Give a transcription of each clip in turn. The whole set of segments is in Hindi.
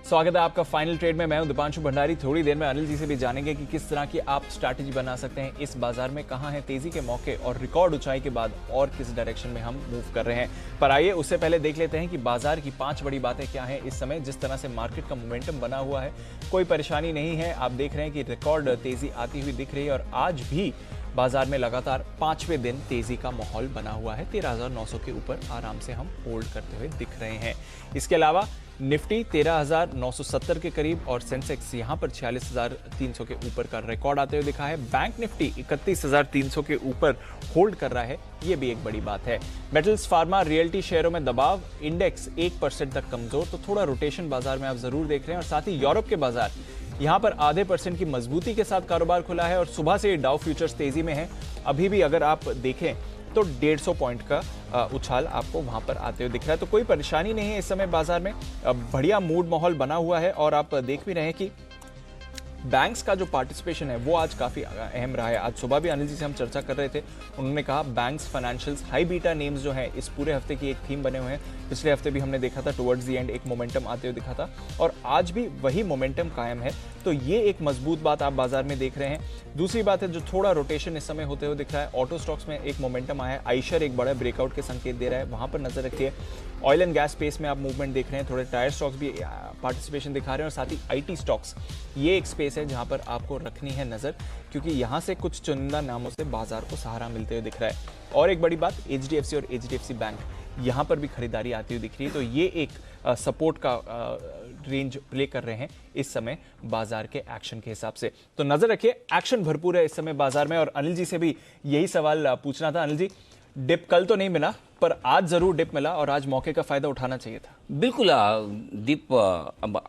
स्वागत है आपका फाइनल ट्रेड में। मैं हूं दीपांशु भंडारी। थोड़ी देर में अनिल जी से भी जानेंगे कि किस तरह की आप स्ट्रैटेजी बना सकते हैं इस बाजार में, कहां है तेजी के मौके और रिकॉर्ड ऊंचाई के बाद और किस डायरेक्शन में हम मूव कर रहे हैं। पर आइए उससे पहले देख लेते हैं कि बाजार की 5 बड़ी बातें क्या हैं इस समय। जिस तरह से मार्केट का मोमेंटम बना हुआ है, कोई परेशानी नहीं है। आप देख रहे हैं कि रिकॉर्ड तेजी आती हुई दिख रही है और आज भी बाजार में लगातार 5वें दिन तेजी का माहौल बना हुआ है। 13,900 के ऊपर आराम से हम होल्ड करते हुए दिख रहे हैं। इसके अलावा निफ्टी 13,970 के करीब और सेंसेक्स यहां पर 46,300 के ऊपर का रिकॉर्ड आते हुए दिखा है। बैंक निफ्टी 31,300 के ऊपर होल्ड कर रहा है, यह भी एक बड़ी बात है। मेटल्स, फार्मा, रियल्टी शेयरों में दबाव, इंडेक्स 1% तक कमजोर, तो थोड़ा रोटेशन बाजार में आप जरूर देख रहे हैं। और साथ ही यूरोप के बाजार यहां पर आधे % की मजबूती के साथ कारोबार खुला है और सुबह से डाउ फ्यूचर्स तेजी में है। अभी भी अगर आप देखें तो 150 पॉइंट का उछाल आपको वहां पर आते हुए दिख रहा है। तो कोई परेशानी नहीं है इस समय बाजार में, बढ़िया मूड माहौल बना हुआ है। और आप देख भी रहे हैं कि बैंक्स का जो पार्टिसिपेशन है वो आज काफी अहम रहा है। आज सुबह भी अनिल जी से हम चर्चा कर रहे थे, उन्होंने कहा banks, financials, high beta names जो हैं इस पूरे हफ्ते की एक थीम बने हुए हैं। पिछले हफ्ते भी हमने देखा था टुवर्ड्स द एंड एक मोमेंटम आते हुए दिखा था और आज भी वही मोमेंटम कायम है। तो ये एक मजबूत बात आप बाजार में देख रहे हैं। दूसरी बात है जो थोड़ा रोटेशन इस समय होते हुए दिख रहा है, ऑटो स्टॉक्स में एक मोमेंटम आया है। आइशर एक बड़ा ब्रेकआउट के संकेत दे रहा है, वहां पर नजर रखिए। ऑयल एंड गैस स्पेस में आप मूवमेंट देख रहे हैं, थोड़े टायर स्टॉक्स भी पार्टिसिपेशन दिखा रहे हैं और साथ ही आईटी स्टॉक्स, ये एक स्पेस है जहां पर आपको रखनी है नजर, क्योंकि यहां से कुछ चुनिंदा नामों से बाजार को सहारा मिलते हुए दिख रहा है। और एक बड़ी बात, एचडीएफसी और एचडीएफसी बैंक यहां पर भी खरीदारी आती हुई दिख रही है। तो ये एक सपोर्ट का रेंज प्ले कर रहे हैं इस समय बाजार के एक्शन के हिसाब से। तो नजर रखिए, एक्शन भरपूर है इस समय बाजार में। और अनिल जी से भी यही सवाल पूछना था। अनिल जी, डिप कल तो नहीं मिला पर आज जरूर डिप मिला और आज मौके का फायदा उठाना चाहिए था। बिल्कुल, डिप अब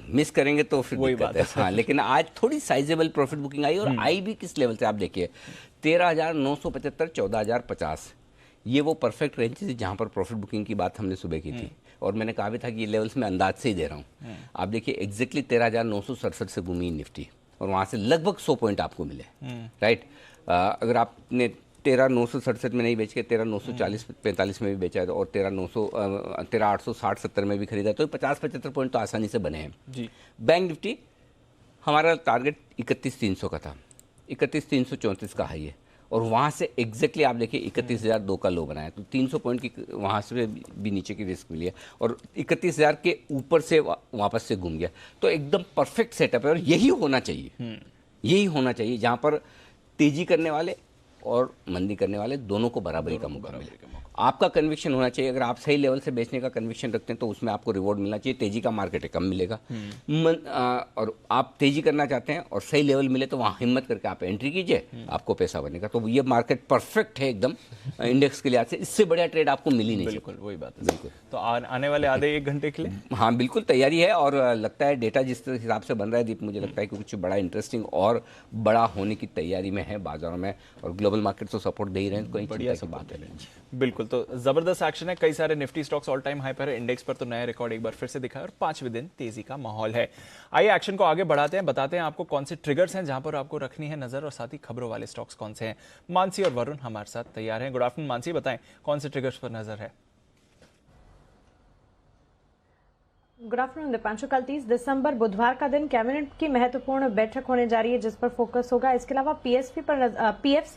मिस करेंगे तो फिर वही दिक्कत बात है। हाँ, लेकिन आज थोड़ी साइजेबल प्रॉफिट बुकिंग आई और आई भी किस लेवल से आप देखिए, 13,975, 14,050, ये वो परफेक्ट रेंज थी जहां पर प्रॉफिट बुकिंग की बात हमने सुबह की थी। और मैंने कहा भी था कि ये लेवल्स मैं अंदाज से ही दे रहा हूँ। आप देखिए एग्जैक्टली 13,967 से घूमी निफ्टी और वहां से लगभग 100 पॉइंट आपको मिले। राइट, अगर आपने 13,967 में नहीं बेच के 13,940-45 में भी बेचा है और 13,860-70 में भी खरीदा है तो 50-75 पॉइंट तो आसानी से बने हैं जी। बैंक निफ्टी हमारा टारगेट 31,300 का था, 31,334 का हाई है और वहाँ से एग्जैक्टली आप देखिए 31,002 का लो बनाया, तो 300 पॉइंट की वहाँ से भी नीचे की रिस्क मिली है और 31,000 के ऊपर से वापस से घूम गया। तो एकदम परफेक्ट सेटअप है और यही होना चाहिए, यही होना चाहिए जहाँ पर तेजी करने वाले और मंदी करने वाले दोनों को बराबरी का मौका मिले। आपका कन्विक्शन होना चाहिए, अगर आप सही लेवल से बेचने का कन्विक्शन रखते हैं तो उसमें आपको रिवॉर्ड मिलना चाहिए। तेजी का मार्केट है, कम मिलेगा। और आप तेजी करना चाहते हैं और सही लेवल मिले तो वहाँ हिम्मत करके आप एंट्री कीजिए, आपको पैसा बनेगा। तो ये मार्केट परफेक्ट है एकदम इंडेक्स के लिहाज से, इससे बढ़िया ट्रेड आपको मिल ही नहीं। बिल्कुल वही बात है। बिल्कुल, तो आने वाले आधे 1 घंटे के लिए हाँ बिल्कुल तैयारी है और लगता है डेटा जिस हिसाब से बन रहा है दीप, मुझे लगता है कि कुछ बड़ा इंटरेस्टिंग और बड़ा होने की तैयारी में है बाजारों में और ग्लोबल मार्केट तो सपोर्ट दे ही रहे हैं। कोई बढ़िया सी बात है। बिल्कुल, तो जबरदस्त एक्शन है। कई सारे Nifty stocks all time high पर है, इंडेक्स पर तो नया रिकॉर्ड एक बार फिर से दिखा है और 5वें दिन तेजी का माहौल है। आइए एक्शन को आगे बढ़ाते हैं, बताते हैं आपको कौन से ट्रिगर्स हैं जहां पर आपको रखनी है नजर और साथ ही खबरों वाले स्टॉक्स कौन से हैं। मानसी और वरुण हमारे साथ तैयार हैं। गुड आफ्टरनून मानसी, बताएं कौन से ट्रिगर्स पर नजर है। Good afternoon Deepanshu. कल 30 दिसंबर बुधवार का दिन कैबिनेट की महत्वपूर्ण बैठक होने जा रही है जिस पर फोकस होगा। इसके अलावा पीएफसी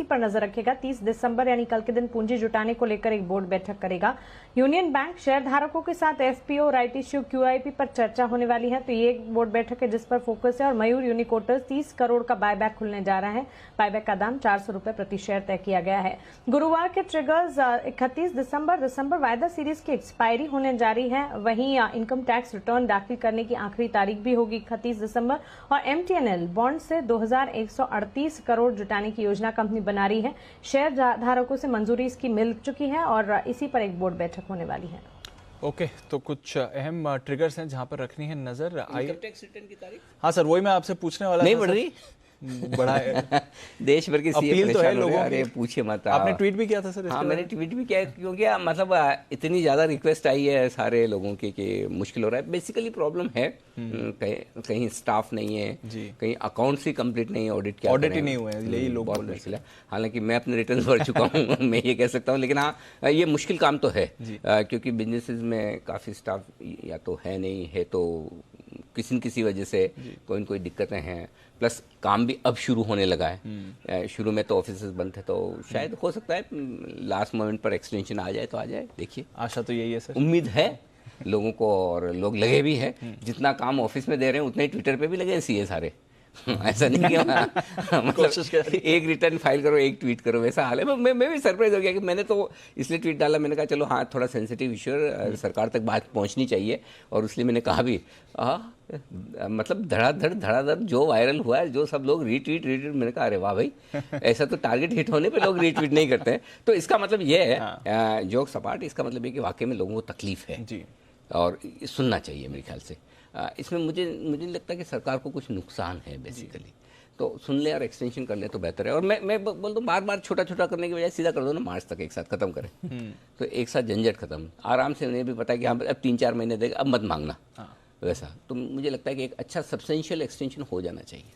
पर नजर रखेगा। 30 दिसंबर यानी कल के दिन पूंजी जुटाने को लेकर एक बोर्ड बैठक करेगा। यूनियन बैंक शेयर धारकों के साथ एफपीओ, राइट इश्यू, क्यूआईपी पर चर्चा होने वाली है, तो ये एक बोर्ड बैठक है जिस पर फोकस है। और मयूर यूनिकोटर्स 30 करोड़ का बायबैक खुलने जा रहा है। बायबैक का दाम 400 रुपए प्रति शेयर तय किया गया है। गुरुवार के ट्रिगर्स 31 दिसंबर वायदा सीरीज की एक्सपायरी होने जा रही है। वहीं इनकम टैक्स रिटर्न दाखिल करने की आखिरी तारीख भी होगी 31 दिसंबर। और एमटीएनएल बॉन्ड से 2,138 करोड़ जुटाने की योजना कंपनी बना रही है। शेयर धारकों से मंजूरी इसकी मिल चुकी है और इसी पर एक बोर्ड बैठक होने वाली है। ओके, तो कुछ अहम ट्रिगर्स हैं जहां पर रखनी है नजर। इनकम टैक्स रिटर्न की तारीख, हाँ सर, वही मैं आपसे पूछने वाला नहीं था। बढ़ रही, बड़ा है देश भर की अपील तो है लोगों की। पूछे मत, आपने ट्वीट भी किया था सर? हाँ मैंने ट्वीट भी किया क्योंकि मतलब इतनी ज़्यादा रिक्वेस्ट आई है सारे लोगों की कि मुश्किल हो रहा है। बेसिकली प्रॉब्लम है कहीं स्टाफ नहीं है, कहीं अकाउंट्स ही कंप्लीट नहीं है, ऑडिट ही नहीं हुए हैं, यही लोग बोल रहे हैं। हालांकि मैं अपने रिटर्न भर चुका हूँ मैं ये कह सकता हूँ, लेकिन हाँ ये मुश्किल काम तो है क्योंकि बिजनेसेस में काफ़ी स्टाफ या तो है नहीं है तो किसी न किसी वजह से कोई न कोई दिक्कतें हैं, प्लस काम भी अब शुरू होने लगा है। शुरू में तो ऑफिस बंद थे, तो शायद हो सकता है लास्ट मोमेंट पर एक्सटेंशन आ जाए तो आ जाए। देखिए, आशा तो यही है सर, उम्मीद है लोगों को, और लोग लगे भी है। जितना काम ऑफिस में दे रहे हैं उतने ही ट्विटर पे भी लगे हैं सीए सारे। ऐसा नहीं कि मतलब एक रिटर्न फाइल करो, एक ट्वीट करो, वैसा हाल है। मैं भी सरप्राइज हो गया कि मैंने तो इसलिए ट्वीट डाला, मैंने कहा चलो हाँ थोड़ा सेंसिटिव इशू है, सरकार तक बात पहुंचनी चाहिए, और इसलिए मैंने कहा भी मतलब धड़ाधड़ जो वायरल हुआ है, जो सब लोग रीट्वीट, मैंने कहा अरे वाह भाई, ऐसा तो टारगेट हिट होने पे लोग रीट्वीट नहीं करते हैं। तो इसका मतलब ये है, जोक सपाट, इसका मतलब ये कि वाकई में लोगों को तकलीफ है जी, और सुनना चाहिए मेरे ख्याल से। इसमें मुझे नहीं लगता कि सरकार को कुछ नुकसान है बेसिकली, तो सुन ले और एक्सटेंशन कर ले तो बेहतर है। और मैं बोल दूँ, बार छोटा छोटा करने की बजाय सीधा कर दो ना, मार्च तक एक साथ खत्म करें, तो एक साथ झंझट खत्म, आराम से। उन्हें भी पता है कि हम अब 3-4 महीने देगा, अब मत मांगना वैसा। तो मुझे लगता है कि एक अच्छा सब्सटेंशियल एक्सटेंशन हो जाना चाहिए,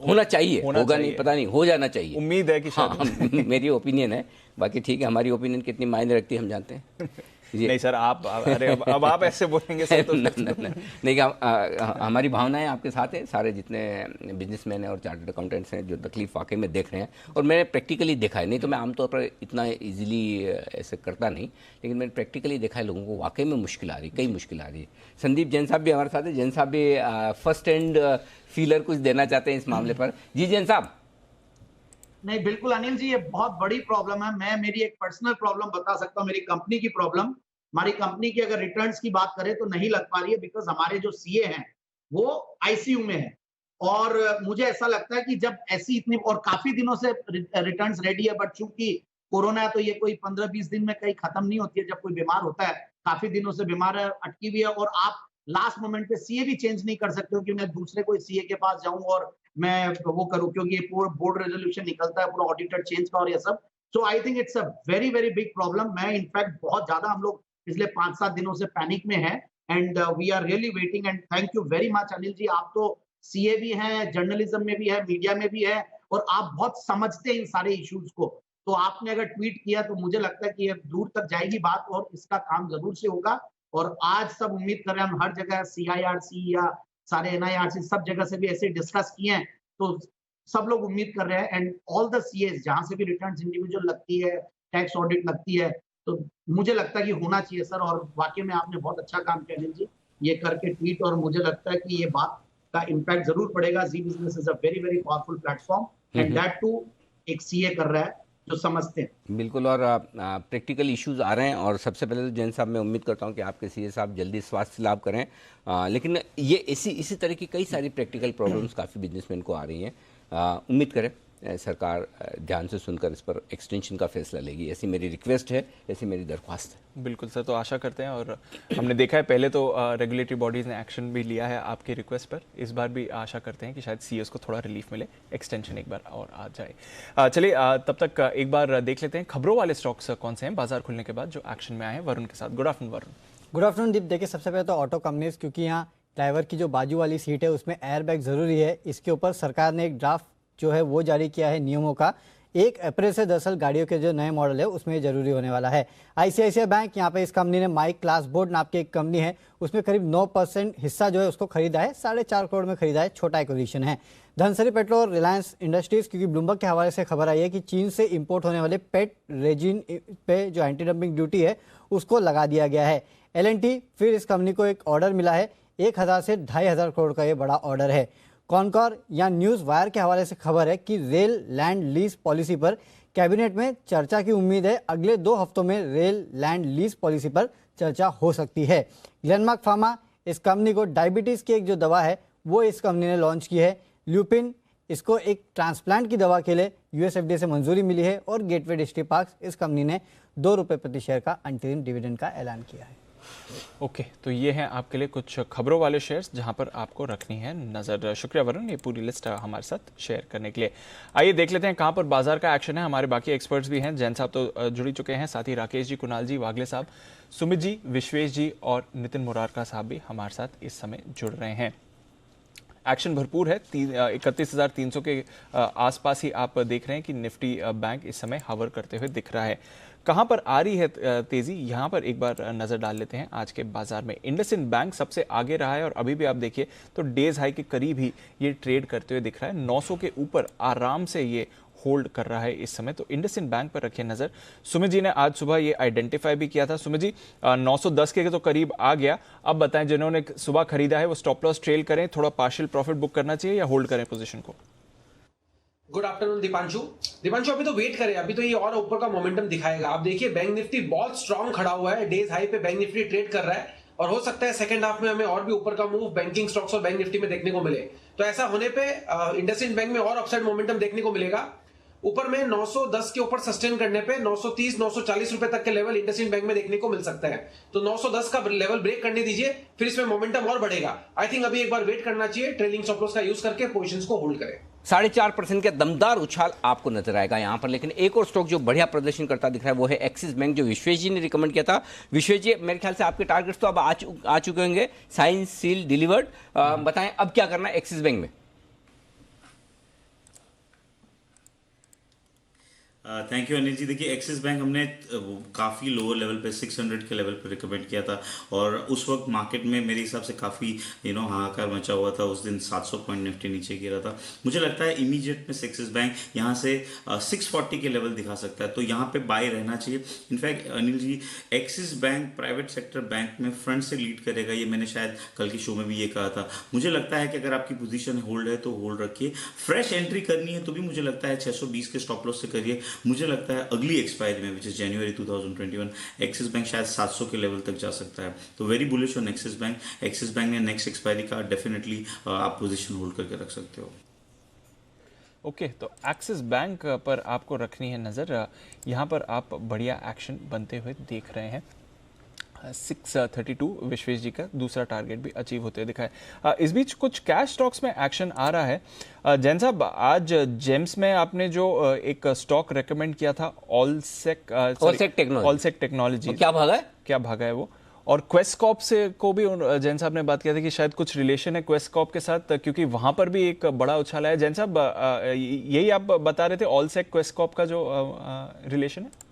होना चाहिए, होगा नहीं पता नहीं, हो जाना चाहिए, उम्मीद है कि हाँ, मेरी ओपिनियन है। बाकी ठीक है, हमारी ओपिनियन कितनी मायने रखती है हम जानते हैं। नहीं सर, आप अरे अब आप ऐसे बोलेंगे सर तो नहीं, हमारी भावनाएं आपके साथ है, सारे जितने बिजनेसमैन हैं और चार्टर्ड अकाउंटेंट्स हैं जो तकलीफ वाकई में देख रहे हैं, और मैंने प्रैक्टिकली देखा है। नहीं तो मैं आमतौर पर इतना इजीली ऐसे करता नहीं, लेकिन मैंने प्रैक्टिकली देखा है लोगों को वाकई में मुश्किल आ रही, कई मुश्किल आ रही है। संदीप जैन साहब भी हमारे साथ है, जैन साहब भी फर्स्ट हैंड फीलर कुछ देना चाहते हैं इस मामले पर। जी जैन साहब। नहीं, बिल्कुल अनिल जी, ये बहुत बड़ी प्रॉब्लम है। मैं मेरी एक पर्सनल प्रॉब्लम बता सकता हूँ, मेरी कंपनी की प्रॉब्लम। हमारी कंपनी की अगर रिटर्न्स की बात करें तो नहीं लग पा रही है, बिकॉज हमारे जो सीए हैं वो आईसीयू में है, और मुझे ऐसा लगता है कि जब ऐसी इतनी और काफी दिनों से रिटर्न्स रेडी है, बट चूंकि कोरोना है तो ये कोई 15-20 दिन में कहीं खत्म नहीं होती है। जब कोई बीमार होता है, काफी दिनों से बीमार है, अटकी हुई है, और आप लास्ट मोमेंट पे सीए भी चेंज नहीं कर सकते हो कि मैं दूसरे कोई सीए के पास जाऊं और मैं वो करूं, क्योंकि ये पूरा बोर्ड रेजोल्यूशन निकलता है पूरा ऑडिटर चेंज का और ये सब। So I think it's a very very big problem. मैं इनफैक्ट बहुत ज्यादा, हम लोग पिछले 5-7 दिनों से पैनिक में है, and we are really waiting. And thank you very much Anil ji, आप तो सीए भी हैं, जर्नलिज्म में भी है, मीडिया में भी है, और आप बहुत समझते हैं इन सारे इश्यूज को। तो आपने अगर ट्वीट किया तो मुझे लगता है कि ये दूर तक जाएगी बात, और इसका काम जरूर से होगा। और आज सब उम्मीद कर रहे हैं, हम हर जगह CIRC या सारे NIRC सब जगह से भी ऐसे डिस्कस किए हैं, तो सब लोग उम्मीद कर रहे हैं। एंड ऑल द सीएस जहां से भी रिटर्न्स इंडिविजुअल लगती है, टैक्स ऑडिट लगती है, तो मुझे लगता है कि होना चाहिए सर। और वाकई में आपने बहुत अच्छा काम किया अनिल जी ये करके ट्वीट, और मुझे लगता है कि ये बात का इम्पैक्ट जरूर पड़ेगा। Zee business is a very very powerful platform, and that too एक सीए कर रहा है जो समझते हैं। बिल्कुल, और प्रैक्टिकल इश्यूज आ रहे हैं, और सबसे पहले तो जैन साहब मैं उम्मीद करता हूं कि आपके सीए साहब जल्दी स्वास्थ्य लाभ करें। लेकिन ये इसी तरह की कई सारी प्रैक्टिकल प्रॉब्लम्स काफ़ी बिजनेसमैन को आ रही हैं। उम्मीद करें सरकार ध्यान से सुनकर इस पर एक्सटेंशन का फैसला लेगी, ऐसी मेरी रिक्वेस्ट है, ऐसी मेरी दरख्वास्त है। बिल्कुल सर, तो आशा करते हैं, और हमने देखा है पहले तो रेगुलेटरी बॉडीज़ ने एक्शन भी लिया है आपकी रिक्वेस्ट पर, इस बार भी आशा करते हैं कि शायद सीएस को थोड़ा रिलीफ मिले, एक्सटेंशन एक बार और आ जाए। चलिए तब तक एक बार देख लेते हैं खबरों वाले स्टॉक्स कौन से हैं बाजार खुलने के बाद जो एक्शन में आए हैं। वरुण के साथ। Good afternoon Varun. Good afternoon Deep. देखिए, सबसे पहले तो ऑटो कंपनीज, क्योंकि यहाँ ड्राइवर की जो बाजू वाली सीट है उसमें एयर बैग ज़रूरी है, इसके ऊपर सरकार ने एक ड्राफ्ट जो है वो जारी किया है नियमों का। 1 अप्रैल से दरअसल गाड़ियों के जो नए मॉडल है उसमें जरूरी होने वाला है। ICICI बैंक, यहाँ पे इस कंपनी ने माइक क्लास बोर्ड नाम की एक कंपनी है, उसमें करीब 9% हिस्सा जो है उसको खरीदा है, 4.5 करोड़ में खरीदा है, छोटा एक्विजिशन है। धनसरी पेट्रो और रिलायंस इंडस्ट्रीज, क्योंकि ब्लूमबर्ग के हवाले से खबर आई है कि चीन से इंपोर्ट होने वाले पेट रेजिन पे जो एंटी डंपिंग ड्यूटी है उसको लगा दिया गया है। L&T, फिर इस कंपनी को एक ऑर्डर मिला है, 1000 से 2500 करोड़ का ये बड़ा ऑर्डर है। कॉनकॉर या न्यूज़ वायर के हवाले से खबर है कि रेल लैंड लीज पॉलिसी पर कैबिनेट में चर्चा की उम्मीद है। अगले 2 हफ्तों में रेल लैंड लीज पॉलिसी पर चर्चा हो सकती है। ग्लेनमार्क फार्मा, इस कंपनी को डायबिटीज़ की एक जो दवा है वो इस कंपनी ने लॉन्च की है। ल्यूपिन, इसको एक ट्रांसप्लांट की दवा के लिए US FDA से मंजूरी मिली है। और गेटवे डिस्ट्रीपार्क्स, इस कंपनी ने ₹2 प्रति शेयर का अंतरिम डिविडेंड का ऐलान किया है। ओके, तो ये हैं आपके लिए कुछ खबरों वाले शेयर्स जहां पर आपको रखनी है नज़र। शुक्रिया वरुण, ये पूरी लिस्ट हमारे साथ शेयर करने के लिए। आइए देख लेते हैं कहां पर बाजार का एक्शन है। हमारे बाकी एक्सपर्ट्स भी हैं, जैन साहब तो जुड़ चुके हैं, साथ ही राकेश जी, कुणाल जी, वागले साहब, सुमित जी, विश्वेश जी और नितिन मुरारका साहब भी हमारे साथ इस समय जुड़ रहे हैं। एक्शन भरपूर है, 31,300 के आसपास ही आप देख रहे हैं कि निफ्टी बैंक इस समय हवर करते हुए दिख रहा है। कहां पर आ रही है तेजी, यहां पर एक बार नजर डाल लेते हैं आज के बाजार में। इंडसइंड बैंक सबसे आगे रहा है और अभी भी आप देखिए तो डेज हाई के करीब ही ये ट्रेड करते हुए दिख रहा है। 900 के ऊपर आराम से ये होल्ड कर रहा है इस समय। तो इंडसइंड बैंक पर रखिए नजर। सुमित जी ने आज सुबह ये आइडेंटिफाई भी किया था। सुमित जी 910 के तो करीब आ गया। अब बताएं, जिन्होंने सुबह खरीदा है वो स्टॉप लॉस ट्रेल करें, थोड़ा पार्शियल प्रॉफिट बुक करना चाहिए या होल्ड करें पोजीशन को? Good afternoon Deepanshu. अभी तो वेट करें, अभी तो ये और ऊपर का मोमेंटम दिखाएगा। आप देखिए बैंक निफ्टी बहुत स्ट्रांग खड़ा हुआ है, डेज हाई पे बैंक निफ्टी ट्रेड कर रहा है और हो सकता है सेकंड हाफ में हमें और भी ऊपर का मूव बैंकिंग स्टॉक्स और बैंक निफ्टी में देखने को मिले। तो ऐसा होने पे इंडसइंड बैंक में और अपसाइड मोमेंटम देखने को मिलेगा। ऊपर में 910 के ऊपर सस्टेन करने पे 930 940 रुपए तक के लेवल इंडसइंड बैंक में देखने को मिल सकता है। तो 910 का लेवल ब्रेक करने दीजिए, फिर इसमें मोमेंटम और बढ़ेगा। आई थिंक अभी एक बार वेट करना चाहिए, ट्रेलिंग स्टॉप लॉस का यूज करके पोजीशंस को होल्ड करें। 4.5% का दमदार उछाल आपको नजर आएगा यहां पर। लेकिन एक और स्टॉक जो बढ़िया प्रदर्शन करता दिख रहा है वो है एक्सिस बैंक, जो विश्वेश जी ने रिकमेंड किया था। विश्वेश जी, मेरे ख्याल से आपके टारगेट्स तो अब आ चुके होंगे, साइन सील डिलीवर्ड। बताएं अब क्या करना है एक्सिस बैंक में? Thank you Anil ji. देखिए एक्सिस बैंक हमने काफ़ी लोअर लेवल पे 600 के लेवल पे रिकमेंड किया था और उस वक्त मार्केट में मेरे हिसाब से काफ़ी हाहाकार मचा हुआ था। उस दिन 700 पॉइंट निफ्टी नीचे गिरा था। मुझे लगता है इमीडिएट में एक्सिस बैंक यहाँ से 640 के लेवल दिखा सकता है, तो यहाँ पे बाय रहना चाहिए। In fact Anil ji, Axis bank private sector bank में फ्रंट से लीड करेगा, ये मैंने शायद कल की शो में भी ये कहा था। मुझे लगता है कि अगर आपकी पोजीशन होल्ड है तो होल्ड रखिए। फ्रेश एंट्री करनी है तो भी मुझे लगता है 620 के स्टॉप लॉस से करिए। मुझे लगता है अगली एक्सपायरी में, which is January 2021, axis bank शायद 700 के लेवल तक जा सकता है। तो very bullish on axis bank. Axis bank ने नेक्स्ट एक्सपायरी का डेफिनेटली आप पोजीशन होल्ड करके रख सकते हो। ओके, तो एक्सिस बैंक पर आपको रखनी है नजर। यहां पर आप बढ़िया एक्शन बनते हुए देख रहे हैं। 632 विश्वेश जी का दूसरा टारगेट भी अचीव होते दिखा है। इस बीच कुछ कैश स्टॉक्स में एक्शन आ रहा है। जैन साहब, आज जेम्स में आपने जो एक स्टॉक रेकमेंड किया था ऑलसेक टेक्नोलॉजी, क्या भागा है वो? और क्वेस्टकॉर्प से को भी जैन साहब ने बात किया था कि शायद कुछ रिलेशन है क्वेस्टकॉर्प के साथ, क्योंकि वहां पर भी एक बड़ा उछाल है। जैन साहब, यही आप बता रहे थे ऑलसेक क्वेस्टकॉर्प का जो रिलेशन है?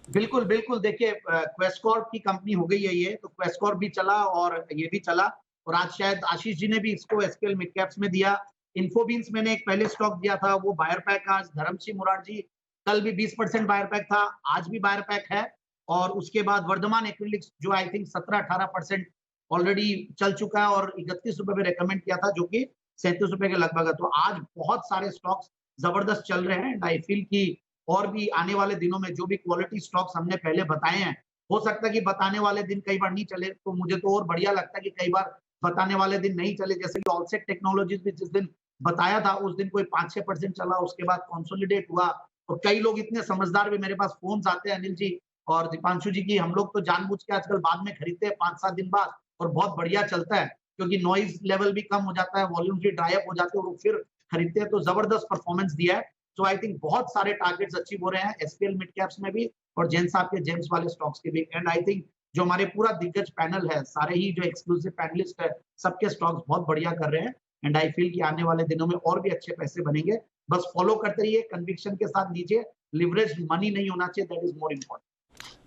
बिल्कुल बिल्कुल। देखिए क्वेस्टकॉर्प की कंपनी हो गई है ये, तो क्वेस्टकॉर्प भी चला और ये भी चला। और आज शायद आशीष जी ने भी इसको एसपीएल मिड कैप्स में दिया। इन्फोबीन्स मैंने एक पहले स्टॉक दिया था, वो बायर पैक। आज धर्मसिंह मुरारजी कल भी 20% बायर पैक था, आज भी बायर पैक है। और उसके बाद वर्धमान एक्रिलिक्स जो आई थिंक 17-18% ऑलरेडी चल चुका है और 31 रुपए में रेकमेंड किया था, जो कि 37 रुपए के लगभग है। तो आज बहुत सारे स्टॉक्स जबरदस्त चल रहे हैं। आई फील की और भी आने वाले दिनों में जो भी क्वालिटी स्टॉक्स हमने पहले बताए हैं, हो सकता है कि बताने वाले दिन कई बार नहीं चले, तो मुझे तो और बढ़िया लगता है कि कई बार बताने वाले दिन नहीं चले। जैसे कि ऑलसेक टेक्नोलॉजीज भी जिस दिन बताया था उस दिन कोई 5-6% चला, उसके बाद कंसोलिडेट हुआ। और कई लोग इतने समझदार भी, मेरे पास फोन आते हैं अनिल जी और दीपांशु जी की, हम लोग तो जानबूझ के आजकल बाद में खरीदते हैं 5-7 दिन बाद, और बहुत बढ़िया चलता है क्योंकि नॉइज लेवल भी कम हो जाता है, वॉल्यूम भी ड्राई अप हो जाते हैं और फिर खरीदते हैं। तो जबरदस्त परफॉर्मेंस दिया है। तो आई थिंक बहुत सारे टारगेट्स अचीव हो रहे हैं एसपीएल मिड कैप्स में भी और जैन साहब के जेम्स वाले स्टॉक्स के भी। एंड आई थिंक जो हमारे पूरा दिग्गज पैनल है, सारे ही जो एक्सक्लूसिव पैनलिस्ट है, सबके स्टॉक्स बहुत बढ़िया कर रहे हैं। एंड आई फील कि आने वाले दिनों में और भी अच्छे पैसे बनेंगे। बस फॉलो करते रहिए, कन्विक्शन के साथ लीजिए, लिवरेज मनी नहीं होना चाहिए, दैट इज मोर इम्पोर्टेंट।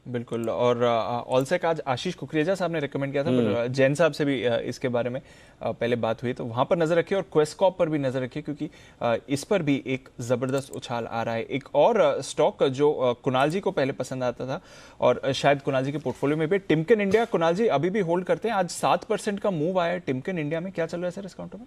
बिल्कुल। और ऑलसेक आज आशीष कुकरेजा साहब ने रेकमेंड किया था, पर जैन साहब से भी इसके बारे में पहले बात हुई, तो वहां पर नजर रखिए। और क्वेस्टकॉर्प पर भी नजर रखिए क्योंकि इस पर भी एक जबरदस्त उछाल आ रहा है। एक और स्टॉक जो कुणाल जी को पहले पसंद आता था और शायद कुणाल जी के पोर्टफोलियो में भी, टिमकेन इंडिया। कुणाल जी अभी भी होल्ड करते हैं? आज 7% का मूव आया है टिमकेन इंडिया में, क्या चल रहा है सर इस काउंटर में?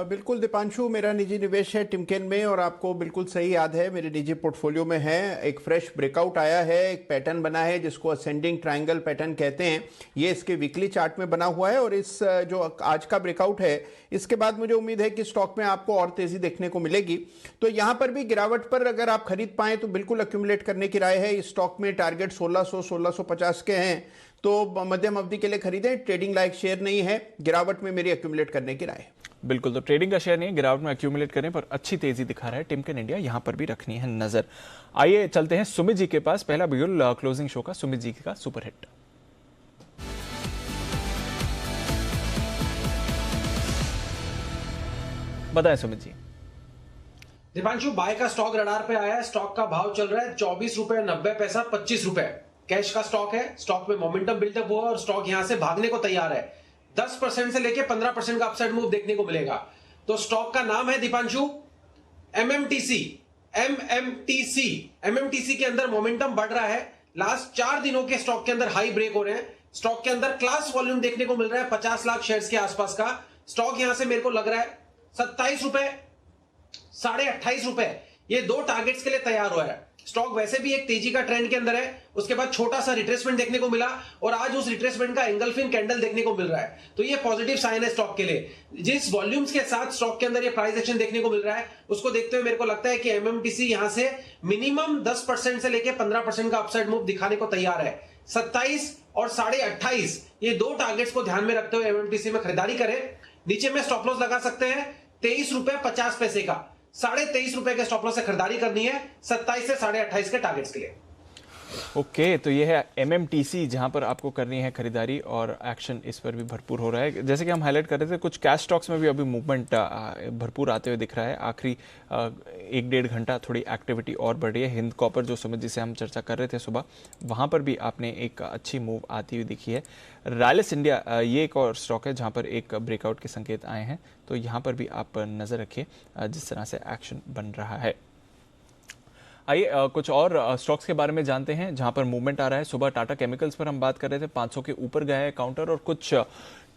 बिल्कुल दीपांशु, मेरा निजी निवेश है टिमकेन में और आपको बिल्कुल सही याद है मेरे निजी पोर्टफोलियो में है। एक फ्रेश ब्रेकआउट आया है, एक पैटर्न बना है जिसको असेंडिंग ट्रायंगल पैटर्न कहते हैं। ये इसके वीकली चार्ट में बना हुआ है और इस जो आज का ब्रेकआउट है इसके बाद मुझे उम्मीद है कि स्टॉक में आपको और तेजी देखने को मिलेगी। तो यहाँ पर भी गिरावट पर अगर आप खरीद पाएं तो बिल्कुल एक्यूमुलेट करने की राय है। इस स्टॉक में टारगेट 1600-1650 के हैं, तो मध्यम अवधि के लिए खरीदें। ट्रेडिंग लायक शेयर नहीं है, गिरावट में मेरी एक्यूमुलेट करने की राय है। बिल्कुल, तो ट्रेडिंग का शेयर नहीं, गिरावट में एक्यूमुलेट करें, पर अच्छी तेजी दिखा रहा है टिमकेन इंडिया, यहां पर भी रखनी है नजर। आइए चलते हैं सुमित जी के पास। पहला बिगुल क्लोजिंग शो का सुमित जी का सुपर हिट। बताएं सुमित जी। दीपांशु, बाय का स्टॉक रडार पे आया है। स्टॉक का भाव चल रहा है 24 रुपए 90 पैसा 25 रुपए। कैश का स्टॉक है, स्टॉक में मोमेंटम बिल्डअप हुआ और स्टॉक यहां से भागने को तैयार है। 10% से लेके 15% का अपसाइड मूव देखने को मिलेगा। तो स्टॉक का नाम है दीपांशु एमएमटीसी। एमएमटीसी के अंदर मोमेंटम बढ़ रहा है। लास्ट 4 दिनों के स्टॉक के अंदर हाई ब्रेक हो रहे हैं। स्टॉक के अंदर क्लास वॉल्यूम देखने को मिल रहा है 50 लाख शेयर्स के आसपास का। स्टॉक यहां से मेरे को लग रहा है 27 रुपए, 28.5 रुपए, ये 2 टारगेट्स के लिए तैयार हुआ है। स्टॉक वैसे भी एक तेजी का ट्रेंड के अंदर है, उसके बाद छोटा सा रिट्रेसमेंट देखने को मिला और आज उस रिट्रेसमेंट का एंगल्फिंग कैंडल देखने को मिल रहा है। तो ये पॉजिटिव साइन है स्टॉक के लिए। जिस वॉल्यूम्स के साथ स्टॉक के अंदर ये प्राइस एक्शन देखने को मिल रहा है, उसको देखते हुए मेरे को लगता है कि एमएमटीसी यहां से मिनिमम 10% से लेकर 15% का अपसाइड मूव दिखाने को तैयार है। 27 और 28.5 ये 2 टारगेट्स को ध्यान में रखते हुए एमएमटीसी में खरीदारी करें। नीचे में स्टॉप लॉस लगा सकते हैं 23 रुपए 50 पैसे का। 23.5 रुपए के स्टॉप लॉस से खरीदारी करनी है 27 से 28.5 के टारगेट्स के लिए। ओके, तो ये है एमएमटीसी जहां पर आपको करनी है खरीदारी और एक्शन इस पर भी भरपूर हो रहा है। जैसे कि हम हाईलाइट कर रहे थे, कुछ कैश स्टॉक्स में भी अभी मूवमेंट भरपूर आते हुए दिख रहा है। आखिरी 1-1.5 घंटा थोड़ी एक्टिविटी और बढ़ रही है। हिंद कॉपर जो सुमित जिसे हम चर्चा कर रहे थे सुबह, वहां पर भी आपने एक अच्छी मूव आती हुई दिखी है। रैलिस इंडिया ये एक और स्टॉक है जहां पर एक ब्रेकआउट के संकेत आए हैं, तो यहाँ पर भी आप नज़र रखिए जिस तरह से एक्शन बन रहा है। आइए कुछ और स्टॉक्स के बारे में जानते हैं जहां पर मूवमेंट आ रहा है। सुबह टाटा केमिकल्स पर हम बात कर रहे थे, 500 के ऊपर गया है काउंटर और कुछ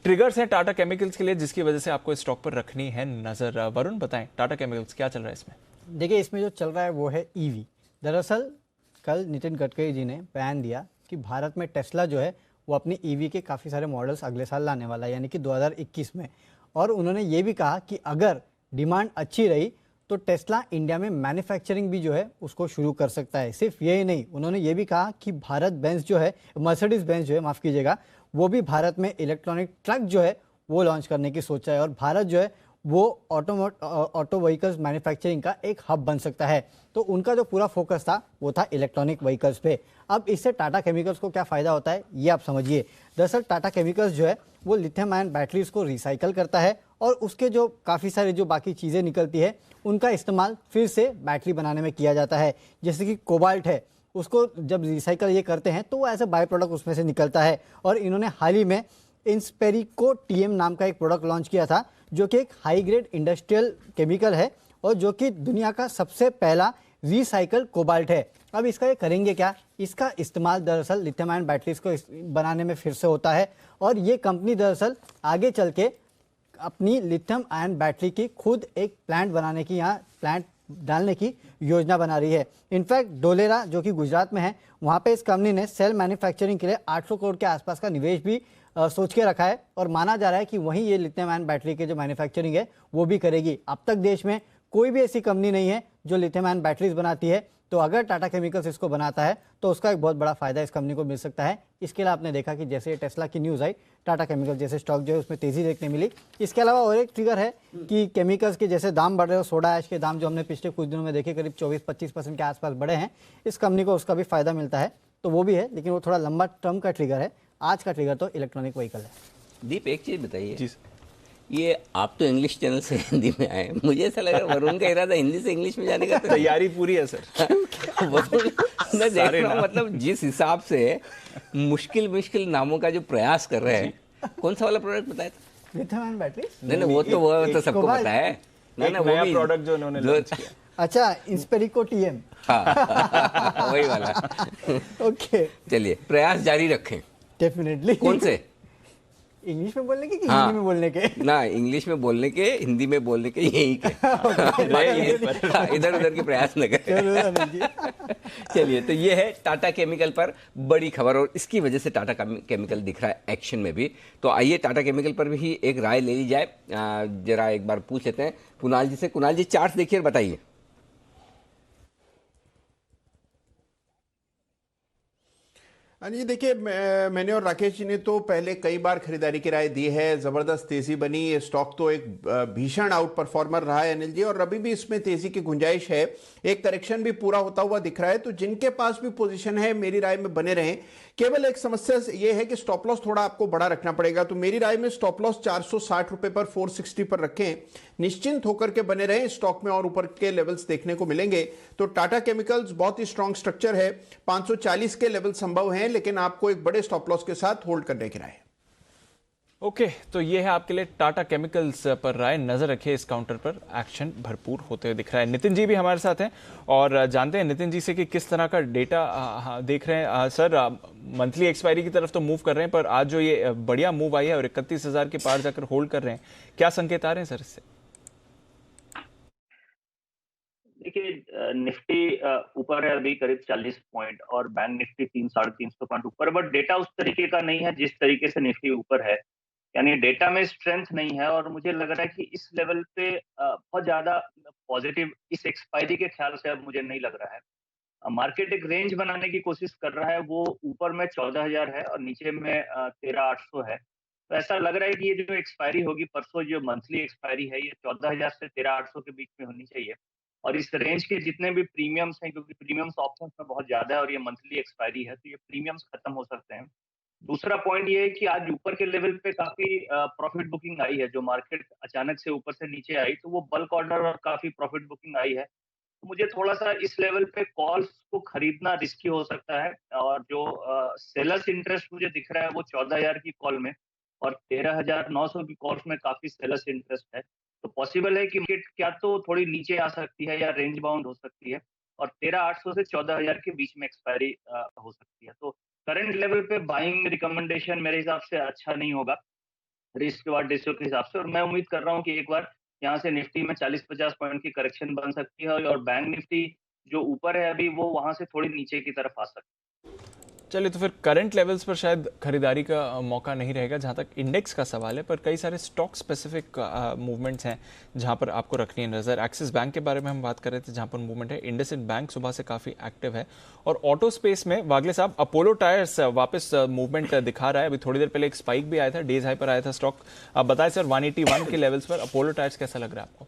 ट्रिगर्स हैं टाटा केमिकल्स के लिए जिसकी वजह से आपको इस स्टॉक पर रखनी है नजर। वरुण बताएं, टाटा केमिकल्स क्या चल रहा है इसमें? देखिए, इसमें जो चल रहा है वो है ईवी। दरअसल कल नितिन गडकरी जी ने बयान दिया कि भारत में टेस्ला जो है वो अपनी ईवी के काफ़ी सारे मॉडल्स अगले साल लाने वाला है, यानी कि 2021 में। और उन्होंने ये भी कहा कि अगर डिमांड अच्छी रही तो टेस्ला इंडिया में मैन्युफैक्चरिंग भी जो है उसको शुरू कर सकता है। सिर्फ यही नहीं, उन्होंने ये भी कहा कि भारत बेंज जो है, मर्सिडीज बेंज जो है, माफ़ कीजिएगा, वो भी भारत में इलेक्ट्रॉनिक ट्रक जो है वो लॉन्च करने की सोचा है और भारत जो है वो ऑटो व्हीकल्स मैन्युफैक्चरिंग का एक हब बन सकता है। तो उनका जो पूरा फोकस था वो था इलेक्ट्रॉनिक व्हीकल्स पे। अब इससे टाटा केमिकल्स को क्या फ़ायदा होता है ये आप समझिए। दरअसल टाटा केमिकल्स जो है वो लिथियम आयन बैटरीज को रिसाइकल करता है और उसके जो काफ़ी सारी जो बाकी चीज़ें निकलती है उनका इस्तेमाल फिर से बैटरी बनाने में किया जाता है। जैसे कि कोबाल्ट है, उसको जब रिसाइकल ये करते हैं तो वो एज ए बाय प्रोडक्ट उसमें से निकलता है। और इन्होंने हाल ही में इंस्पेरिको टीएम नाम का एक प्रोडक्ट लॉन्च किया था जो कि एक हाई ग्रेड इंडस्ट्रियल केमिकल है और जो कि दुनिया का सबसे पहला रिसाइकल कोबाल्ट है। अब इसका ये करेंगे क्या? इसका इस्तेमाल दरअसल लिथियम आयन बैटरीज को बनाने में फिर से होता है और ये कंपनी दरअसल आगे चल के अपनी लिथियम आयन बैटरी की खुद एक प्लांट बनाने की, यहाँ प्लांट डालने की योजना बना रही है। इनफैक्ट डोलेरा जो कि गुजरात में है, वहाँ पे इस कंपनी ने सेल मैन्युफैक्चरिंग के लिए 800 करोड़ के आसपास का निवेश भी सोच के रखा है और माना जा रहा है कि वहीं ये लिथियम आयन बैटरी के जो मैन्युफैक्चरिंग है वो भी करेगी। अब तक देश में कोई भी ऐसी कंपनी नहीं है जो लिथियम आयन बैटरीज बनाती है, तो अगर टाटा केमिकल्स इसको बनाता है तो उसका एक बहुत बड़ा फायदा इस कंपनी को मिल सकता है। इसके अलावा आपने देखा कि जैसे टेस्ला की न्यूज़ आई, टाटा केमिकल्स जैसे स्टॉक जो है उसमें तेजी देखने मिली। इसके अलावा और एक ट्रिगर है कि केमिकल्स के जैसे दाम बढ़ रहे हो, सोडा ऐश के दाम जो हमने पिछले कुछ दिनों में देखे करीब 24-25% के आसपास बढ़े हैं, इस कंपनी को उसका भी फायदा मिलता है। तो वो भी है, लेकिन वो थोड़ा लंबा टर्म का ट्रिगर है। आज का ट्रिगर तो इलेक्ट्रॉनिक व्हीकल है। दीप, एक चीज़ बताइए, ये आप तो इंग्लिश चैनल से हिंदी में आए, मुझे ऐसा लगा वरुण का इरादा हिंदी से इंग्लिश में जाने का। तैयारी पूरी है सर। मैं देख रहा हूँ, मतलब जिस हिसाब से मुश्किल नामों का जो प्रयास कर रहे हैं, कौन सा वाला प्रोडक्ट बताया था? Lithium ion battery? नहीं, वो तो सबको पता है। नहीं, वो नया प्रोडक्ट जो उन्होंने लॉन्च किया। अच्छा, इंस्पेरिको टीएम। हाँ, वही वाला। ओके, चलिए प्रयास जारी रखें। डेफिनेटली। कौन से? इंग्लिश में बोलने के कि हाँ, हिंदी में बोलने के? ना, इंग्लिश में बोलने के, हिंदी में बोलने के, यही के। इधर उधर के प्रयास न करें। चलिए, तो ये है टाटा केमिकल पर बड़ी खबर और इसकी वजह से टाटा केमिकल दिख रहा है एक्शन में भी। तो आइए टाटा केमिकल पर भी एक राय ले ली जाए। जरा एक बार पूछ लेते हैं कुणाल जी से। कुणाल जी, चार्ट देखिए और बताइए। हाँ जी, देखिए मैंने और राकेश जी ने तो पहले कई बार खरीदारी की राय दी है। जबरदस्त तेजी बनी, ये स्टॉक तो एक भीषण आउट परफॉर्मर रहा है अनिल जी, और अभी भी इसमें तेजी की गुंजाइश है। एक करेक्शन भी पूरा होता हुआ दिख रहा है, तो जिनके पास भी पोजीशन है मेरी राय में बने रहें। केवल एक समस्या ये है कि स्टॉप लॉस थोड़ा आपको बड़ा रखना पड़ेगा, तो मेरी राय में स्टॉप लॉस 460 रुपए पर 460 पर रखें, निश्चिंत होकर के बने रहें। स्टॉक में और ऊपर के लेवल्स देखने को मिलेंगे। तो टाटा केमिकल्स बहुत ही स्ट्रांग स्ट्रक्चर है, 540 के लेवल संभव हैं, लेकिन आपको एक बड़े स्टॉप लॉस के साथ होल्ड करने की राय। ओके, तो ये है आपके लिए टाटा केमिकल्स पर राय। नजर रखिए, इस काउंटर पर एक्शन भरपूर होते हुए दिख रहा है। नितिन जी भी हमारे साथ हैं और जानते हैं नितिन जी से कि किस तरह का डेटा देख रहे हैं। सर, मंथली एक्सपायरी की तरफ तो मूव कर रहे हैं, पर आज जो ये बढ़िया मूव आई है और 31,000 के पार जाकर होल्ड कर रहे हैं, क्या संकेत आ रहे हैं सर इससे? देखिए, निफ्टी ऊपर है अभी करीब 40 पॉइंट और बैंक निफ्टी 300-350 पॉइंट ऊपर, बट डेटा उस तरीके का नहीं है जिस तरीके से निफ्टी ऊपर है। यानी डेटा में स्ट्रेंथ नहीं है और मुझे लग रहा है कि इस लेवल पे बहुत ज्यादा पॉजिटिव इस एक्सपायरी के ख्याल से अब मुझे नहीं लग रहा है। मार्केट एक रेंज बनाने की कोशिश कर रहा है, वो ऊपर में 14,000 है और नीचे में 13,800 है। तो ऐसा लग रहा है कि ये जो एक्सपायरी होगी परसों, जो मंथली एक्सपायरी है, ये 14,000 से 13,800 के बीच में होनी चाहिए। और इस रेंज के जितने भी प्रीमियम्स हैं, क्योंकि प्रीमियम्स ऑप्शंस में बहुत ज्यादा है और ये मंथली एक्सपायरी है, तो ये प्रीमियम्स खत्म हो सकते हैं। दूसरा पॉइंट ये है कि आज ऊपर के लेवल पे काफी प्रॉफिट बुकिंग आई है। जो मार्केट अचानक से ऊपर से नीचे आई तो वो बल्क ऑर्डर और काफी प्रॉफिट बुकिंग आई है। तो मुझे थोड़ा सा इस लेवल पे कॉल्स को खरीदना रिस्की हो सकता है। और जो सेलर्स इंटरेस्ट मुझे दिख रहा है वो 14,000 की कॉल में और 13,900 की कॉल्स में काफी सेलर्स इंटरेस्ट है। तो पॉसिबल है कि मार्केट क्या तो थोड़ी नीचे आ सकती है या रेंज बाउंड हो सकती है और 13,800 से 14,000 के बीच में एक्सपायरी हो सकती है। तो करंट लेवल पे बाइंग रिकमेंडेशन मेरे हिसाब से अच्छा नहीं होगा रिस्क रिवार्ड रेशियो के हिसाब से। और मैं उम्मीद कर रहा हूँ कि एक बार यहाँ से निफ्टी में 40-50 पॉइंट की करेक्शन बन सकती है और बैंक निफ्टी जो ऊपर है अभी वो वहां से थोड़ी नीचे की तरफ आ सकती है। चलिए, तो फिर करंट लेवल्स पर शायद खरीदारी का मौका नहीं रहेगा जहां तक इंडेक्स का सवाल है, पर कई सारे स्टॉक स्पेसिफिक मूवमेंट्स हैं जहां पर आपको रखनी है नज़र। एक्सिस बैंक के बारे में हम बात कर रहे थे जहां पर मूवमेंट है। इंडसइंड बैंक सुबह से काफ़ी एक्टिव है और ऑटो स्पेस में वागले साहब अपोलो टायर्स वापस मूवमेंट दिखा रहा है। अभी थोड़ी देर पहले एक स्पाइक भी आया था, डेज हाई पर आया था स्टॉक। आप बताएं सर, 181 के लेवल्स पर अपोलो टायर्स कैसा लग रहा है आपको?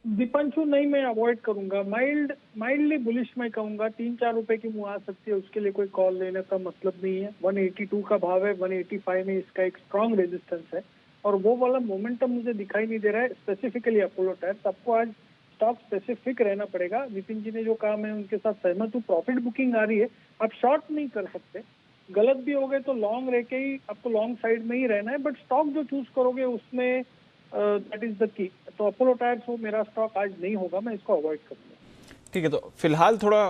दीपांशु, नहीं, मैं अवॉइड करूंगा। माइल्डली बुलिश मैं कहूंगा। 3-4 रुपए की मुँह आ सकती है, उसके लिए कोई कॉल लेने का मतलब नहीं है। 182 का भाव है, 185 में इसका एक स्ट्रॉन्ग रेजिस्टेंस है और वो वाला मोमेंटम मुझे दिखाई नहीं दे रहा है स्पेसिफिकली अपोलो टायर्स। आपको आज स्टॉक स्पेसिफिक रहना पड़ेगा। नितिन जी ने जो कहा मैं उनके साथ सहमत हूँ। प्रॉफिट बुकिंग आ रही है, आप शॉर्ट नहीं कर सकते। गलत भी हो गए तो लॉन्ग रह के ही आपको लॉन्ग साइड में ही रहना है, बट स्टॉक जो चूज करोगे उसमें दैट इज द की। तो अपोलो टायर्स वो मेरा स्टॉक आज नहीं होगा, मैं इसको अवॉइड करूंगा। ठीक है, तो फिलहाल थोड़ा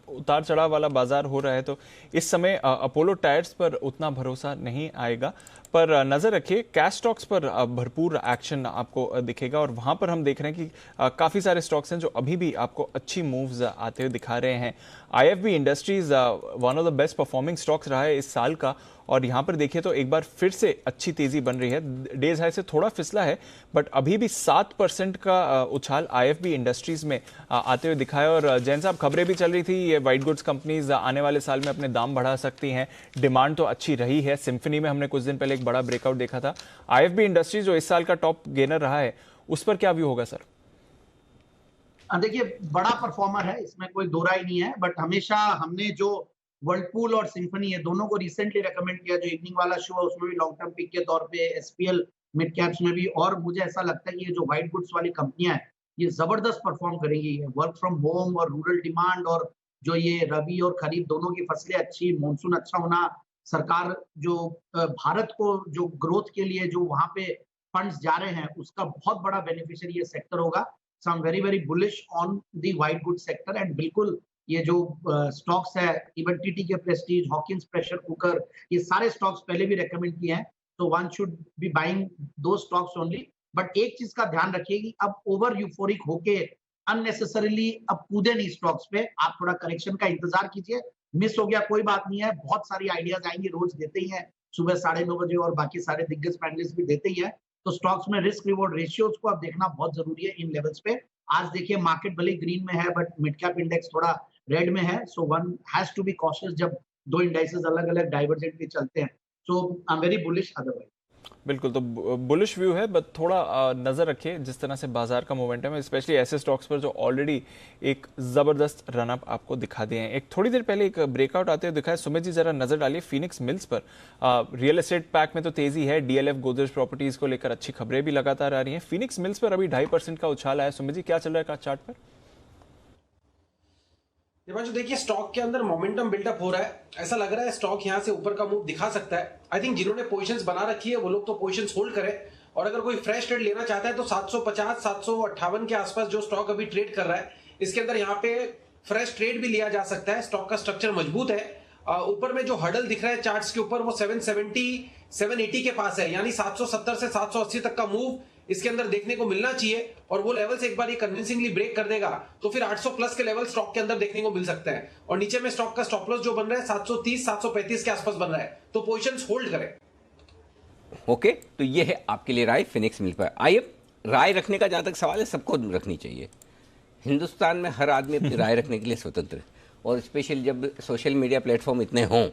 उतार चढ़ाव वाला बाजार हो रहा है, तो इस समय अपोलो टायर्स पर उतना भरोसा नहीं आएगा। पर नजर रखिए, कैश स्टॉक्स पर भरपूर एक्शन आपको दिखेगा और वहां पर हम देख रहे हैं कि काफी सारे स्टॉक्स हैं जो अभी भी आपको अच्छी मूव्स आते हुए दिखा रहे हैं। IFB industries one of the best performing stocks रहा है इस साल का और यहाँ पर देखिए तो एक बार फिर से अच्छी तेजी बन रही है। डेज हाई से थोड़ा फिसला है, बट अभी भी 7% का उछाल IFB इंडस्ट्रीज में आते हुए दिखा है। और जैन साहब, खबरें भी चल रही थी ये व्हाइट गुड्स कंपनीज आने वाले साल में अपने दाम बढ़ा सकती हैं। डिमांड तो अच्छी रही है। सिम्फनी में हमने कुछ दिन पहले एक बड़ा ब्रेकआउट देखा था। IFB इंडस्ट्रीज जो इस साल का टॉप गेनर रहा है, उस पर क्या व्यू होगा सर? देखिए, बड़ा परफॉर्मर है, इसमें कोई दो राय नहीं है, बट हमेशा हमने जो वर्लपूल और सिम्फनी है दोनों को रिसेंटली रेकमेंड किया। जो इवनिंग वाला शो है उसमें भी लॉन्ग टर्म पिक के तौर पे, SPL मिड कैप्स में भी। और मुझे ऐसा लगता है कि ये जो व्हाइट गुड्स वाली कंपनियां हैं ये जबरदस्त परफॉर्म करेंगी। वर्क फ्रॉम होम और रूरल डिमांड और जो ये रबी और खरीफ दोनों की फसलें अच्छी, मानसून अच्छा होना, सरकार जो भारत को जो ग्रोथ के लिए जो वहां पे फंड्स जा रहे हैं उसका बहुत बड़ा बेनिफिशियरी ये सेक्टर होगा। So I am very very bullish on the white good sector. And बिल्कुल ये जो स्टॉक्स है, even TTK Prestige, Hawkins pressure cooker, ये सारे स्टॉक्स पहले भी रेकमेंड किए हैं। तो one should be buying those stocks only. But एक चीज का ध्यान रखिए कि अब ओवर यूफोरिक होके अननेसेसरीली अब कूदे नहीं स्टॉक्स पे। आप थोड़ा करेक्शन का इंतजार कीजिए। मिस हो गया कोई बात नहीं है, बहुत सारी आइडियाज आएंगी, रोज देते ही हैं सुबह 9:30 बजे और बाकी सारे दिग्गज पैनलिस्ट भी देते ही है। तो स्टॉक्स में रिस्क रिवॉर्ड रेशियोज को अब देखना बहुत जरूरी है इन लेवल्स पे। आज देखिए मार्केट भले ग्रीन में है बट मिड कैप इंडेक्स थोड़ा रेड में है, so one has to be cautious जब दो इंडाइसेस अलग अलग डाइवर्जेंटली चलते हैं। So I am very bullish otherwise. बिल्कुल, तो बुलिश व्यू है, बट थोड़ा नज़र रखिए जिस तरह से बाजार का मोमेंटम है, स्पेशली ऐसे स्टॉक्स पर जो ऑलरेडी एक ज़बरदस्त रनअप आपको दिखा दिए हैं। एक थोड़ी देर पहले एक ब्रेकआउट आते हुए दिखा है, सुमित जी जरा नज़र डालिए फिनिक्स मिल्स पर। रियल एस्टेट पैक में तो तेज़ी है, डीएलएफ गोदरेज प्रॉपर्टीज़ को लेकर अच्छी खबरें भी लगातार आ रही हैं। फिनिक्स मिल्स पर अभी 2.5% का उछाल आया। सुमित जी क्या चल रहा है चार्ट पर? दिपांशु देखिए स्टॉक के अंदर मोमेंटम बिल्डअप हो रहा है, ऐसा लग रहा है स्टॉक यहां से ऊपर का मूव दिखा सकता है। आई थिंक जिन्होंने पोजीशंस बना रखी है वो लोग तो पोजीशंस होल्ड करें, और अगर कोई फ्रेश ट्रेड लेना चाहता है तो 750 758 के आसपास जो स्टॉक अभी ट्रेड कर रहा है, इसके अंदर यहाँ पे फ्रेश ट्रेड भी लिया जा सकता है। स्टॉक का स्ट्रक्चर मजबूत है। ऊपर में जो हडल दिख रहा है चार्ट्स के ऊपर वो 770 780 के पास है, यानी 770 से 780 तक का मूव इसके अंदर देखने को मिलना चाहिए, और वो लेवल से एक बार ये कन्विंसिंगली ब्रेक कर देगा तो फिर 800 प्लस के लेवल स्टॉक के अंदर देखने को मिल सकता है। और नीचे में स्टॉक का स्टॉप लॉस जो बन रहा है 730 735 के आसपास बन रहा है, तो पोजीशंस होल्ड करें। ओके, तो ये है आपके लिए राय फिनिक्स मिल पर। आइए, राय रखने का जहां तक सवाल है सबको रखनी चाहिए। हिंदुस्तान में हर आदमी अपनी राय रखने के लिए स्वतंत्र है, और स्पेशली जब सोशल मीडिया प्लेटफॉर्म इतने हों,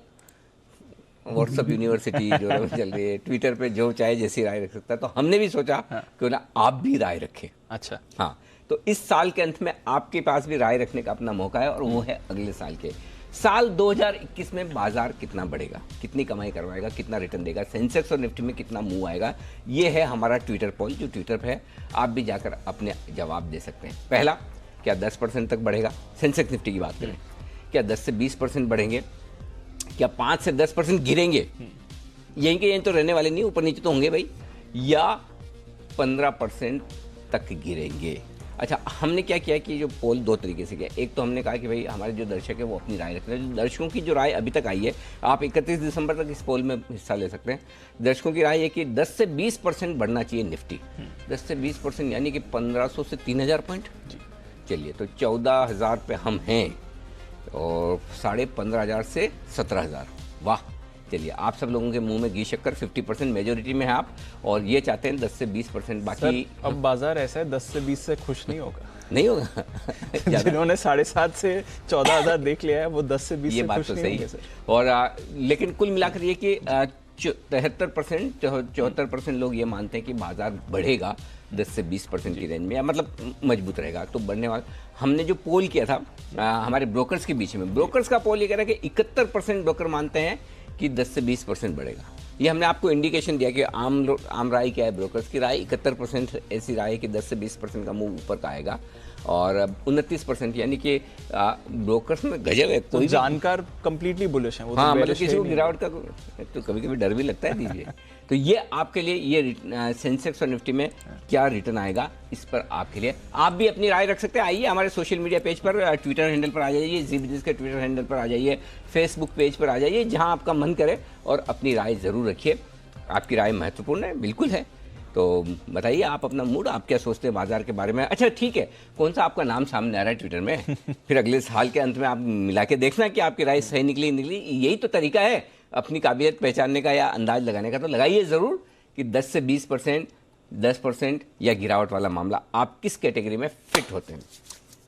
व्हाट्सएप यूनिवर्सिटी जो चल रही है, ट्विटर पे जो चाहे जैसी राय रख सकता है, तो हमने भी सोचा क्यों ना आप भी राय रखें। अच्छा, हाँ, तो इस साल के अंत में आपके पास भी राय रखने का अपना मौका है, और वो है अगले साल के साल 2021 में बाजार कितना बढ़ेगा, कितनी कमाई करवाएगा, कितना रिटर्न देगा, सेंसेक्स और निफ्टी में कितना मूव आएगा। ये है हमारा ट्विटर पोल जो ट्विटर पे है, आप भी जाकर अपने जवाब दे सकते हैं। पहला, क्या 10% तक बढ़ेगा? सेंसेक्स निफ्टी की बात करें, क्या 10 से 20% बढ़ेंगे? क्या 5 से 10% गिरेंगे? यहीं के यहीं तो रहने वाले नहीं, ऊपर नीचे तो होंगे भाई। या 15% तक गिरेंगे? अच्छा, हमने क्या किया कि जो पोल दो तरीके से किया। एक तो हमने कहा कि भाई हमारे जो दर्शक है वो अपनी राय रख रहे हैं। दर्शकों की जो राय अभी तक आई है, आप 31 दिसंबर तक इस पोल में हिस्सा ले सकते हैं। दर्शकों की राय है कि 10 से 20% बढ़ना चाहिए निफ्टी। 10 से 20% यानी कि 1500 से 3000 पॉइंट। चलिए, तो 14,000 पे हम हैं, और 15,500 से 17,000। वाह, चलिए, आप सब लोगों के मुंह में घी शक्कर। 50% मेजोरिटी में है आप, और ये चाहते हैं 10 से 20% बाकी। अब बाजार ऐसा है 10 से 20 से खुश नहीं होगा। नहीं होगा जिन्होंने 7.5 से 14,000 देख लिया है वो 10 से 20 ये से बात खुश तो नहीं सही होंगे है। और लेकिन कुल मिलाकर ये कि 74% लोग ये मानते हैं कि बाजार बढ़ेगा 10 से 20% की रेंज में, या मतलब मजबूत रहेगा। तो बढ़ने वाला, हमने जो पोल किया था हमारे ब्रोकर्स के बीच में, ब्रोकर्स का पोल ये कह रहा है कि 71% ब्रोकर मानते हैं कि 10 से 20% बढ़ेगा। ये हमने आपको इंडिकेशन दिया कि आम राय क्या है। ब्रोकर्स की राय 71% ऐसी राय है कि 10 से 20% का मूव ऊपर का आएगा, और 29% यानी कि ब्रोकर्स में गजब है। तो जानकार कंप्लीटली बुलिश हैं। वो हाँ, तो मतलब किसी को गिरावट का तो कभी कभी डर भी लगता है। दीजिए तो ये आपके लिए, ये सेंसेक्स और निफ्टी में क्या रिटर्न आएगा, इस पर आपके लिए आप भी अपनी राय रख सकते हैं। आइए हमारे सोशल मीडिया पेज पर, ट्विटर हैंडल पर आ जाइए, जी बिजनेस के ट्विटर हैंडल पर आ जाइए, फेसबुक पेज पर आ जाइए, जहां आपका मन करे, और अपनी राय जरूर रखिए। आपकी राय महत्वपूर्ण है, बिल्कुल है। तो बताइए आप अपना मूड, आप क्या सोचते हैं बाजार के बारे में। अच्छा ठीक है, कौन सा आपका नाम सामने आ रहा है ट्विटर में, फिर अगले साल के अंत में आप मिला के देखना कि आपकी राय सही निकली। यही तो तरीका है अपनी काबिलियत पहचानने का या अंदाज लगाने का। तो लगाइए ज़रूर कि 10 से 20%, 10% या गिरावट वाला मामला आप किस कैटेगरी में फिट होते हैं,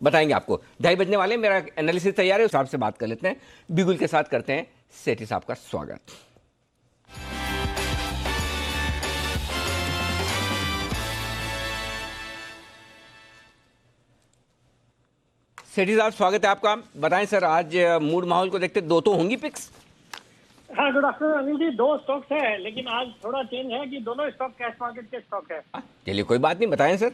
बताएंगे आपको। 2:30 बजने वाले, मेरा एनालिसिस तैयार है, उस हिसाब से बात कर लेते हैं। बिगुल के साथ करते हैं सेठी साहब का स्वागत। सेठी साहब स्वागत है आपका। बताएं सर, आज मूड माहौल को देखते दो तो होंगी पिक्स। हाँ, good afternoon Anil ji. 2 stocks है, लेकिन आज थोड़ा चेंज है कि दोनों स्टॉक कैश मार्केट के स्टॉक है। चलिए कोई बात नहीं, बताएं सर।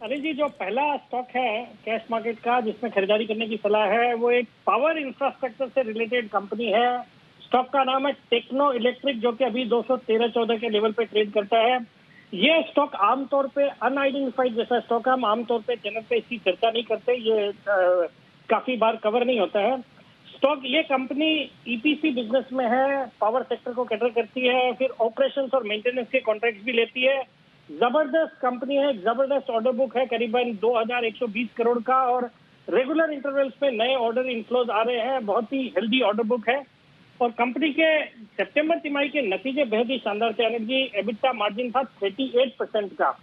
अनिल जी, जो पहला स्टॉक है कैश मार्केट का जिसमें खरीदारी करने की सलाह है, वो एक पावर इंफ्रास्ट्रक्चर से रिलेटेड कंपनी है। स्टॉक का नाम है टेक्नो इलेक्ट्रिक, जो कि अभी 213-14 के लेवल पे ट्रेड करता है। ये स्टॉक आमतौर पे अनआइडेंटिफाइड जैसा स्टॉक है, हम आमतौर पे चैनल पे इसकी चर्चा नहीं करते, ये काफी बार कवर नहीं होता है स्टॉक। ये कंपनी ईपीसी बिजनेस में है, पावर सेक्टर को कैटर करती है, फिर ऑपरेशंस और मेंटेनेंस के कॉन्ट्रैक्ट भी लेती है। जबरदस्त कंपनी है, जबरदस्त ऑर्डर बुक है, करीबन 2120 करोड़ का, और रेगुलर इंटरवल्स पे नए ऑर्डर इनफ्लोज आ रहे हैं। बहुत ही हेल्दी ऑर्डर बुक है, और कंपनी के सितंबर तिमाही के नतीजे बेहद ही शानदार थे। एनर्जी एबिटा मार्जिन था 38% का,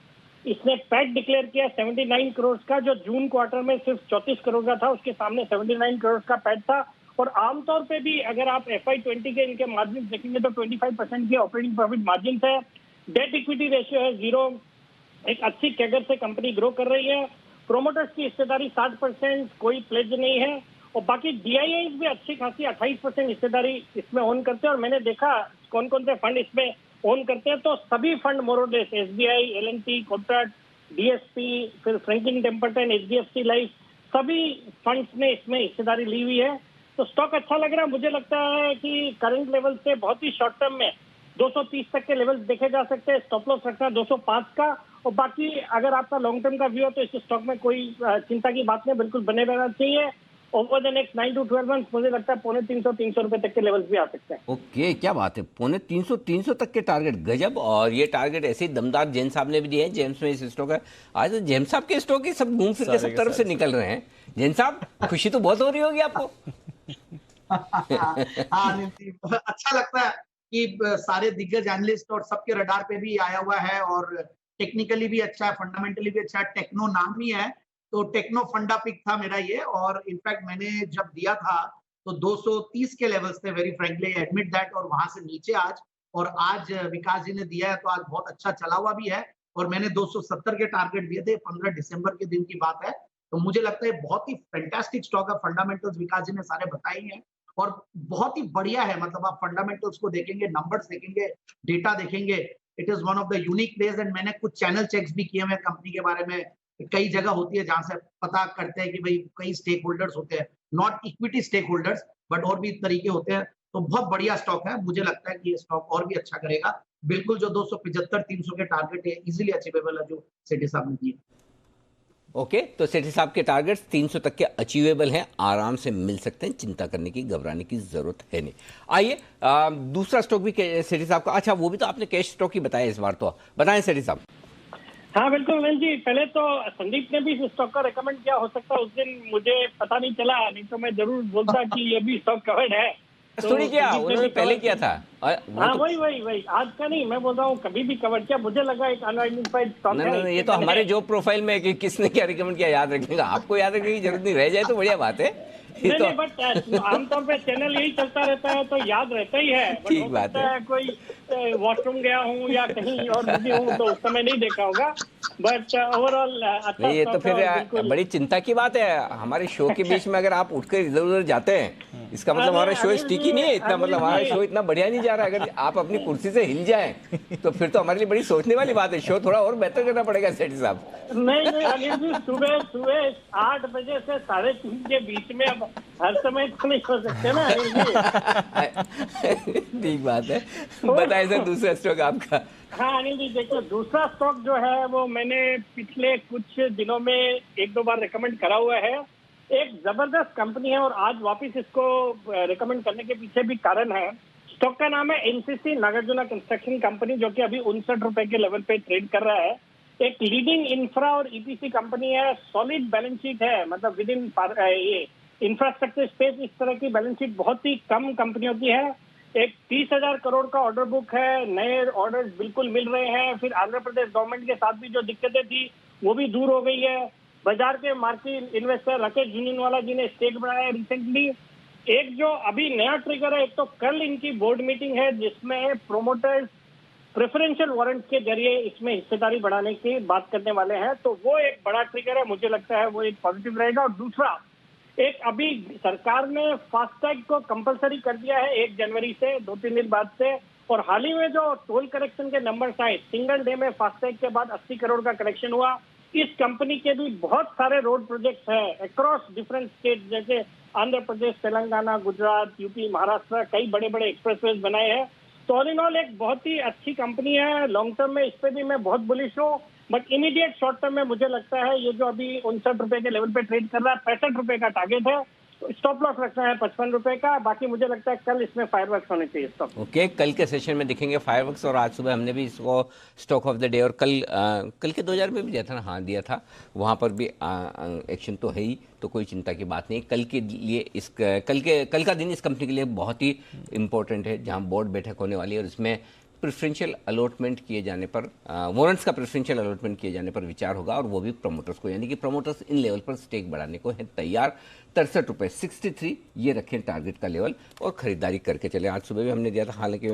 इसने पैट डिक्लेयर किया 79 करोड़ का, जो जून क्वार्टर में सिर्फ 34 करोड़ का था, उसके सामने 79 करोड़ का पैट था। और आमतौर पे भी अगर आप FY20 के इनके मार्जिन देखेंगे तो 25% की ऑपरेटिंग प्रॉफिट मार्जिन है। डेट इक्विटी रेशियो है 0। एक अच्छी कैगर से कंपनी ग्रो कर रही है। प्रोमोटर्स की हिस्सेदारी 60%, कोई प्लेज नहीं है। और बाकी DIIs भी अच्छी खासी 28% हिस्सेदारी इसमें ओन करते हैं। और मैंने देखा कौन कौन से फंड इसमें ओन करते हैं, तो सभी फंड मोरलेस, SBI, L&T, कोटक, DSP, फिर फ्रैंकलिन टेम्पल्टन, HDFC लाइफ, सभी फंड्स ने इसमें हिस्सेदारी ली हुई है। तो स्टॉक अच्छा लग रहा है। मुझे लगता है कि करंट लेवल से बहुत ही शॉर्ट टर्म में 230 तक के लेवल्स देखे जा सकते हैं। स्टॉप लॉस रखना 205 का। और बाकी अगर आपका लॉन्ग टर्म का व्यू है तो इस स्टॉक में कोई चिंता की बात नहीं, बिल्कुल बने रहना चाहिए। Over the next 9 to 12 months मुझे लगता है 350 रुपए तक के लेवल्स भी आ सकते हैं। ओके, क्या बात है, 350 तक के टारगेट, गजब। और ये टारगेट ऐसे ही दमदार जैन साहब ने भी दिए हैं। जेम्स में इस स्टॉक है, आज तो जेम्स साहब के स्टॉक ही सब घूम फिर के सब तरफ से निकल रहे हैं। जैन साहब, खुशी तो बहुत हो रही होगी आपको। हाँ, अच्छा लगता है कि सारे दिग्गज एनालिस्ट और सबके रडार पे भी आया हुआ है, और टेक्निकली भी अच्छा है, फंडामेंटली भी अच्छा है। टेक्नो नाम ही है, तो टेक्नो फंडा पिक था मेरा ये। और इनफैक्ट मैंने जब दिया था तो 230 के लेवल्स थे, वेरी फ्रैंकली एडमिट दैट, और वहां से नीचे आज, और आज विकास जी ने दिया है तो आज बहुत अच्छा चला हुआ भी है। और मैंने 270 के टारगेट दिए थे, 15 दिसंबर के दिन की बात है। तो मुझे लगता है बहुत ही फैंटास्टिक स्टॉक है। फंडामेंटल्स विकास जी ने सारे बताए हैं और बहुत ही बढ़िया है। मतलब आप फंडामेंटल्स को देखेंगे, नंबर्स देखेंगे, डेटा देखेंगे, it is one of the unique place. And मैंने कुछ चैनल चेक्स भी किए हुए कंपनी के बारे में। कई जगह होती है जहां से पता करते हैं कि भाई कई स्टेक होल्डर्स होते हैं, not equity stake holders but और भी तरीके होते हैं। तो बहुत बढ़िया स्टॉक है। मुझे लगता है कि ये स्टॉक और भी अच्छा करेगा। बिल्कुल जो 275-300 के टारगेट है इजीली अचीवेबल है जो सेठी साहब ने दिए। ओके, तो सेठी साहब के टारगेट्स 300 तक के अचीवेबल हैं, आराम से मिल सकते हैं, चिंता करने की, घबराने की जरूरत है नहीं। आइए दूसरा स्टॉक भी सेठी साहब का, अच्छा वो भी तो आपने कैश स्टॉक ही बताया इस बार, तो बताएं सेठी साहब। हाँ बिल्कुल अनिल जी, पहले तो संदीप ने भी इस स्टॉक का रेकमेंड किया, हो सकता है उस दिन मुझे पता नहीं चला, नहीं तो मैं जरूर बोलता कि ये भी स्टॉक कवर्ड है। थोड़ी किया उन्होंने पहले किया था। हाँ तो... वही आज का नहीं, मैं बोल रहा हूँ कभी भी कवर किया, मुझे लगा एक अनआइडेंटिफाइड स्टॉक है। नहीं, ये तो हमारे जॉब प्रोफाइल में कि किसने क्या रिकमेंड किया याद रखेगा, आपको याद रखने की जरूरत नहीं, रह जाए तो बढ़िया बात है। नहीं, बट आमतौर पे चैनल यही चलता रहता है तो याद रहता ही है। ठीक बात है, कोई वॉशरूम गया हूँ या कहीं और बिजी हूँ तो उस समय नहीं देखा होगा, बट ओवरऑल अच्छा। ये तो फिर बड़ी चिंता की बात है। हमारे शो के बीच में अगर आप उठकर इधर उधर जाते हैं, इसका मतलब हमारा शो स्टिकी नहीं है इतना, मतलब हमारा शो इतना बढ़िया नहीं जा रहा है। अगर आप अपनी कुर्सी से हिल जाएं तो फिर तो हमारे लिए बड़ी सोचने वाली बात है। शो थोड़ा और बेहतर करना पड़ेगा सेठी साहब। नहीं अनिल जी, सुबह 8 बजे से 3:30 के बीच में अब हर समय तो नहीं हो सकते ना अनिल जी। ठीक बात है, बताइए सर दूसरा स्टॉक आपका। हाँ अनिल जी, देखो दूसरा स्टॉक जो है वो मैंने पिछले कुछ दिनों में 1-2 बार रिकमेंड करा हुआ है। एक जबरदस्त कंपनी है और आज वापस इसको रिकमेंड करने के पीछे भी कारण है। स्टॉक का नाम है NCC नागार्जुना कंस्ट्रक्शन कंपनी, जो कि अभी 59 रुपए के लेवल पे ट्रेड कर रहा है। एक लीडिंग इंफ्रा और EPC कंपनी है, सॉलिड बैलेंस शीट है, मतलब विद इन ये इंफ्रास्ट्रक्चर स्पेस इस तरह की बैलेंस शीट बहुत ही कम कंपनियों की है। एक 30,000 करोड़ का ऑर्डर बुक है, नए ऑर्डर्स बिल्कुल मिल रहे हैं। फिर आंध्र प्रदेश गवर्नमेंट के साथ भी जो दिक्कतें थी वो भी दूर हो गई है। बाजार के मार्केट इन्वेस्टर राकेश झुनझुनवाला जी ने स्टेक बनाया रिसेंटली। एक जो अभी नया ट्रिगर है, एक तो कल इनकी बोर्ड मीटिंग है जिसमें प्रोमोटर्स प्रेफरेंशियल वारंट के जरिए इसमें हिस्सेदारी बढ़ाने की बात करने वाले हैं, तो वो एक बड़ा ट्रिगर है, मुझे लगता है वो एक पॉजिटिव रहेगा। और दूसरा, एक अभी सरकार ने फास्टैग को कंपलसरी कर दिया है 1 जनवरी से, 2-3 दिन बाद से। और हाल ही में जो टोल कलेक्शन के नंबर्स आए, सिंगल डे में फास्टैग के बाद 80 करोड़ का कलेक्शन हुआ। इस कंपनी के भी बहुत सारे रोड प्रोजेक्ट्स हैं अक्रॉस डिफरेंट स्टेट, जैसे आंध्र प्रदेश, तेलंगाना, गुजरात, यूपी, महाराष्ट्र, कई बड़े बड़े एक्सप्रेसवेज बनाए हैं। तो ऑल इन ऑल एक बहुत ही अच्छी कंपनी है। लॉन्ग टर्म में इस पे भी मैं बहुत बुलिश हूँ, बट इमीडिएट शॉर्ट टर्म में मुझे लगता है ये जो अभी 59 रुपए के लेवल पे ट्रेड कर रहा है, 65 रुपए का टारगेट है, स्टॉप लॉस रखना है 55 रुपए का। बाकी मुझे लगता है कल इसमें फायरवर्क्स होने चाहिए स्टॉक। ओके, कल के सेशन में दिखेंगे फायरवर्क्स। और आज सुबह हमने भी इसको स्टॉक ऑफ द डे, और कल के 2000 में भी दिया था ना, हाँ दिया था, वहाँ पर भी एक्शन तो है ही, तो कोई चिंता की बात नहीं। कल के लिए कल का दिन इस कंपनी के लिए बहुत ही इंपॉर्टेंट है, जहाँ बोर्ड बैठक होने वाली है और इसमें प्रेफरेंशियल अलॉटमेंट किए जाने पर, वारंट्स का प्रेफरेंशियल अलॉटमेंट किए जाने पर विचार होगा, और वो भी प्रमोटर्स को, यानी कि प्रमोटर्स इन लेवल पर स्टेक बढ़ाने को है तैयार। 63 रुपये 63 ये रखें टारगेट का लेवल, और खरीदारी करके चले। आज सुबह भी हमने दिया था, हालांकि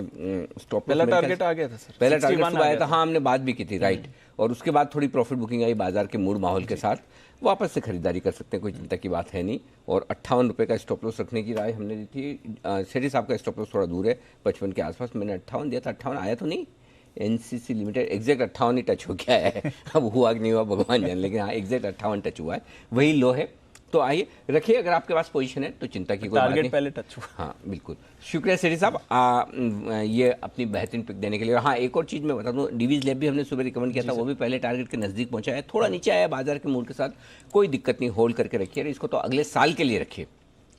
स्टॉप पहला टारगेट आ गया था सर, पहला टारगेट सुबह आया था, हाँ हमने बात भी की थी, राइट। और उसके बाद थोड़ी प्रॉफिट बुकिंग आई बाजार के मूड माहौल के साथ, वापस से खरीदारी कर सकते हैं, कोई चिंता की बात है नहीं। और 58 रुपये का स्टॉप लॉस रखने की राय हमने दी थी। सेठी साहब का स्टॉप लॉस थोड़ा दूर है, 55 के आसपास। मैंने 58 दिया था, 58 आया तो नहीं, एनसीसी लिमिटेड एग्जैक्ट 58 ही टच हो गया है। अब हुआ कि नहीं हुआ भगवान जाने, लेकिन हाँ एग्जैक्ट 58 टच हुआ है, वही लो है। तो आइए रखिए, अगर आपके पास पोजीशन है तो चिंता की कोई बात नहीं। टारगेट पहले टच हुआ। हाँ बिल्कुल, शुक्रिया सेठी साहब ये अपनी बेहतरीन पिक देने के लिए। हाँ एक और चीज़ मैं बता दूँ, डीवीज लैब भी हमने सुबह रिकमेंड किया था, वो भी पहले टारगेट के नज़दीक पहुंचा है, थोड़ा नीचे आया बाजार के मूड के साथ, कोई दिक्कत नहीं, होल्ड करके रखिए। इसको तो अगले साल के लिए रखिए,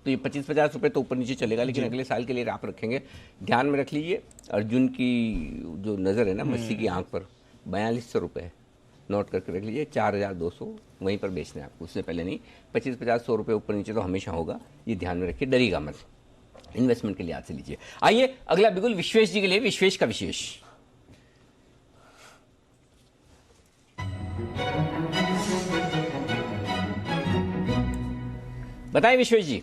तो ये 25-50 रुपये तो ऊपर नीचे चलेगा, लेकिन अगले साल के लिए आप रखेंगे। ध्यान में रख लीजिए, अर्जुन की जो नज़र है ना मच्छी की आंख पर, 4200 रुपये है, नोट करके रख लीजिए। 4200 वहीं पर बेचना है आपको, उससे पहले नहीं। 25-50-100 रुपये ऊपर नीचे तो हमेशा होगा, ये ध्यान में रखिए, डरिएगा मत, इन्वेस्टमेंट के लिए आज से लीजिए। आइए अगला बिल्कुल विश्वेश जी के लिए, विश्वेश का विशेष। बताएं विश्वेश जी।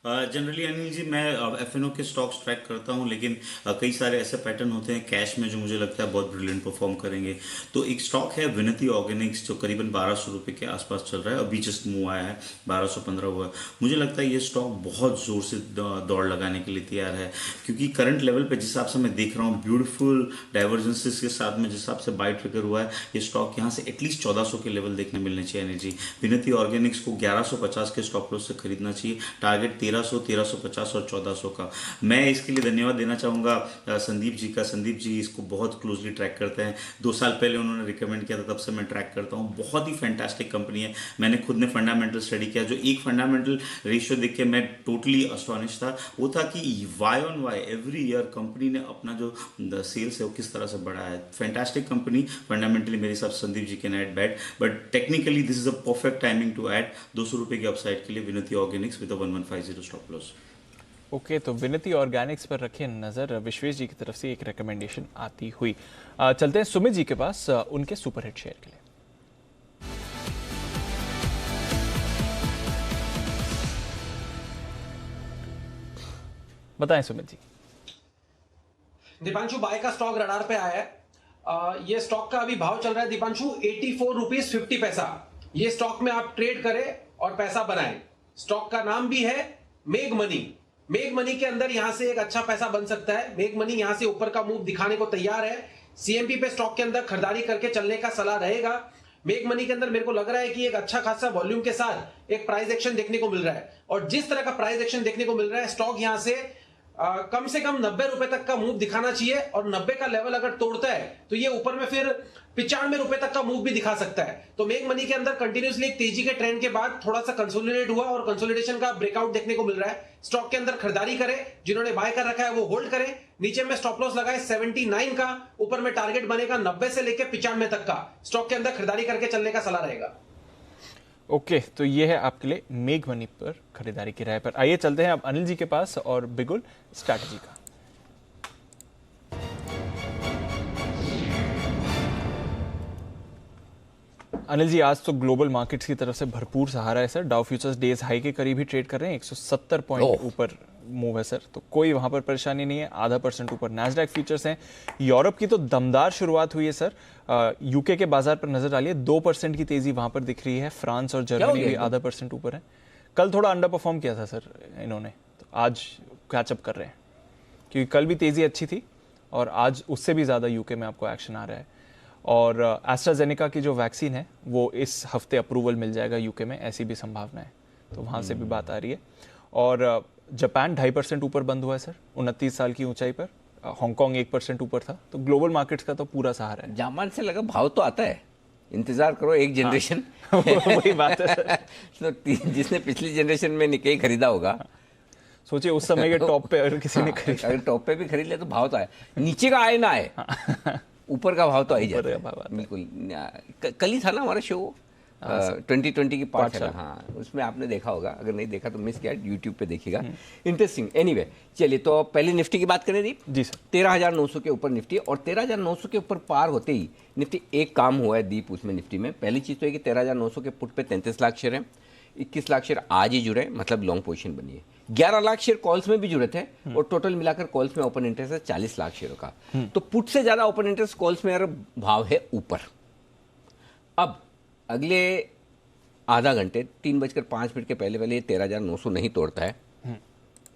जनरली अनिल जी मैं एफएनओ के स्टॉक्स ट्रैक करता हूं, लेकिन कई सारे ऐसे पैटर्न होते हैं कैश में जो मुझे लगता है बहुत ब्रिलियंट परफॉर्म करेंगे। तो एक स्टॉक है विनती ऑर्गेनिक्स, जो करीबन 1200 रुपये के आसपास चल रहा है, अभी जस्ट मूव आया है, 1215 हुआ है। मुझे लगता है ये स्टॉक बहुत जोर से दौड़ लगाने के लिए तैयार है, क्योंकि करंट लेवल पर जिस हिसाब से मैं देख रहा हूँ, ब्यूटीफुल डाइवर्जेंसेस के साथ में जिस हिसाब से बाय ट्रिगर हुआ है, ये स्टॉक यहाँ से एटलीस्ट 1400 के लेवल देखने मिलने चाहिए अनिल जी। विनती ऑर्गेनिक्स को 1150 के स्टॉप लॉस से खरीदना चाहिए, टारगेट 1350 और 1400 का। मैं इसके लिए धन्यवाद देना चाहूँगा संदीप जी का। संदीप जी इसको बहुत क्लोजली ट्रैक करते हैं, 2 साल पहले उन्होंने रिकमेंड किया था, तब से मैं ट्रैक करता हूँ। बहुत ही फैंटास्टिक कंपनी है, मैंने खुद ने फंडामेंटल स्टडी किया। जो एक फंडामेंटल रेशियो देख के मैं टोटली अस्टॉनिश था, वो था कि Y on Y every year company ने अपना जो सेल्स है वो किस तरह से बढ़ाया है। फैंटास्टिक कंपनी, फंडामेंटली मेरे हिसाब से Sandeep ji can add bad, but technically this is a perfect timing to add 200 रुपये की अपसाइड के लिए Vinati organics with 1150 stop loss. Okay तो विनती ऑर्गेनिक्स पर रखिए नजर, विश्वेश जी की तरफ से एक रिकमेंडेशन आती हुई। चलते हैं सुमित जी के पास, उनके सुपरहिट शेयर के लिए। बताएं सुमित जी। दीपांशु बाय का स्टॉक रडार पे आया है। ये स्टॉक का अभी भाव चल रहा है दीपांशु 84 रुपीज 50 पैसा। ये स्टॉक में आप ट्रेड करें और पैसा बनाएं। स्टॉक का नाम भी है मेग मनी। मेग मनी के अंदर यहां से एक अच्छा पैसा बन सकता है। मेग मनी यहां से ऊपर का मूव दिखाने को तैयार है। सीएमपी पे स्टॉक के अंदर खरीदारी करके चलने का सलाह रहेगा। मेग मनी के अंदर मेरे को लग रहा है कि एक अच्छा खासा वॉल्यूम के साथ एक प्राइस एक्शन देखने को मिल रहा है, और जिस तरह का प्राइस एक्शन देखने को मिल रहा है, स्टॉक यहां से कम से कम 90 रुपए तक का मूव दिखाना चाहिए, और 90 का लेवल अगर तोड़ता है तो ये ऊपर में फिर 95 रुपए तक का मूव भी दिखा सकता है। तो मेग मनी के अंदर कंटिन्यूसली एक तेजी के ट्रेंड के बाद थोड़ा सा कंसोलिडेट हुआ और कंसोलिडेशन का ब्रेकआउट देखने को मिल रहा है। स्टॉक के अंदर खरीदारी करें, जिन्होंने बाय कर रखा है वो होल्ड करें। नीचे में स्टॉप लॉस लगाए 79 का, ऊपर में टारगेट बनेगा 90 से लेकर 95 तक का। स्टॉक के अंदर खरीदारी करके चलने का सलाह रहेगा। ओके तो ये है आपके लिए मेग मनी पर खरीदारी की राय पर। आइए चलते हैं अब अनिल जी के पास और बिगुल स्ट्रैटेजी का। अनिल जी आज तो ग्लोबल मार्केट्स की तरफ से भरपूर सहारा है sir. Dow futures days high के करीब ही ट्रेड कर रहे हैं, 170 पॉइंट ऊपर मूव है सर, तो कोई वहां पर परेशानी नहीं है। 0.5% ऊपर नैस्डैक फ्यूचर्स हैं। यूरोप की तो दमदार शुरुआत हुई है सर। यूके के बाजार पर नजर डालिए, 2% की तेजी वहां पर दिख रही है। फ्रांस और जर्मनी भी 0.5% ऊपर है। कल थोड़ा अंडर परफॉर्म किया था सर इन्होंने, तो आज कैचअप कर रहे हैं, क्योंकि कल भी तेजी अच्छी थी और आज उससे भी ज्यादा यूके में आपको एक्शन आ रहा है। और एस्ट्राजेनेका की जो वैक्सीन है वो इस हफ्ते अप्रूवल मिल जाएगा यूके में, ऐसी भी संभावना है, तो वहां से भी बात आ रही है। और जापान 2.5% ऊपर बंद हुआ है सर 29 साल की ऊंचाई पर। हांगकांग 1% ऊपर था। तो ग्लोबल मार्केट्स का तो पूरा सहारा है। जापान से लगा भाव तो आता है, इंतजार करो एक जनरेशन। वही बात है सर। तो जिसने पिछली जनरेशन में निकेई खरीदा होगा, सोचिए उस समय के टॉप पे अगर किसी ने खरीदा, अगर टॉप पे भी खरीद लिया तो भाव तो आए, नीचे का आए ना आए, ऊपर का भाव तो आ ही जाता है। बिल्कुल, कल ही था ना हमारा शो, 2020 की पाठशाला, हाँ उसमें आपने देखा होगा, अगर नहीं देखा तो मिस किया, यूट्यूब पे देखिएगा, इंटरेस्टिंग। एनीवे चलिए, तो पहले निफ्टी की बात करें दीप जी सर। 13,900 के ऊपर निफ्टी, और 13,900 के ऊपर पार होते ही निफ्टी एक काम हुआ है दीप उसमें निफ्टी में। पहली चीज़ तो है कि 13,900 के पुट पे 33 लाख शेयर हैं, 21 लाख शेयर आज ही जुड़े, मतलब लॉन्ग पोजीशन बनी है। 11 लाख शेयर कॉल्स में भी जुड़े थे, और टोटल मिलाकर कॉल्स में ओपन इंटरेस्ट है 40 लाख शेयरों का। तो पुट से ज्यादा ओपन इंटरेस्ट कॉल्स में भाव है ऊपर। अब अगले आधा घंटे 3:05 के पहले ये 13,900 नहीं तोड़ता है,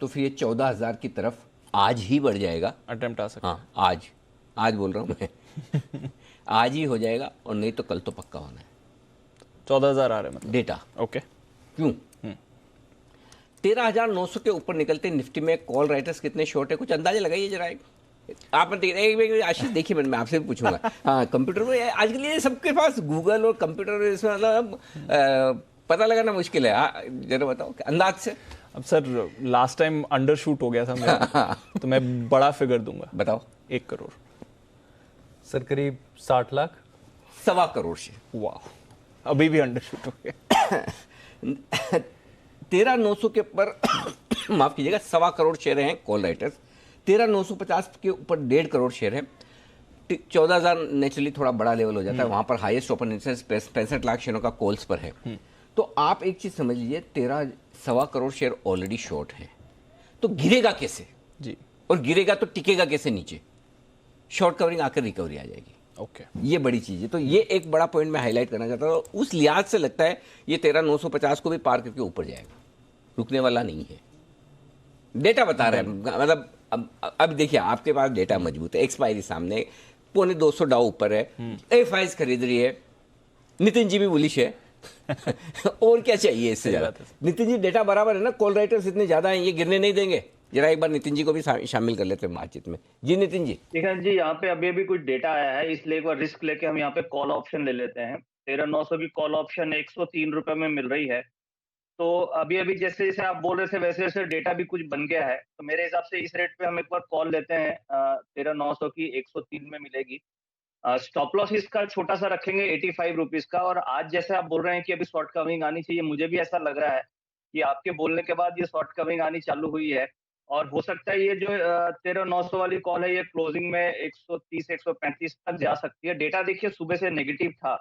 तो फिर ये 14,000 की तरफ आज ही बढ़ जाएगा, अटेम्प्ट आ सकता है। हाँ आज बोल रहा हूँ मैं आज ही हो जाएगा, और नहीं तो कल तो पक्का होना है। 14,000 आ रहे हैं मतलब डेटा। ओके, क्यों 13,900 के ऊपर निकलते निफ्टी में कॉल राइटर्स कितने शॉर्ट है, कुछ अंदाजा लगाइए जरा। आप एक आशीष देखिए, मैं आपसे भी पूछूंगा। हाँ, कंप्यूटर में आजकल ये सबके पास गूगल और कंप्यूटर, इसमें मतलब पता लगाना मुश्किल है। जरा बताओ अंदाज से। अब sir last time under shoot हो गया था मेरा तो मैं बड़ा फिगर दूंगा। बताओ। 1 करोड़ सर, करीब 60 लाख। 1.25 करोड़ से। वाह, अभी भी अंडर शूट हो गया। 13,900 के ऊपर माफ कीजिएगा 1.25 करोड़ शेयर हैं कॉल राइटर्स, 13,950 के ऊपर 1.5 करोड़ शेयर है। 14,000 नेचुरली थोड़ा बड़ा लेवल हो जाता है, वहां पर हाईएस्ट ओपन इंटरेस्ट 65 लाख शेयरों का कॉल्स पर है। तो आप एक चीज समझ लीजिए, 1.25 करोड़ शेयर ऑलरेडी शॉर्ट है, तो गिरेगा कैसे जी, और गिरेगा तो टिकेगा कैसे नीचे? शॉर्ट कवरिंग आकर रिकवरी आ जाएगी। ओके, ये बड़ी चीज है। तो ये एक बड़ा पॉइंट मैं हाईलाइट करना चाहता हूँ। उस लिहाज से लगता है ये 13,950 को भी पार करके ऊपर जाएगा, रुकने वाला नहीं है। डेटा बता रहे हैं, मतलब अब देखिए आपके पास डेटा मजबूत है, एक्सपायरी सामने, 250 डाउ ऊपर है, एफआईज खरीद रही है, नितिन जी भी बुलिश है और क्या चाहिए इससे ज्यादा? नितिन जी डेटा बराबर है ना, कॉल राइटर्स इतने ज्यादा हैं, ये गिरने नहीं देंगे। जरा एक बार नितिन जी को भी शामिल कर लेते हैं बातचीत में। जी नितिन जी। ठीक है जी, यहाँ पे अभी कुछ डेटा आया है, इसलिए एक बार रिस्क लेके हम यहाँ पे कॉल ऑप्शन ले लेते हैं। 13,900 की कॉल ऑप्शन 103 रुपए में मिल रही है। तो अभी जैसे जैसे आप बोल रहे थे वैसे वैसे डेटा भी कुछ बन गया है, तो मेरे हिसाब से इस रेट पे हम एक बार कॉल लेते हैं। 13,900 की 103 में मिलेगी। स्टॉप लॉस इसका छोटा सा रखेंगे 85 रुपीज का। और आज जैसे आप बोल रहे हैं कि अभी शॉर्ट कवरिंग आनी चाहिए, मुझे भी ऐसा लग रहा है कि आपके बोलने के बाद ये शॉर्ट कवरिंग आनी चालू हुई है, और हो सकता है ये जो 13,900 वाली कॉल है ये क्लोजिंग में 130-135 तक जा सकती है। डेटा देखिए सुबह से नेगेटिव था,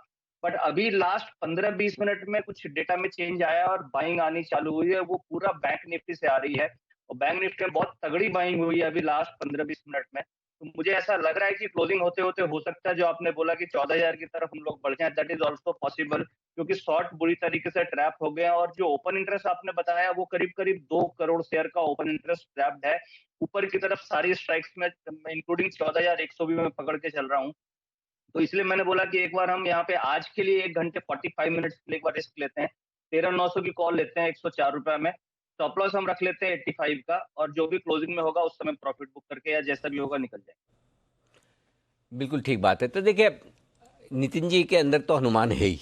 बट अभी लास्ट 15-20 मिनट में कुछ डेटा में चेंज आया और बाइंग आनी चालू हुई है, वो पूरा बैंक निफ्टी से आ रही है, और बैंक निफ्टी में बहुत तगड़ी बाइंग हुई है अभी लास्ट 15-20 मिनट में। तो मुझे ऐसा लग रहा है कि क्लोजिंग होते होते हो सकता है जो आपने बोला कि 14,000 की तरफ हम लोग बढ़ जाएं, दैट इज ऑल्सो पॉसिबल, क्योंकि शॉर्ट बुरी तरीके से ट्रैप हो गया। और जो ओपन इंटरेस्ट आपने बताया वो करीब करीब 2 करोड़ शेयर का ओपन इंटरेस्ट ट्रैप्ड है ऊपर की तरफ सारी स्ट्राइक्स में, इंक्लूडिंग 14,100 भी मैं पकड़ के चल रहा हूँ। तो इसलिए मैंने बोला कि एक बार हम यहाँ पे आज के लिए 1 घंटे 45 मिनट्स के लिए एक बार रिस्क लेते हैं। 13,900 की कॉल लेते हैं 104 रुपए में, स्टॉप लॉस हम रख लेते हैं 85 का, और जो भी क्लोजिंग में होगा उस समय प्रॉफिट बुक करके या जैसा भी होगा निकल जाए। बिल्कुल ठीक बात है। तो देखिए नितिन जी के अंदर तो हनुमान है ही,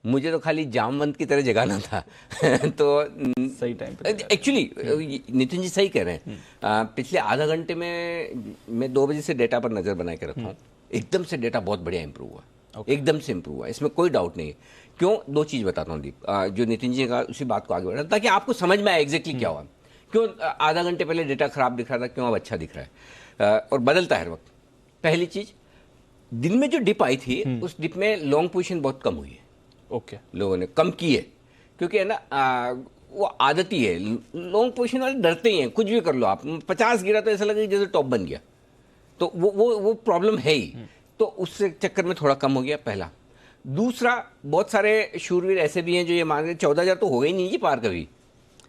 मुझे तो खाली जामवंत की तरह जगाना था तो सही टाइम पे एक्चुअली नितिन जी सही कह रहे हैं। पिछले आधा घंटे में मैं 2 बजे से डेटा पर नजर बना के रखा हूँ, एकदम से डेटा बहुत बढ़िया इंप्रूव हुआ, एकदम से इंप्रूव हुआ, इसमें कोई डाउट नहीं है। क्यों? 2 चीज बताता हूँ दीप, जो नितिन जी का उसी बात को आगे बढ़ा ताकि आपको समझ में आए एग्जैक्टली क्या हुआ, क्यों आधा घंटे पहले डेटा खराब दिख रहा था, क्यों अब अच्छा दिख रहा है, और बदलता है हर वक्त। पहली चीज, दिन में जो डिप आई थी उस डिप में लॉन्ग पोजीशन बहुत कम हुई है। ओके, लोगों ने कम की है, क्योंकि है ना वो आदत ही है, लॉन्ग पोजीशन वाले डरते ही हैं, कुछ भी कर लो आप, 50 गिरा तो ऐसा लगे जैसे टॉप बन गया, तो वो प्रॉब्लम है ही। तो उससे चक्कर में थोड़ा कम हो गया, पहला। दूसरा, बहुत सारे शूरवीर ऐसे भी हैं जो ये मान रहे 14,000 तो हो गई नहीं जी पार कभी,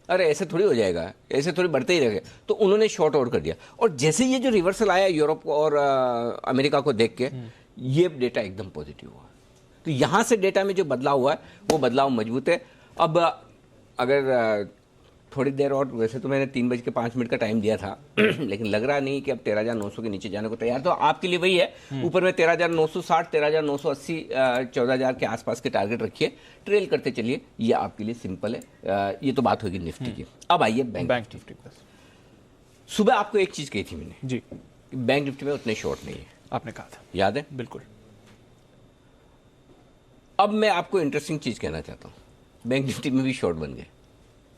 अरे ऐसे थोड़ी हो जाएगा, ऐसे थोड़ी बढ़ते ही रहेगा, तो उन्होंने शॉर्ट आउट कर दिया। और जैसे ये जो रिवर्सल आया यूरोप और अमेरिका को देख के, ये डेटा एकदम पॉजिटिव हुआ। तो यहाँ से डेटा में जो बदलाव हुआ है वो बदलाव मजबूत है। अब अगर थोड़ी देर और, वैसे तो मैंने 3:05 का टाइम दिया था लेकिन लग रहा नहीं कि अब 13,900 के नीचे जाने को तैयार, तो आपके लिए वही है, ऊपर में 13,960, 13,980, 14,000 के आसपास के टारगेट रखिए, ट्रेल करते चलिए, ये आपके लिए सिंपल है। ये तो बात होगी निफ्टी की। अब आइए बैंक निफ्टी। सुबह आपको एक चीज कही थी मैंने जी, बैंक निफ्टी में उतने शॉर्ट नहीं है, आपने कहा था, याद है? बिल्कुल। अब मैं आपको इंटरेस्टिंग चीज कहना चाहता हूँ, बैंक निफ्टी में भी शॉर्ट बन गए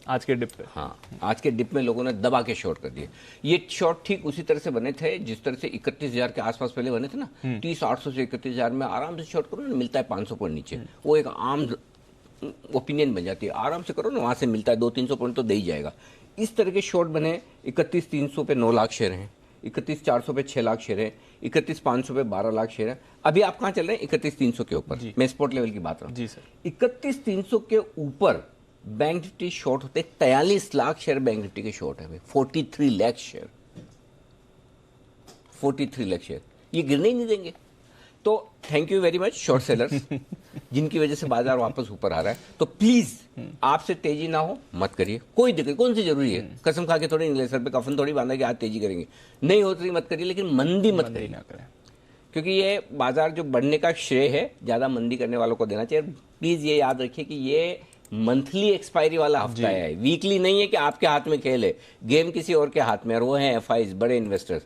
आज के डिप पे। हाँ, आज के डिप में लोगों ने दबा के शॉर्ट कर दिए। ये शॉर्ट ठीक उसी तरह से बने थे जिस तरह से 31,000 के आसपास पहले बने थे ना, 30,800 से 31,000 में आराम से शॉर्ट करो ना, मिलता है 500 पॉइंट नीचे, वो एक आम ओपिनियन बन जाती है। आराम से करो ना, वहां से मिलता है 200-300 पॉइंट तो दे ही जाएगा। इस तरह के शॉर्ट बने। 31,300 पे 9 लाख शेयर हैं, 31,400 पे 6 लाख शेयर है, 31,500 पे 12 लाख शेयर है। अभी आप कहाँ चल रहे हैं? 31,300 के ऊपर। मैं स्पॉट लेवल की बात कर रहा हूँ जी सर। 31,300 के ऊपर बैंक निफ्टी शॉर्ट होते 43 लाख शेयर बैंक निफ्टी के शॉर्ट है। 43 लाख शेयर, 43 लाख शेयर, ये गिरने ही नहीं देंगे। तो thank you very much short sellers जिनकी वजह से बाजार वापस ऊपर आ रहा है। तो प्लीज आपसे तेजी ना हो मत करिए, कोई दिक्कत कौन सी जरूरी है? कसम खा के थोड़ी निकले, सर पे कफन थोड़ी बांधा कि आज तेजी करेंगे, नहीं होती मत करिए, लेकिन मंदी मत करिए ना करें, क्योंकि ये बाजार जो बढ़ने का श्रेय है ज्यादा मंदी करने वालों को देना चाहिए। प्लीज ये याद रखिए कि ये मंथली एक्सपायरी वाला हफ्ता है, वीकली नहीं है कि आपके हाथ में खेल है, गेम किसी और के हाथ में, और वो हैं एफआईज, बड़े इन्वेस्टर्स।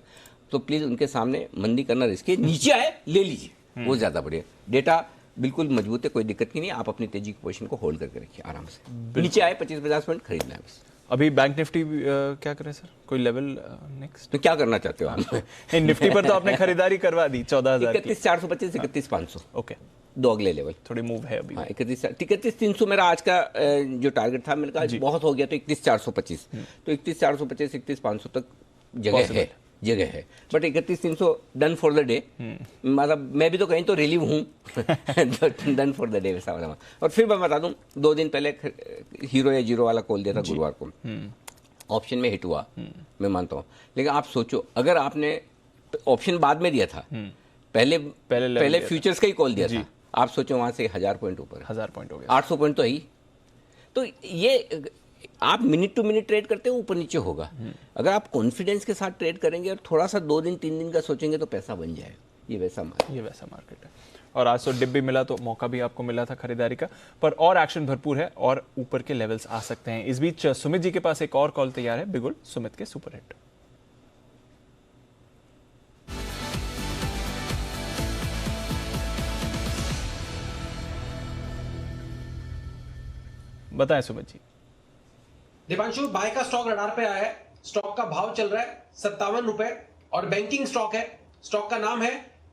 तो प्लीज उनके सामने मंदी करना रिस्की, नीचे आए ले लीजिए, वो ज्यादा बढ़िया। डेटा बिल्कुल मजबूत है, कोई दिक्कत की नहीं, आप अपनी तेजी की पोजीशन को होल्ड करके रखिए आराम से। नीचे आए 25-50 पॉइंट खरीदना है बस। अभी बैंक निफ्टी क्या करें सर, कोई लेवल नेक्स्ट? तो क्या करना चाहते हो आप? निफ्टी पर तो आपने खरीदारी करवा दी 14,000 की। 31,425, 31,500 ओके, दो अगले लेवल थोड़ी मूव है अभी। हाँ, 31,300 मेरा आज का जो टारगेट था, मैंने कहा बहुत हो गया तो 31,425, तो 31,425 31,500 तक जगह है। But 31,300 done for the day, मतलब मैं भी तो कहीं तो रिलीव हूँ डन फॉर द डे वैसा वाला। और फिर मैं बता दूं, 2 दिन पहले हीरो या जीरो वाला कॉल दिया था गुरुवार को, ऑप्शन में हिट हुआ, मैं मानता हूँ। लेकिन आप सोचो, अगर आपने ऑप्शन बाद में दिया था, पहले फ्यूचर्स का ही कॉल दिया था, आप सोचो वहां से 1000 पॉइंट ऊपर, 1000 पॉइंट हो गया, 800 पॉइंट तो है ही। तो ये आप मिनट टू मिनट ट्रेड करते हो, ऊपर नीचे होगा। अगर आप कॉन्फिडेंस के साथ ट्रेड करेंगे और थोड़ा सा 2 दिन 3 दिन का सोचेंगे तो पैसा बन जाएगा। ये वैसा मार्केट है। और आज तो डिप भी मिला, तो मौका भी आपको मिला था खरीदारी का, पर और एक्शन भरपूर है और ऊपर के लेवल्स आ सकते हैं। इस बीच सुमित जी के पास एक और कॉल तैयार है, बिगुल सुमित के सुपर हिट। बताएं सुमित जी। दीपांशु, बाय का स्टॉक रडार पे आया है, स्टॉक का भाव चल रहा है 57 रुपए और बैंकिंग स्टॉक है। स्टॉक का नाम है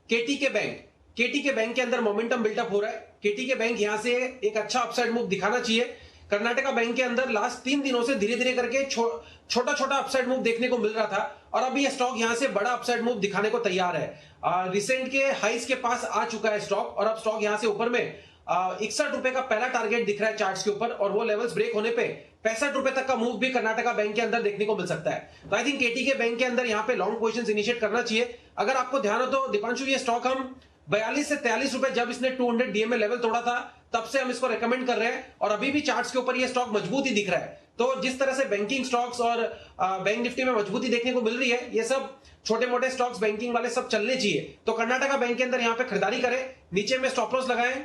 केटीके बैंक। केटीके बैंक के अंदर मोमेंटम बिल्टअप हो रहा है। केटीके बैंक यहां से एक अच्छा अपसाइड मूव दिखाना चाहिए। कर्नाटका बैंक के अंदर लास्ट 3 दिनों से धीरे धीरे करके छोटा छोटा अपसाइड मूव देखने को मिल रहा था और अब ये स्टॉक यहां से बड़ा अपसाइड मूव दिखाने को तैयार है। रिसेंट के हाइस के पास आ चुका है स्टॉक और अब स्टॉक यहां से ऊपर में 61 रुपए का पहला टारगेट दिख रहा है चार्ट्स के ऊपर और वो लेवल्स ब्रेक होने पे 65 रुपए तक का मूव भी कर्नाटका बैंक के अंदर देखने को मिल सकता है। तो आई थिंक केटीके बैंक के अंदर यहाँ पे लॉन्ग पोजीशंस इनिशिएट करना चाहिए। अगर आपको ध्यान हो तो दीपांशु, ये स्टॉक हम 42 से 43 रुपए जब इसने 200 डीएमए लेवल तोड़ा था तब से हम इसको रेकमेंड कर रहे हैं और अभी भी चार्ट्स के ऊपर ये स्टॉक मजबूत ही दिख रहा है। तो जिस तरह से बैंकिंग स्टॉक्स और बैंक निफ्टी में मजबूती देखने को मिल रही है, ये सब छोटे मोटे स्टॉक्स बैंकिंग वाले सब चलने चाहिए। तो कर्नाटका बैंक के अंदर यहाँ पे खरीदारी करें। नीचे में स्टॉप लॉस लगाएं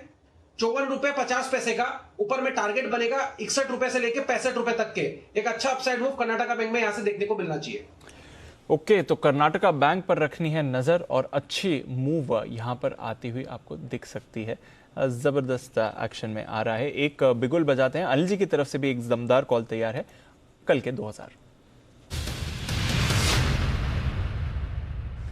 54 रुपए 50 पैसे का, ऊपर में टारगेट बनेगा 61 रुपए से लेके 65 रुपए तक के। एक अच्छा अपसाइड मूव कर्नाटका बैंक में यहां से देखने को मिलना चाहिए। ओके, तो कर्नाटका बैंक पर रखनी है नजर और अच्छी मूव यहां पर आती हुई आपको दिख सकती है। जबरदस्त एक्शन में आ रहा है। एक बिगुल बजाते हैं, अनिल जी की तरफ से भी एक दमदार कॉल तैयार है, कल के 2000।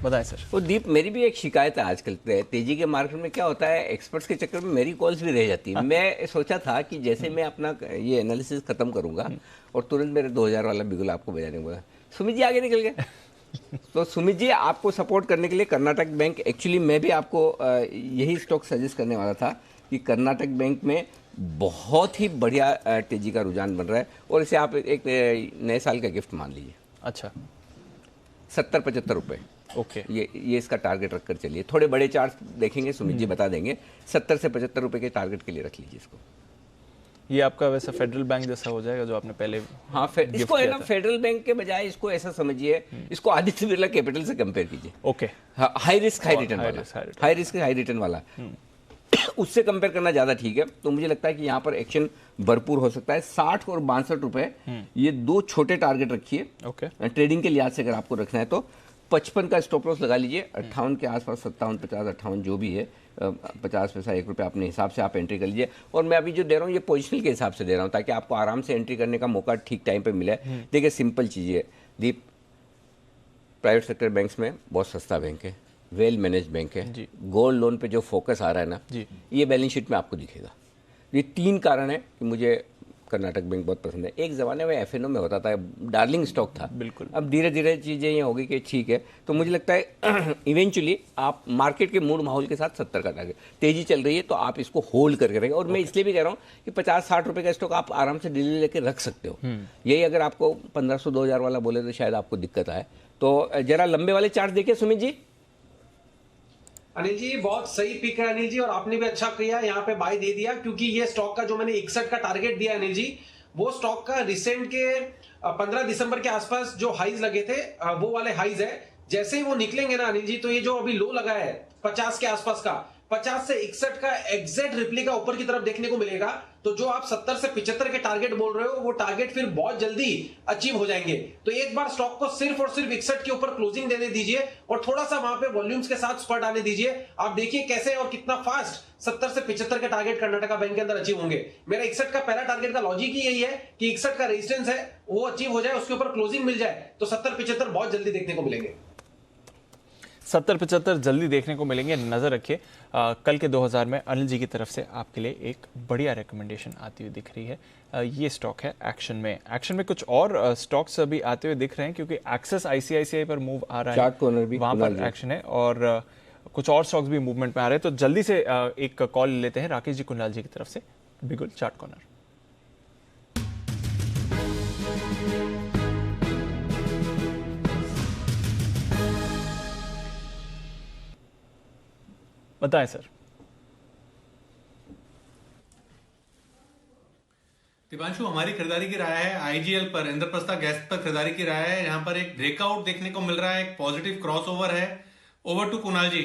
बताएं सर। वो दीप, मेरी भी एक शिकायत है आजकल तेजी के मार्केट में। क्या होता है, एक्सपर्ट्स के चक्कर में मेरी कॉल्स भी रह जाती है। मैं सोचा था कि जैसे मैं अपना ये एनालिसिस खत्म करूंगा और तुरंत मेरे 2000 वाला बिगुल आपको बजाने बोला, सुमित जी आगे निकल गए। तो सुमित जी, आपको सपोर्ट करने के लिए कर्नाटक बैंक, एक्चुअली मैं भी आपको यही स्टॉक सजेस्ट करने वाला था कि कर्नाटक बैंक में बहुत ही बढ़िया तेजी का रुझान बन रहा है और इसे आप एक नए साल का गिफ्ट मान लीजिए। अच्छा, 70-75 रुपए। ओके, ये इसका टारगेट रखकर चलिए। थोड़े बड़े चार्ट देखेंगे, सुमित जी बता देंगे। 70 से 75 रुपए के टारगेट के लिए रख लीजिए इसको। ये आपका वैसा फेडरल बैंक जैसा हो जाएगा जो आपने पहले। हाँ, इसको है ना, फेडरल बैंक के बजाय इसको ऐसा समझिए, इसको आदित्य बिरला कैपिटल से कंपेयर कीजिए। Okay, high risk high return वाला, हाई रिस्क हाई रिटर्न वाला, उससे कंपेयर करना ज्यादा ठीक है। तो मुझे लगता है कि यहाँ पर एक्शन भरपूर हो सकता है। 60 और 62 रुपए, ये 2 छोटे टारगेट रखिए। ओके, ट्रेडिंग के लिहाज से अगर आपको रखना है तो 55 का स्टॉप लॉस लगा लीजिए। 58 के आसपास, 57, 50, 58 जो भी है, 50 पैसा 1 रुपया अपने हिसाब से आप एंट्री कर लीजिए। और मैं अभी जो दे रहा हूँ ये पोजिशनल के हिसाब से दे रहा हूँ ताकि आपको आराम से एंट्री करने का मौका ठीक टाइम पे मिले। देखिए सिंपल चीज़ है दीप, प्राइवेट सेक्टर बैंक्स में बहुत सस्ता बैंक है, वेल मैनेज बैंक है, गोल्ड लोन पे जो फोकस आ रहा है ना ये बैलेंस शीट में आपको दिखेगा। ये 3 कारण है कि मुझे कर्नाटक बैंक बहुत पसंद है। एक ज़माने में एफएनओ में होता था, डार्लिंग स्टॉक था, बिल्कुल। अब धीरे धीरे चीज़ें ये होगी कि ठीक है, तो मुझे लगता है इवेंचुअली आप मार्केट के मूड माहौल के साथ 70 का टारगेट, तेज़ी चल रही है तो आप इसको होल्ड करके रखेंगे। और मैं इसलिए भी कह रहा हूँ कि 50-60 रुपये का स्टॉक आप आराम से डेली लेके रख सकते हो। यही अगर आपको 1500-2000 वाला बोले तो शायद आपको दिक्कत आए। तो जरा लंबे वाले चार्ट देखिए सुमित जी। अनिल जी बहुत सही पिक है अनिल जी, और आपने भी अच्छा किया यहाँ पे बाय दे दिया, क्योंकि ये स्टॉक का जो मैंने 61 का टारगेट दिया अनिल जी, वो स्टॉक का रिसेंट के 15 दिसंबर के आसपास जो हाइज लगे थे वो वाले हाइज है। जैसे ही वो निकलेंगे ना अनिल जी, तो ये जो अभी लो लगा है 50 के आसपास का, 50 से 61 का एग्जैक्ट रिप्लिका ऊपर की तरफ देखने को मिलेगा। तो जो आप 70 से 75 के टारगेट बोल रहे हो वो टारगेट फिर बहुत जल्दी अचीव हो जाएंगे। तो एक बार स्टॉक को सिर्फ और सिर्फ 61 के ऊपर क्लोजिंग देने दीजिए और थोड़ा सा वहां पे वॉल्यूम्स के साथ स्पर्ट आने दीजिए। आप देखिए कैसे और कितना फास्ट 70 से 75 के टारगेट कर्नाटका बैंक के अंदर अचीव होंगे। मेरा 61 का पहला टारगेट का लॉजिक ही यही है कि 61 का रेजिस्टेंस है वो अचीव हो जाए, उसके ऊपर क्लोजिंग मिल जाए तो 70-75 बहुत जल्दी देखने को मिलेंगे। 70-75 जल्दी देखने को मिलेंगे। नजर रखिए कल के 2000 में अनिल जी की तरफ से आपके लिए एक बढ़िया रिकमेंडेशन आती हुई दिख रही है। ये स्टॉक है एक्शन में। एक्शन में कुछ और स्टॉक्स अभी आते हुए दिख रहे हैं क्योंकि एक्सेस आईसीआईसीआई पर मूव आ रहा है, वहां पर एक्शन है और कुछ और स्टॉक्स भी मूवमेंट में आ रहे हैं। तो जल्दी से एक कॉल लेते हैं राकेश जी कुणाल जी की तरफ से। बिगुल चार्ट कॉर्नर। बताएं सर। दिपांशु, हमारी खरीदारी की राय है आईजीएल पर, इंद्रप्रस्था गैस पर खरीदारी की राय है। यहाँ पर एक ब्रेकआउट देखने को मिल रहा है, एक पॉजिटिव क्रॉसओवर है। ओवर टू कुणाल जी।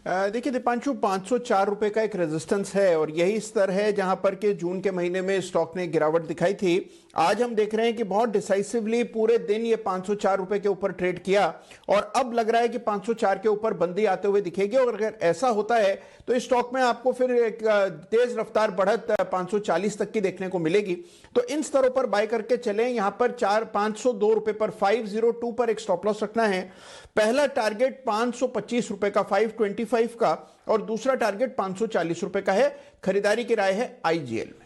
देखिए दीपांशु, 504 रुपए का एक रेजिस्टेंस है और यही स्तर है जहां पर के जून के महीने में स्टॉक ने गिरावट दिखाई थी। आज हम देख रहे हैं कि बहुत डिसाइसिवली पूरे दिन ये 504 रुपए के ऊपर ट्रेड किया और अब लग रहा है कि 504 के ऊपर बंदी आते हुए दिखेगी। और अगर ऐसा होता है तो इस स्टॉक में आपको फिर एक तेज रफ्तार बढ़त 540 तक की देखने को मिलेगी। तो इन स्तरों पर बाय करके चलें। यहां पर 502 रुपए पर 502 पर एक स्टॉप लॉस रखना है। पहला टारगेट 525 रुपए का 525 का और दूसरा टारगेट 540 रुपए का है। खरीदारी की राय है आईजीएल में।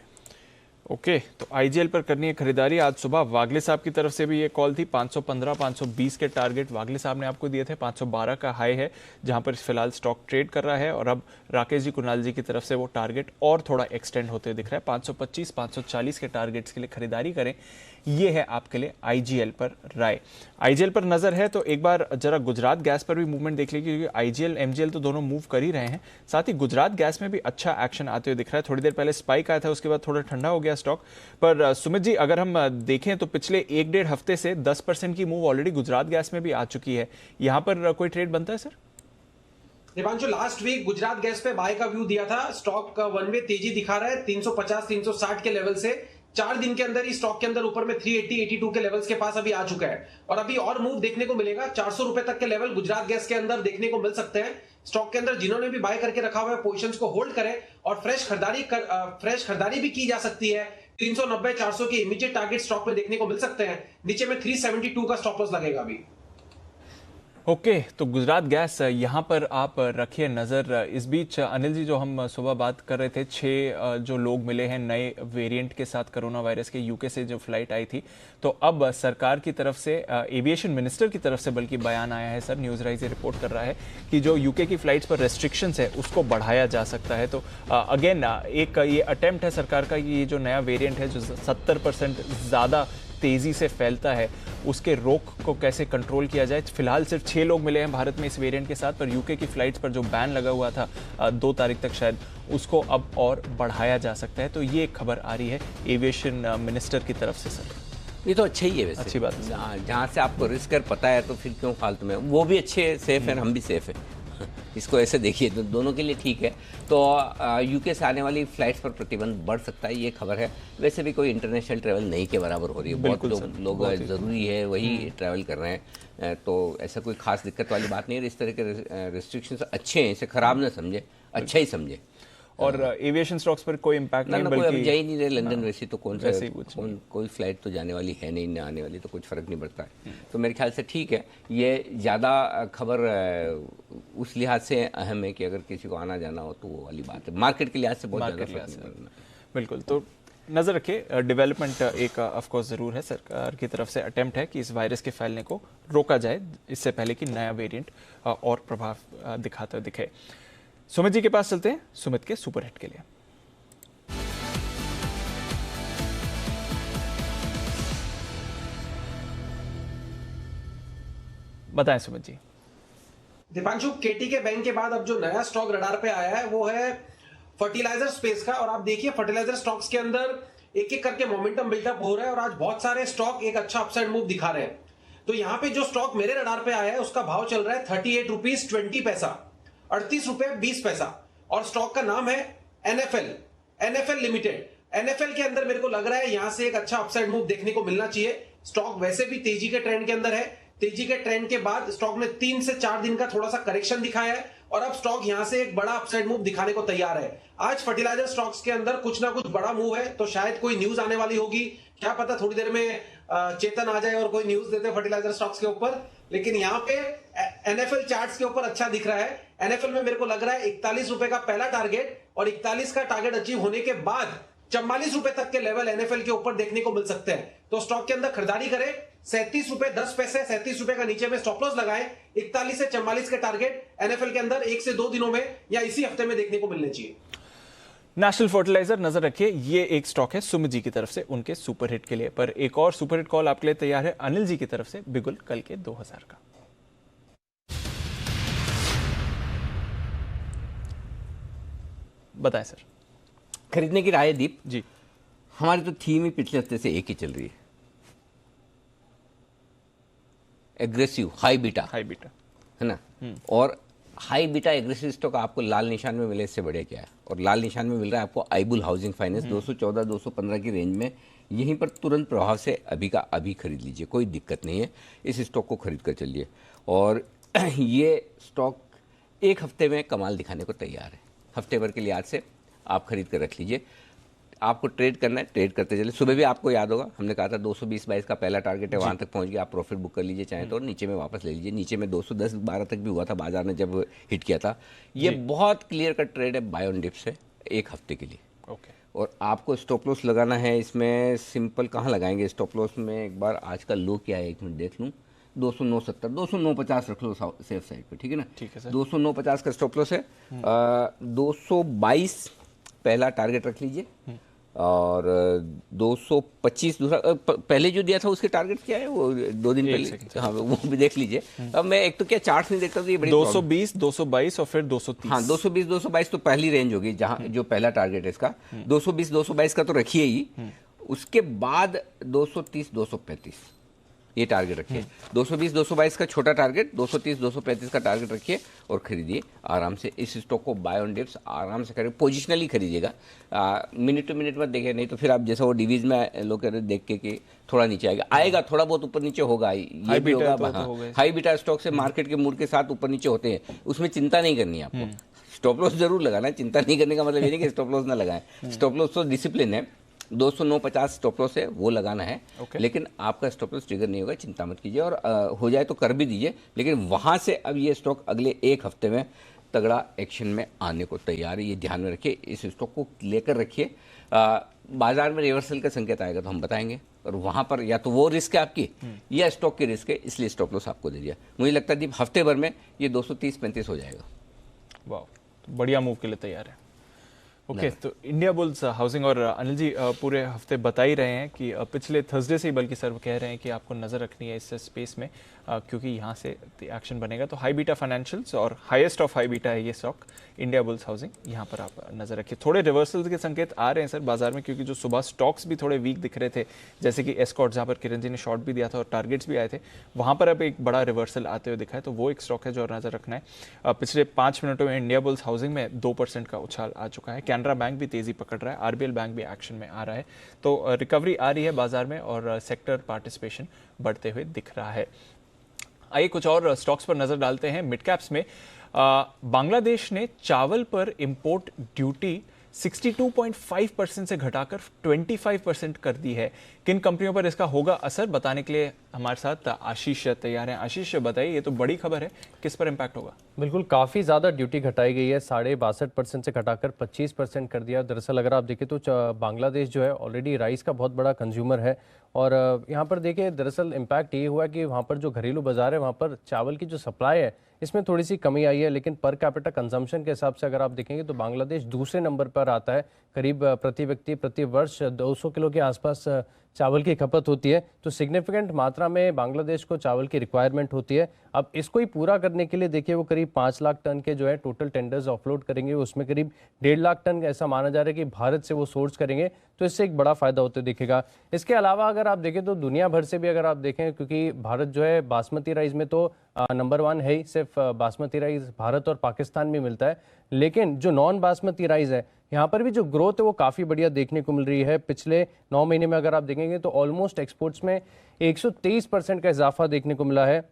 ओके, तो आईजीएल पर करनी है खरीदारी। आज सुबह वागले साहब की तरफ से भी ये कॉल थी। 515 520 के टारगेट वागले साहब ने आपको दिए थे। 512 का हाई है जहां पर फिलहाल स्टॉक ट्रेड कर रहा है और अब राकेश जी कुणाल जी की तरफ से वो टारगेट और थोड़ा एक्सटेंड होते दिख रहा है। 525 540 के टारगेट्स के लिए खरीदारी करें। ये है आपके लिए आईजीएल पर राय। आईजीएल पर नजर है तो एक बार जरा गुजरात गैस पर भी मूवमेंट देख लीजिए क्योंकि आईजीएल एमजीएल तो दोनों मूव कर ही रहे हैं। साथ ही गुजरात गैस में भी अच्छा एक्शन आते हुए दिख रहा है। थोड़ी देर पहले स्पाइक आया था, उसके बाद थोड़ा ठंडा हो गया स्टॉक। पर सुमित जी, अगर हम देखें तो पिछले 1-1.5 हफ्ते से 10% की मूव ऑलरेडी गुजरात गैस में भी आ चुकी है। यहां पर कोई ट्रेड बनता है sir? Deepanshu, last week Gujarat Gas पे बाय का व्यू दिया था। स्टॉक का वन वे तेजी दिखा रहा है 350-360 के लेवल से। 4 दिन के अंदर ही स्टॉक के अंदर ऊपर में 380-82 के लेवल्स के पास अभी आ चुका है और अभी और मूव देखने को मिलेगा। 400 रुपए तक के लेवल गुजरात गैस के अंदर देखने को मिल सकते हैं। स्टॉक के अंदर जिन्होंने भी बाय करके रखा हुआ है पोजीशंस को होल्ड करें और फ्रेश खरीदारी भी की जा सकती है। 390-400 के इमीडिएट टारगेट स्टॉक में देखने को मिल सकते हैं। नीचे में 372 का स्टॉप लॉस लगेगा अभी। ओके, तो गुजरात गैस यहां पर आप रखिए नजर। इस बीच अनिल जी, जो हम सुबह बात कर रहे थे, 6 जो लोग मिले हैं नए वेरिएंट के साथ कोरोना वायरस के, यूके से जो फ्लाइट आई थी, तो अब सरकार की तरफ से, एविएशन मिनिस्टर की तरफ से बल्कि बयान आया है सर। न्यूज राइज रिपोर्ट कर रहा है कि जो यूके की फ्लाइट्स पर रेस्ट्रिक्शंस है उसको बढ़ाया जा सकता है। तो अगेन एक ये अटेम्प्ट है सरकार का कि ये जो नया वेरिएंट है जो 70% ज्यादा तेजी से फैलता है उसके रोक को कैसे कंट्रोल किया जाए। फिलहाल सिर्फ 6 लोग मिले हैं भारत में इस वेरिएंट के साथ, पर यूके की फ्लाइट्स पर जो बैन लगा हुआ था 2 तारीख तक शायद, उसको अब और बढ़ाया जा सकता है। तो ये एक खबर आ रही है एविएशन मिनिस्टर की तरफ से सर। ये तो अच्छा ही है वैसे, अच्छी बात है। जहाँ से आपको रिस्क पता है तो फिर क्यों फालतू में। वो भी अच्छे सेफ है, हम भी सेफ है। इसको ऐसे देखिए तो दोनों के लिए ठीक है। तो यूके से आने वाली फ्लाइट्स पर प्रतिबंध बढ़ सकता है, ये खबर है। वैसे भी कोई इंटरनेशनल ट्रैवल नहीं के बराबर हो रही है, बहुत लोग ज़रूरी है वही ट्रैवल कर रहे हैं, तो ऐसा कोई खास दिक्कत वाली बात नहीं है। इस तरह के रिस्ट्रिक्शंस अच्छे हैं, इसे खराब ना समझे, अच्छा ही समझे। और एविएशन स्टॉक्स पर कोई इम्पैक्ट नहीं, कोई अब जा ही नहीं रहे लंदन, वैसे तो कोई फ्लाइट तो जाने वाली है नहीं, आने वाली तो कुछ फर्क नहीं पड़ता है। तो मेरे ख्याल से ठीक है। ये ज़्यादा खबर उस लिहाज से अहम है कि अगर किसी को आना जाना हो तो वो वाली बात है, मार्केट के लिहाज से बहुत ज़्यादा फर्क नहीं पड़ना। बिल्कुल, तो नज़र रखिए। डेवलपमेंट एक ऑफकोर्स ज़रूर है, सरकार की तरफ से अटेम्प्ट है कि इस वायरस के फैलने को रोका जाए इससे पहले कि नया वेरिएंट और प्रभाव दिखाता दिखे। सुमित जी के पास चलते हैं, सुमित के सुपरहिट के लिए। बताएं सुमित जी। दीपांशु, केटीके बैंक के बाद अब जो नया स्टॉक रडार पे आया है वो है फर्टिलाइजर स्पेस का। और आप देखिए फर्टिलाइजर स्टॉक्स के अंदर एक एक करके मोमेंटम बिल्डअप हो रहा है और आज बहुत सारे स्टॉक एक अच्छा अपसाइड मूव दिखा रहे हैं। तो यहाँ पे जो स्टॉक मेरे रडार पे आया है उसका भाव चल रहा है 38 रुपीज 20 पैसा, 38 रुपए 20 पैसा, और स्टॉक का नाम है एनएफएल लिमिटेड। एनएफएल के अंदर मेरे को लग रहा है यहां से एक अच्छा अपसाइड मूव देखने को मिलना चाहिए। स्टॉक वैसे भी तेजी के ट्रेंड के अंदर है, तेजी के ट्रेंड के बाद स्टॉक ने 3 से 4 दिन का थोड़ा सा करेक्शन दिखाया है और अब स्टॉक यहां से एक बड़ा अपसाइड मूव दिखाने को तैयार है। आज फर्टिलाइजर स्टॉक्स के अंदर कुछ ना कुछ बड़ा मूव है, तो शायद कोई न्यूज आने वाली होगी, क्या पता थोड़ी देर में चेतन आ जाए और कोई न्यूज देते फर्टिलाइजर स्टॉक्स के ऊपर। लेकिन यहाँ पे एनएफएल चार्ट्स के ऊपर अच्छा दिख रहा है। एनएफएल में मेरे को लग रहा है 41 रुपए का पहला टारगेट और 41 का टारगेट अचीव होने के बाद 44 रुपए तक के लेवल एनएफएल के ऊपर देखने को मिल सकते हैं। तो स्टॉक के अंदर खरीदारी करें, 37 रुपए 10 पैसे, 37 रुपए का नीचे में स्टॉप लॉस लगाएं। 41 से 44 के टारगेट एनएफएल के अंदर 1 से 2 दिनों में या इसी हफ्ते में देखने को मिलने चाहिए। नेशनल फर्टिलाइजर नजर रखिए, ये एक स्टॉक है सुमित जी की तरफ से उनके सुपरहिट के लिए। पर एक और सुपरहिट कॉल आपके लिए तैयार है अनिल जी की तरफ से, बिगुल कल के 2000 का। बताएं सर। खरीदने की राय दीप जी। हमारी तो थीम ही पिछले हफ्ते से एक ही चल रही है, एग्रेसिव हाई बीटा है ना। और हाई बीटा एग्रेसिव स्टॉक आपको लाल निशान में मिले, इससे बढ़िया क्या है। और लाल निशान में मिल रहा है आपको आईबुल हाउसिंग फाइनेंस 214 215 की रेंज में, यहीं पर तुरंत प्रभाव से अभी का अभी खरीद लीजिए, कोई दिक्कत नहीं है। इस स्टॉक को खरीद कर चलिए और ये स्टॉक एक हफ्ते में कमाल दिखाने को तैयार है। हफ्ते भर के लिए आज से आप खरीद कर रख लीजिए। आपको ट्रेड करना है, ट्रेड करते चले। सुबह भी आपको याद होगा हमने कहा था 220-22 का पहला टारगेट है, वहां तक पहुंच गया, आप प्रॉफिट बुक कर लीजिए चाहें तो, और नीचे में वापस ले लीजिए। नीचे में 210-12 तक भी हुआ था बाजार ने जब हिट किया था। ये बहुत क्लियर कट ट्रेड है, बाय ऑन डिप्स है एक हफ्ते के लिए। ओके। और आपको स्टॉप लॉस लगाना है इसमें, सिंपल कहाँ लगाएंगे स्टॉप लॉस में, एक बार आज का लो क्या है एक मिनट देख लूँ, 209.70 209.50 रख लो सेफ साइड पे, ठीक है ना। ठीक है सर। 209.50 का स्टॉप लॉस है। 222 पहला टारगेट रख लीजिए और 225 दूसरा, पहले जो दिया था उसके टारगेट क्या है वो 2 दिन पहले, हाँ वो भी देख लीजिए। अब मैं एक तो क्या चार्ट नहीं देखता तो ये बड़ी 220 222 और फिर 230। हाँ 220 222 तो पहली रेंज होगी जहाँ जो पहला टारगेट है इसका। 220 222 का तो रखिए ही, उसके बाद 230 235 ये टारगेट रखिए। 220 222 का छोटा टारगेट, 230 235 का टारगेट रखिए और खरीदिए आराम से। इस स्टॉक को बाय ऑन डिप्स आराम से करिए, पोजिशनली खरीदिएगा, मिनट टू मिनट मत देखिए, नहीं तो फिर आप जैसा वो डिवीज में लोग कह रहे देख के कि थोड़ा नीचे आएगा थोड़ा बहुत ऊपर नीचे होगा, ये भी होगा। हाई बीटा स्टॉक से मार्केट के मूड के साथ ऊपर नीचे होते हैं, उसमें चिंता नहीं करनी है आपको। स्टॉप लॉस जरूर लगाना है, चिंता नहीं करने का मतलब ये नहीं कि स्टॉप लॉस ना लगाएं। स्टॉप लॉस तो डिसिप्लिन है, 209.50 स्टॉप लॉस है वो लगाना है। लेकिन आपका स्टॉप लॉस ट्रिगर नहीं होगा, चिंता मत कीजिए, और हो जाए तो कर भी दीजिए। लेकिन वहां से अब ये स्टॉक अगले एक हफ्ते में तगड़ा एक्शन में आने को तैयार है, ये ध्यान में रखिए। इस स्टॉक को लेकर रखिए, बाजार में रिवर्सल का संकेत आएगा तो हम बताएंगे, और वहां पर या तो वो रिस्क है आपकी या स्टॉक की रिस्क है, इसलिए स्टॉप लॉस आपको दे दिया। मुझे लगता है हफ्ते भर में ये 230-35 हो जाएगा। वाह, बढ़िया मूव के लिए तैयार है। ओके, तो इंडिया बुल्स हाउसिंग और अनिल जी पूरे हफ्ते बता ही रहे हैं कि पिछले थर्सडे से ही बल्कि सर कह रहे हैं कि आपको नज़र रखनी है इस स्पेस में क्योंकि यहाँ से एक्शन बनेगा। तो हाई बीटा फाइनेंशियल्स और हाईएस्ट ऑफ हाई बीटा है ये स्टॉक इंडिया बुल्स हाउसिंग, यहाँ पर आप नज़र रखिए। थोड़े रिवर्सल के संकेत आ रहे हैं सर बाजार में क्योंकि जो सुबह स्टॉक्स भी थोड़े वीक दिख रहे थे, जैसे कि एस्कॉर्ट जहाँ पर किरण जी ने शॉर्ट भी दिया था और टारगेट्स भी आए थे, वहाँ पर अब एक बड़ा रिवर्सल आते हुए दिखा है। तो वो एक स्टॉक है जो नज़र रखना है। पिछले 5 मिनटों में इंडिया बुल्स हाउसिंग में 2% का उछाल आ चुका है। कैनरा बैंक भी तेजी पकड़ रहा है, आरबीएल बैंक भी एक्शन में आ रहा है। तो रिकवरी आ रही है बाजार में और सेक्टर पार्टिसिपेशन बढ़ते हुए दिख रहा है। आइए कुछ और स्टॉक्स पर नजर डालते हैं। मिड कैप्स में बांग्लादेश ने चावल पर इंपोर्ट ड्यूटी 62.5% से घटाकर 25% कर दी है। किन कंपनियों पर इसका होगा असर बताने के लिए हमारे साथ आशीष तैयार हैं। आशीष बताइए, ये तो बड़ी खबर है, किस पर इम्पैक्ट होगा? बिल्कुल, काफ़ी ज़्यादा ड्यूटी घटाई गई है, 62.5% से घटाकर 25% कर दिया। दरअसल अगर आप देखें तो बांग्लादेश जो है ऑलरेडी राइस का बहुत बड़ा कंज्यूमर है और यहाँ पर देखिए दरअसल इम्पैक्ट ये हुआ कि वहाँ पर जो घरेलू बाजार है वहाँ पर चावल की जो सप्लाई है इसमें थोड़ी सी कमी आई है, लेकिन पर कैपिटा कंजम्पशन के हिसाब से अगर आप देखेंगे तो बांग्लादेश दूसरे नंबर पर आता है। करीब प्रति व्यक्ति प्रति वर्ष 200 किलो के आसपास चावल की खपत होती है, तो सिग्निफिकेंट मात्रा में बांग्लादेश को चावल की रिक्वायरमेंट होती है। अब इसको ही पूरा करने के लिए देखिए वो करीब 5 लाख टन के जो है टोटल टेंडर्स ऑफलोड करेंगे, उसमें करीब 1.5 लाख टन ऐसा माना जा रहा है कि भारत से वो सोर्स करेंगे, तो इससे एक बड़ा फायदा होते दिखेगा। इसके अलावा अगर आप देखें तो दुनिया भर से भी अगर आप देखें, क्योंकि भारत जो है बासमती राइस में तो नंबर 1 है ही, सिर्फ बासमती राइस भारत और पाकिस्तान में मिलता है, लेकिन जो नॉन बासमती राइस है यहाँ पर भी जो ग्रोथ है वो काफ़ी बढ़िया देखने को मिल रही है। पिछले 9 महीने में अगर आप देखेंगे तो ऑलमोस्ट एक्सपोर्ट्स में 123% का इजाफा देखने को मिला है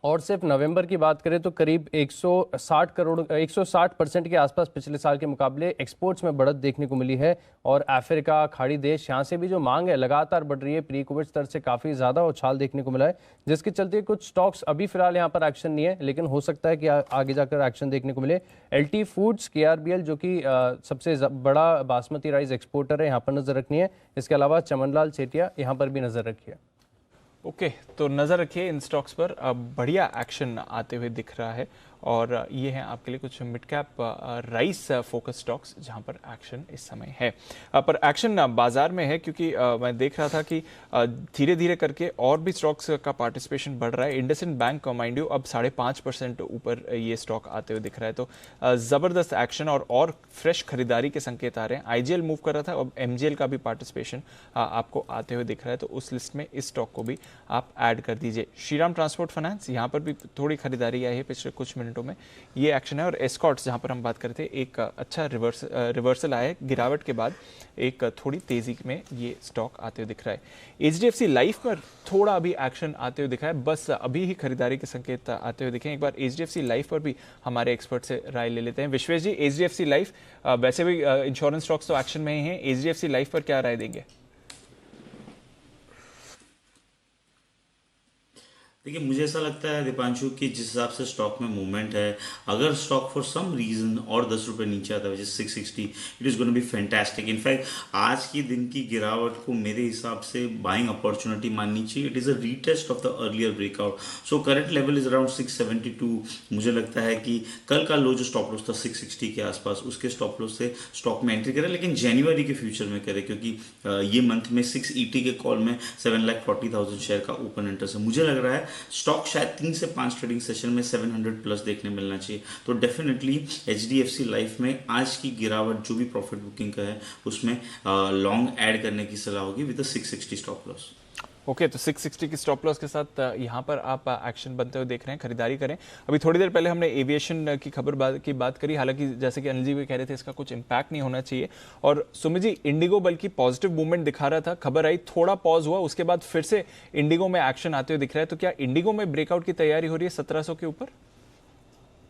और सिर्फ नवंबर की बात करें तो करीब 160% के आसपास पिछले साल के मुकाबले एक्सपोर्ट्स में बढ़त देखने को मिली है। और अफ्रीका, खाड़ी देश, यहाँ से भी जो मांग है लगातार बढ़ रही है, प्री कोविड स्तर से काफ़ी ज़्यादा उछाल देखने को मिला है, जिसके चलते कुछ स्टॉक्स अभी फिलहाल यहाँ पर एक्शन नहीं है, लेकिन हो सकता है कि आगे जाकर एक्शन देखने को मिले। एलटी फूड्स, KRBL जो कि सबसे बड़ा बासमती राइस एक्सपोर्टर है, यहाँ पर नज़र रखनी है। इसके अलावा चमनलाल सेठिया, यहाँ पर भी नज़र रखिए। ओके, तो नज़र रखिए इन स्टॉक्स पर, बढ़िया एक्शन आते हुए दिख रहा है और ये हैं आपके लिए कुछ mid cap rice focus stocks जहां पर एक्शन इस समय है। पर एक्शन बाजार में है क्योंकि मैं देख रहा था कि धीरे धीरे करके और भी स्टॉक्स का पार्टिसिपेशन बढ़ रहा है। इंडसइंड बैंक माइंड यू अब 5.5% ऊपर ये स्टॉक आते हुए दिख रहा है, तो ज़बरदस्त एक्शन और फ्रेश खरीदारी के संकेत आ रहे हैं। IGL मूव कर रहा था, अब MGL का भी पार्टिसिपेशन आपको आते हुए दिख रहा है, तो उस लिस्ट में इस स्टॉक को भी आप ऐड कर दीजिए। श्रीराम ट्रांसपोर्ट फाइनेंस, यहाँ पर भी थोड़ी खरीदारी आई है पिछले कुछ मिनटों में, ये एक्शन है। और एस्कॉर्ट्स जहां पर हम बात करते हैं, एक अच्छा रिवर्सल आया है गिरावट के बाद, एक थोड़ी तेजी में ये स्टॉक आते हुए दिख रहा है। HDFC लाइफ पर थोड़ा अभी एक्शन आते हुए दिखा है, बस अभी ही खरीदारी के संकेत आते हुए दिखे। एक बार HDFC लाइफ पर भी हमारे एक्सपर्ट से राय ले लेते हैं। विश्वेश जी, HDFC लाइफ वैसे भी इंश्योरेंस स्टॉक्स तो एक्शन में ही हैं, HDFC लाइफ पर क्या राय देंगे? देखिए, मुझे ऐसा लगता है दीपांशु कि जिस हिसाब से स्टॉक में मूवमेंट है, अगर स्टॉक फॉर सम रीजन और 10 रुपये नीचे आता है which is 660, it is gonna be fantastic. In fact आज की दिन की गिरावट को मेरे हिसाब से बाइंग अपॉर्चुनिटी माननी चाहिए। It is a retest of the earlier breakout. So current level is around 672। मुझे लगता है कि कल का लो जो स्टॉप लॉस था 660 के आसपास, उसके स्टॉप लॉस से स्टॉक में एंट्री करें, लेकिन जनवरी के फ्यूचर में करें, क्योंकि ये मंथ में 680 के कॉल में 7,40,000 शेयर का ओपन इंटरेस्ट है। मुझे लग रहा है स्टॉक शायद 3 से 5 ट्रेडिंग सेशन में 700 प्लस देखने मिलना चाहिए। तो डेफिनेटली HDFC लाइफ में आज की गिरावट जो भी प्रॉफिट बुकिंग का है उसमें लॉन्ग ऐड करने की सलाह होगी विद 660 स्टॉप लॉस। ओके, तो 660 की स्टॉप लॉस के साथ यहाँ पर आप एक्शन बनते हुए देख रहे हैं, खरीदारी करें। अभी थोड़ी देर पहले हमने एविएशन की की बात करी, हालांकि जैसे कि अनिल जी भी कह रहे थे इसका कुछ इम्पैक्ट नहीं होना चाहिए। और सुमित जी, इंडिगो बल्कि पॉजिटिव मूवमेंट दिखा रहा था, खबर आई, थोड़ा पॉज हुआ, उसके बाद फिर से इंडिगो में एक्शन आते हुए दिख रहा है, तो क्या इंडिगो में ब्रेकआउट की तैयारी हो रही है 1700 के ऊपर?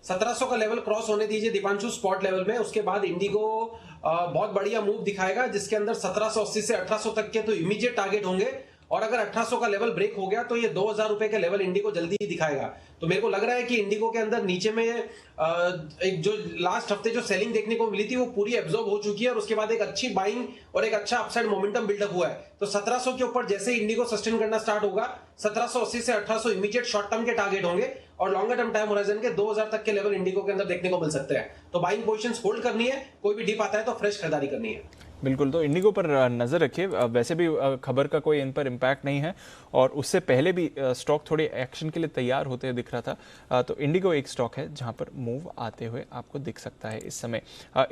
1700 का लेवल क्रॉस होने दीजिए दीपांशु स्पॉट लेवल में, उसके बाद इंडिगो बहुत बढ़िया मूव दिखाएगा, जिसके अंदर 1780 से 1800 तक के तो इमीडिएट टारगेट होंगे और अगर 1800 का लेवल ब्रेक हो गया तो ये 2000 रुपए का लेवल इंडिको जल्दी ही दिखाएगा। तो मेरे को लग रहा है कि इंडिको के अंदर नीचे में एक जो लास्ट हफ्ते जो सेलिंग देखने को मिली थी वो पूरी एब्जॉर्ब हो चुकी है और उसके बाद एक अच्छी बाइंग और एक अच्छा अपसाइड मोमेंटम बिल्डअप हुआ है। तो 1700 के ऊपर जैसे इंडिको सस्टेन करना स्टार्ट होगा, 1780 से 1800 इमीडिएट शॉर्ट टर्म के टारगेट होंगे और लॉन्गर टर्म टाइम होराइजन के 2000 तक के लेवल इंडिको के अंदर देखने को मिल सकते हैं। तो बाइंग पोजीशंस होल्ड करनी है, कोई भी डिप आता है तो फ्रेश खरीदारी करनी है। बिल्कुल, तो इंडिगो पर नज़र रखिए। वैसे भी खबर का कोई इन पर इम्पैक्ट नहीं है और उससे पहले भी स्टॉक थोड़े एक्शन के लिए तैयार होते हुए दिख रहा था। तो इंडिगो एक स्टॉक है जहां पर मूव आते हुए आपको दिख सकता है इस समय।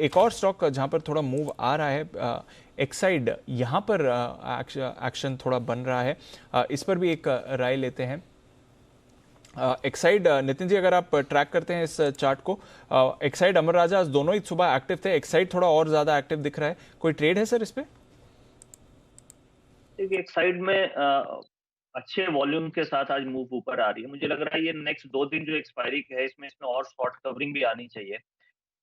एक और स्टॉक जहां पर थोड़ा मूव आ रहा है, एक्साइड, यहाँ पर एक्शन थोड़ा बन रहा है। इस पर भी एक राय लेते हैं। एक्साइड, नितिन जी अगर आप ट्रैक करते हैं इस चार्ट को, एक्साइड अमर राजा दोनों ही सुबह एक्टिव थे, एक्साइड थोड़ा और ज्यादा एक्टिव दिख रहा है, कोई ट्रेड है सर इस पे? देखिए एक्साइड में अच्छे वॉल्यूम के साथ आज मूव ऊपर आ रही है। मुझे लग रहा है ये नेक्स्ट 2 दिन जो एक्सपायरी है इसमें और शॉर्ट कवरिंग भी आनी चाहिए,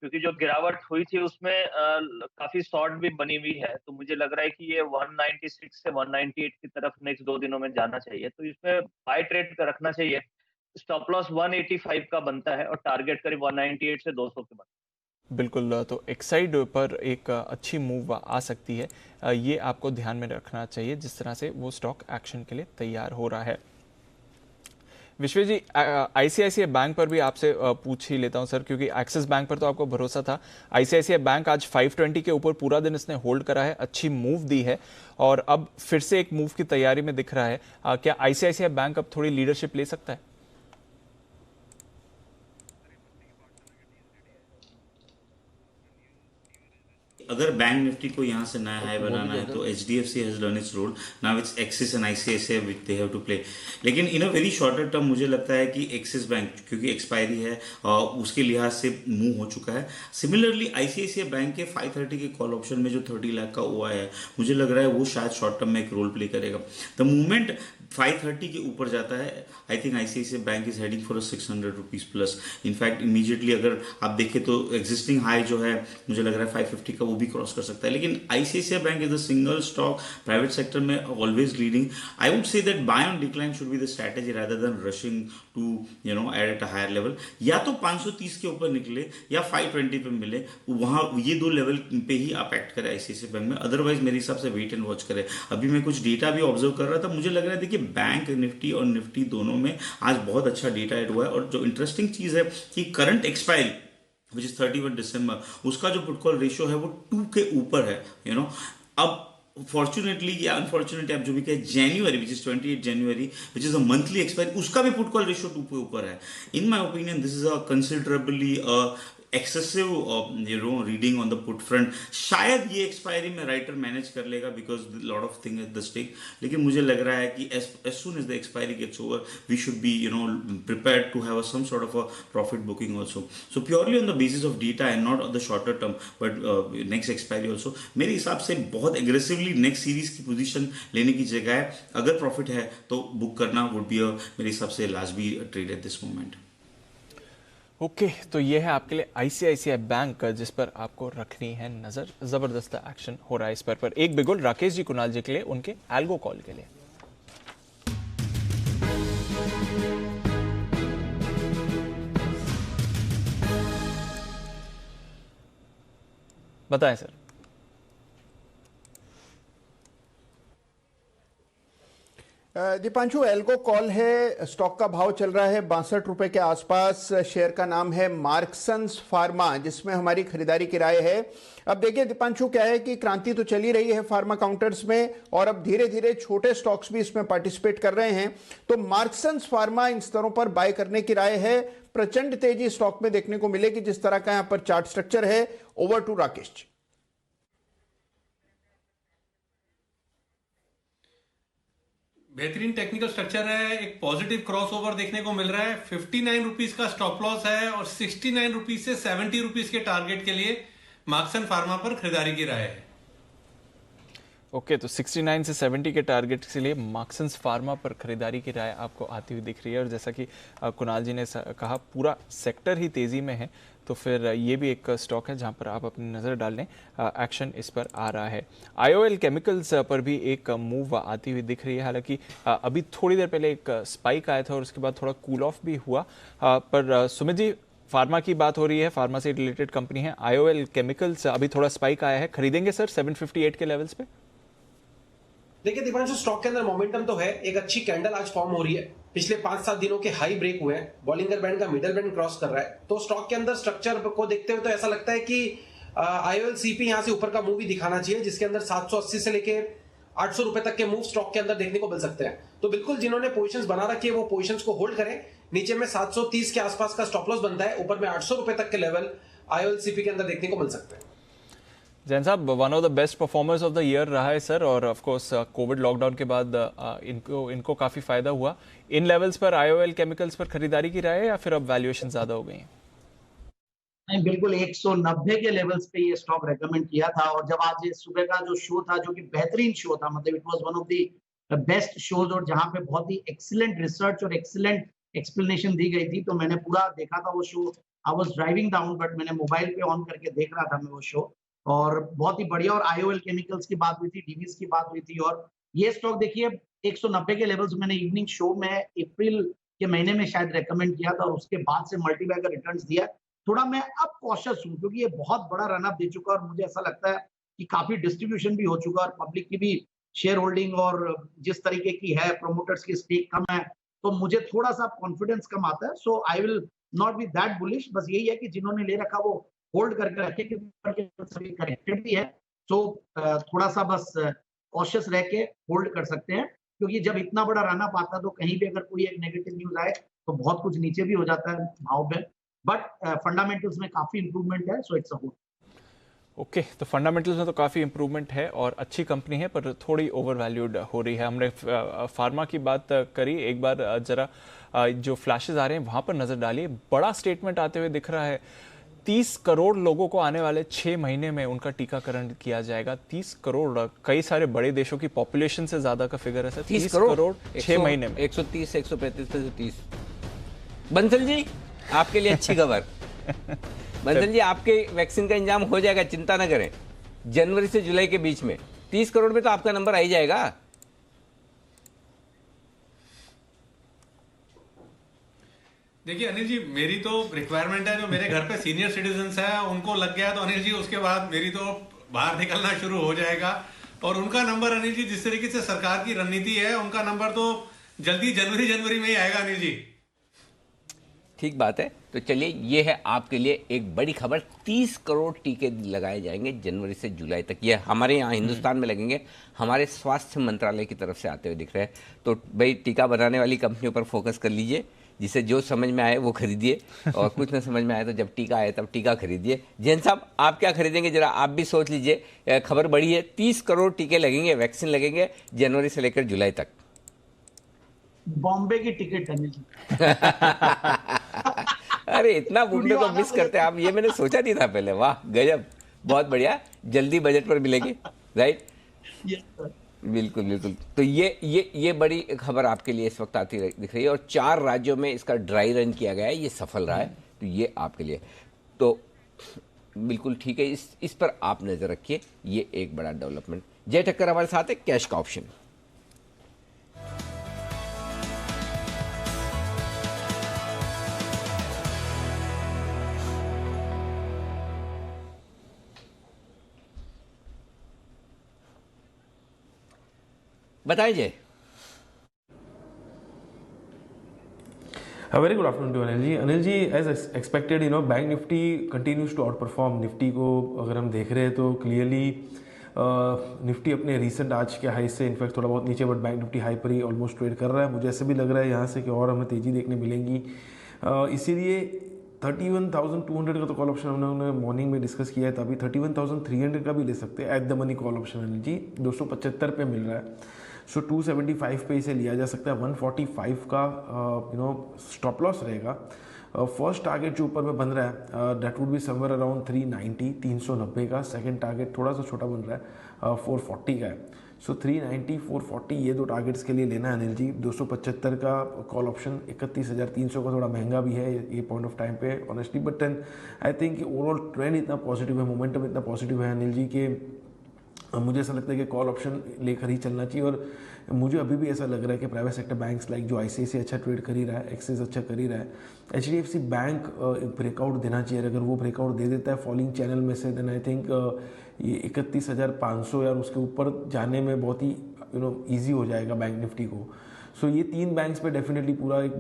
क्योंकि जो गिरावट हुई थी उसमें काफी शॉर्ट भी बनी हुई है। तो मुझे लग रहा है कि ये 196 से 198 की तरफ नेक्स्ट 2 दिनों में जाना चाहिए, तो इसमें बाय ट्रेड का रखना चाहिए। स्टॉप लॉस 185 का बनता है और टारगेट करीब 198 से 200 के बनता है। बिल्कुल, तो एक्साइड पर एक अच्छी मूव आ सकती है, ये आपको ध्यान में रखना चाहिए जिस तरह से वो स्टॉक एक्शन के लिए तैयार हो रहा है। विश्व जी, आईसीआईसीआई बैंक पर भी आपसे पूछ ही लेता हूं सर, क्योंकि एक्सिस बैंक पर तो आपको भरोसा था। आईसीआईसीआई बैंक आज 520 के ऊपर पूरा दिन इसने होल्ड करा है, अच्छी मूव दी है और अब फिर से एक मूव की तैयारी में दिख रहा है। क्या आईसीआईसीआई बैंक अब थोड़ी लीडरशिप ले सकता है? अगर बैंक निफ्टी को यहाँ से नया हाई बनाना है तो HDFC has done its role, now it's Axis and ICICI which they have to play. लेकिन in a very shorter term मुझे लगता है कि एक्सिस बैंक क्योंकि एक्सपायरी है उसके लिहाज से मूव हो चुका है। सिमिलरली ICICI बैंक के 530 के कॉल ऑप्शन में जो 30 लाख का OI है, मुझे लग रहा है वो शायद शॉर्ट टर्म में एक रोल प्ले करेगा। द मूवमेंट 530 के ऊपर जाता है, I think ICICI bank is heading for 600 rupees plus. In fact immediately अगर आप देखें तो एग्जिस्टिंग हाई जो है मुझे लग रहा है 550 का वो भी क्रॉस कर सकता है। लेकिन ICICI bank is a single stock private sector में always leading. I would say that buy on decline should be the strategy rather than rushing to at a higher level. या तो 530 के ऊपर निकले या 520 पे मिले, वहां ये 2 लेवल पे ही आप एक्ट करें ICICI बैंक में। अदरवाइज मेरे हिसाब से वेट एंड वॉच करें। अभी मैं कुछ डेटा भी ऑब्जर्व कर रहा था, मुझे लग रहा है देखिए बैंक निफ्टी और निफ्टी दोनों में आज बहुत अच्छा डेटा एड हुआ है। और जो इंटरेस्टिंग चीज है कि करंट एक्सपायरी विच इज 31 दिसंबर, उसका जो पुट कॉल रेशियो है वो 2 के ऊपर है। अब फॉर्चुनेटली या अनफॉर्चुनेटली आप जो भी कहे, January which is 28 January which is a monthly expiry, उसका भी पुट कॉल रेशियो 2 के ऊपर है। In my opinion this is a considerably excessive reading on the put front. शायद ये एक्सपायरी में राइटर मैनेज कर लेगा because lot of thing at the stake. लेकिन मुझे लग रहा है कि as soon as the expiry gets over we should be prepared to have some sort of a profit booking also. So purely on the basis of data and not on the shorter term but next expiry also, मेरे हिसाब से बहुत aggressively next सीरीज की पोजीशन लेने की जगह अगर प्रॉफिट है तो बुक करना would be मेरे हिसाब से लाजमी trade at this moment. Okay, तो ये है आपके लिए ICICI बैंक जिस पर आपको रखनी है नजर। जबरदस्त एक्शन हो रहा है इस पर। एक बिगुल राकेश जी कुणाल जी के लिए उनके एल्गो कॉल के लिए। बताएं सर। दीपांशु, एल्गो कॉल है, स्टॉक का भाव चल रहा है 62 रुपए के आसपास। शेयर का नाम है मार्क्संस फार्मा, जिसमें हमारी खरीदारी की राय है। अब देखिए दीपांशु, क्या है कि क्रांति तो चली रही है फार्मा काउंटर्स में और अब धीरे धीरे छोटे स्टॉक्स भी इसमें पार्टिसिपेट कर रहे हैं। तो मार्क्संस फार्मा इन स्तरों पर बाय करने की राय है। प्रचंड तेजी स्टॉक में देखने को मिलेगी जिस तरह का यहां पर चार्ट स्ट्रक्चर है। Over to Rakesh ji. बेहतरीन टेक्निकल स्ट्रक्चर है, एक पॉजिटिव क्रॉसओवर देखने को मिल रहा है। 59 रुपीज का स्टॉप लॉस है और 69 रुपीज से 70 रुपीज के टारगेट के लिए मार्क्सन फार्मा पर खरीदारी की राय है। ओके, तो 69 से 70 के टारगेट के लिए मार्क्सन्स फार्मा पर खरीदारी की राय आपको आती हुई दिख रही है। और जैसा कि कुणाल जी ने कहा, पूरा सेक्टर ही तेज़ी में है, तो फिर ये भी एक स्टॉक है जहां पर आप अपनी नज़र डाल लें। एक्शन इस पर आ रहा है। IOL केमिकल्स पर भी एक मूव आती हुई दिख रही है। हालांकि अभी थोड़ी देर पहले एक स्पाइक आया था और उसके बाद थोड़ा कूल ऑफ भी हुआ। पर सुमित जी, फार्मा की बात हो रही है, फार्मा से रिलेटेड कंपनी है। IOL केमिकल्स अभी थोड़ा स्पाइक आया है, खरीदेंगे सर 758 के लेवल्स पे? देखिए दीपांशु, स्टॉक के अंदर मोमेंटम तो है, एक अच्छी कैंडल आज फॉर्म हो रही है। पिछले 5-7 दिनों के हाई ब्रेक हुए हैं, बॉलिंगर बैंड का मिडल बैंड क्रॉस कर रहा है, तो स्टॉक के अंदर स्ट्रक्चर को देखते हुए तो ऐसा लगता है कि IOL CP यहां से ऊपर का मूव भी दिखाना चाहिए, जिसके अंदर 780 से लेके 800 रुपए तक के मूव स्टॉक के अंदर देखने को मिल सकते हैं। तो बिल्कुल जिन्होंने पोजीशंस बना रखी है वो पोजीशंस को होल्ड करें। नीचे में 730 के आसपास का स्टॉप लॉस बनता है, ऊपर में 800 रुपए तक के लेवल IOL CP के अंदर देखने को मिल सकते हैं। जैन साहब, one of the best performers of the year रहा है सर, और ऑफ कोर्स कोविड लॉकडाउन के बाद इनको काफी फायदा हुआ। इन लेवल्स पर IOL केमिकल्स पर खरीदारी की राय है या फिर अब वैल्यूएशन ज्यादा हो गई हैं? नहीं, बिल्कुल 190 के लेवल्स पे ये स्टॉक रेकमेंड किया था। और जब आज ये सुबह का जो शो था, जो कि बेहतरीन शो था, मतलब it was one of the best shows, और जहां पे बहुत ही एक्सीलेंट रिसर्च और एक्सीलेंट एक्सप्लेनेशन दी गई थी, तो मैंने पूरा देखा था वो show. I was driving down, but मैंने मोबाइल पे ऑन करके देख रहा था मैं वो शो, और बहुत ही बढ़िया। और IOL केमिकल्स की बात हुई थी, DVs की बात हुई थी, और ये स्टॉक देखिए 190 के लेवल्स मैंने इवनिंग शो में अप्रैल के महीने में शायद रेकमेंड किया था, और उसके बाद से मल्टीबैगर रिटर्न्स दिया। थोड़ा मैं अब कॉशियस हूँ, क्योंकि ये बहुत बड़ा रन अप दे चुका है, और मुझे ऐसा लगता है कि काफी डिस्ट्रीब्यूशन भी हो चुका है, और पब्लिक की भी शेयर होल्डिंग और जिस तरीके की है, प्रोमोटर्स की स्टेक कम है, तो मुझे थोड़ा सा कॉन्फिडेंस कम आता है। So I will not be that bullish. बस यही है कि जिन्होंने ले रखा वो होल्ड करके रखे, क्योंकि सभी कनेक्टेड भी है। सो थोड़ा सा बस कॉशियस रह के होल्ड कर सकते हैं, क्योंकि जब इतना बड़ा रन अप आता है तो कहीं भी अगर कोई एक नेगेटिव न्यूज आए तो बहुत कुछ नीचे भी हो जाता है भाव में। बट फंडामेंटल्स में काफी इंप्रूवमेंट है, so it's a hold. Okay, तो फंडामेंटल्स में तो काफ़ी इंप्रूवमेंट है और अच्छी कंपनी है, पर थोड़ी ओवर वैल्यूड हो रही है। हमने फार्मा की बात करी, एक बार जरा जो फ्लैशेस आ रहे हैं वहाँ पर नज़र डालिए। बड़ा स्टेटमेंट आते हुए दिख रहा है, 30 करोड़ लोगों को आने वाले 6 महीने में उनका टीकाकरण किया जाएगा। 30 करोड़ कई सारे बड़े देशों की पॉपुलेशन से ज़्यादा का फिगर है सर। 30 करोड़ 6 महीने में 130 135 से 30। बंसल जी, आपके लिए अच्छी खबर। बंसल जी, आपके वैक्सीन का इंतजाम हो जाएगा, चिंता न करें। जनवरी से जुलाई के बीच में 30 करोड़ में तो आपका नंबर आ ही जाएगा। देखिए अनिल जी, मेरी तो रिक्वायरमेंट है, जो मेरे घर पे सीनियर सिटीजन्स है उनको लग गया तो अनिल जी उसके बाद मेरी तो बाहर निकलना शुरू हो जाएगा। और उनका नंबर अनिल जी, जिस तरीके से सरकार की रणनीति है, उनका नंबर तो जल्दी जनवरी में ही आएगा अनिल जी। ठीक बात है। तो चलिए, ये है आपके लिए एक बड़ी खबर। 30 करोड़ टीके लगाए जाएंगे जनवरी से जुलाई तक। ये हमारे यहाँ हिंदुस्तान में लगेंगे, हमारे स्वास्थ्य मंत्रालय की तरफ से आते हुए दिख रहे हैं। तो भाई, टीका बनाने वाली कंपनियों पर फोकस कर लीजिए, जिसे जो समझ में आए वो खरीदिए, और कुछ ना समझ में आए तो जब टीका आए तब टीका खरीदिए। जैन साहब, आप क्या खरीदेंगे, जरा आप भी सोच लीजिए। खबर बड़ी है, 30 करोड़ टीके लगेंगे, वैक्सीन लगेंगे जनवरी से लेकर जुलाई तक। बॉम्बे की टिकट अनिल जी। अरे इतना बॉम्बे को मिस करते हैं आप, ये मैंने सोचा नहीं था पहले। वाह गजब, बहुत बढ़िया। जल्दी बजट पर मिलेगी, राइट? बिल्कुल बिल्कुल। तो ये बड़ी खबर आपके लिए इस वक्त आती दिख रही है, और 4 राज्यों में इसका ड्राई रन किया गया है, ये सफल रहा है। तो ये आपके लिए तो बिल्कुल ठीक है, इस पर आप नजर रखिए, ये एक बड़ा डेवलपमेंट। जय ठक्कर हमारे साथ है, कैश का ऑप्शन। बताइए Jay. Very good afternoon to Anil ji. Anil ji, as expected bank Nifty continues to outperform. Nifty को अगर हम देख रहे हैं तो क्लियरली निफ्टी अपने रीसेंट आज के हाई से इनफैक्ट थोड़ा बहुत नीचे, बट बैंक निफ्टी हाई पर ही ऑलमोस्ट ट्रेड कर रहा है। मुझे ऐसे भी लग रहा है यहाँ से कि और हमें तेज़ी देखने मिलेंगी। इसीलिए 31,200 का तो कॉल ऑप्शन हमने मॉर्निंग में डिस्कस किया है, तभी 31,300 का भी ले सकते हैं at the money call option Anil ji. 275 पे मिल रहा है, सो 275 पे इसे लिया जा सकता है। 145 का स्टॉप लॉस रहेगा। फर्स्ट टारगेट जो ऊपर में बन रहा है that would be somewhere around 390 का। सेकंड टारगेट थोड़ा सा छोटा बन रहा है, 440 का है। सो 390 440 ये 2 टारगेट्स के लिए लेना है अनिल जी। 275 का कॉल ऑप्शन 31,300 का थोड़ा महंगा भी है ये पॉइंट ऑफ टाइम पे honestly, but then I think overall trend इतना पॉजिटिव है, मोमेंटम इतना पॉजिटिव है अनिल जी कि मुझे ऐसा लगता है कि कॉल ऑप्शन लेकर ही चलना चाहिए। और मुझे अभी भी ऐसा लग रहा है कि प्राइवेट सेक्टर बैंक्स लाइक जो ICICI अच्छा ट्रेड कर ही रहा है, एक्सिस अच्छा कर ही रहा है, HDFC बैंक एक ब्रेकआउट देना चाहिए। अगर वो ब्रेकआउट दे देता है फॉलिंग चैनल में से, देन आई थिंक ये 31,500 या उसके ऊपर जाने में बहुत ही ईजी हो जाएगा बैंक निफ्टी को। सो ये 3 बैंक्स पे डेफिनेटली पूरा एक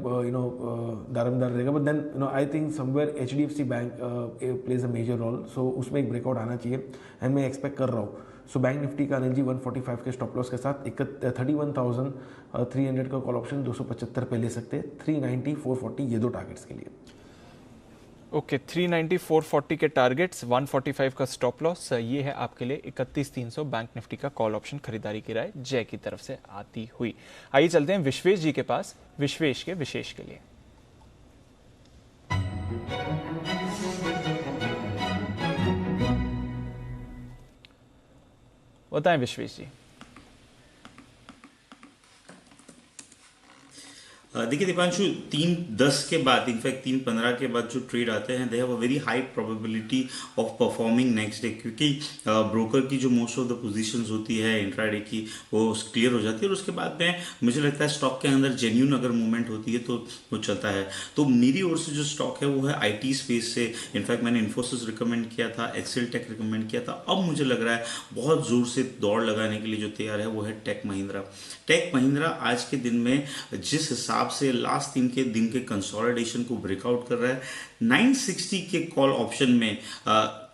दारमदार रहेगा, but then I think somewhere HDFC bank plays a major role, so उसमें एक ब्रेकआउट आना चाहिए एंड मैं एक्सपेक्ट कर रहा हूँ। सो बैंक निफ्टी का अनिल जी 145 के स्टॉप लॉस के साथ 31,300 का कॉल ऑप्शन 275 पे ले सकते हैं, 390 440 ये 2 टारगेट्स के लिए। ओके 390 440 के टारगेट्स, 145 का स्टॉप लॉस, ये है आपके लिए 31,300 बैंक निफ्टी का कॉल ऑप्शन खरीदारी की राय जय की तरफ से आती हुई। आइए चलते हैं विश्वेश जी के पास, विश्वेश के विशेष के लिए। बताएं विश्वेश जी। देखिए दीपांशु, 3:10 के बाद, इनफैक्ट 3:15 के बाद जो ट्रेड आते हैं, they have a very high probability of performing next day, क्योंकि ब्रोकर की जो मोस्ट ऑफ द पोजीशंस होती है इंट्राडे की वो क्लियर हो जाती है और उसके बाद में मुझे लगता है स्टॉक के अंदर जेन्यून अगर मूवमेंट होती है तो वो चलता है। तो मेरी ओर से जो स्टॉक है वो है IT स्पेस से। इनफैक्ट मैंने इन्फोसिस रिकमेंड किया था, एक्सेल टेक रिकमेंड किया था, अब मुझे लग रहा है बहुत जोर से दौड़ लगाने के लिए जो तैयार है वो है टेक महिंद्रा। टेक महिंद्रा आज के दिन में जिस हिसाब से लास्ट 3 दिन के कंसोलिडेशन को ब्रेकआउट कर रहा है, 960 के कॉल ऑप्शन में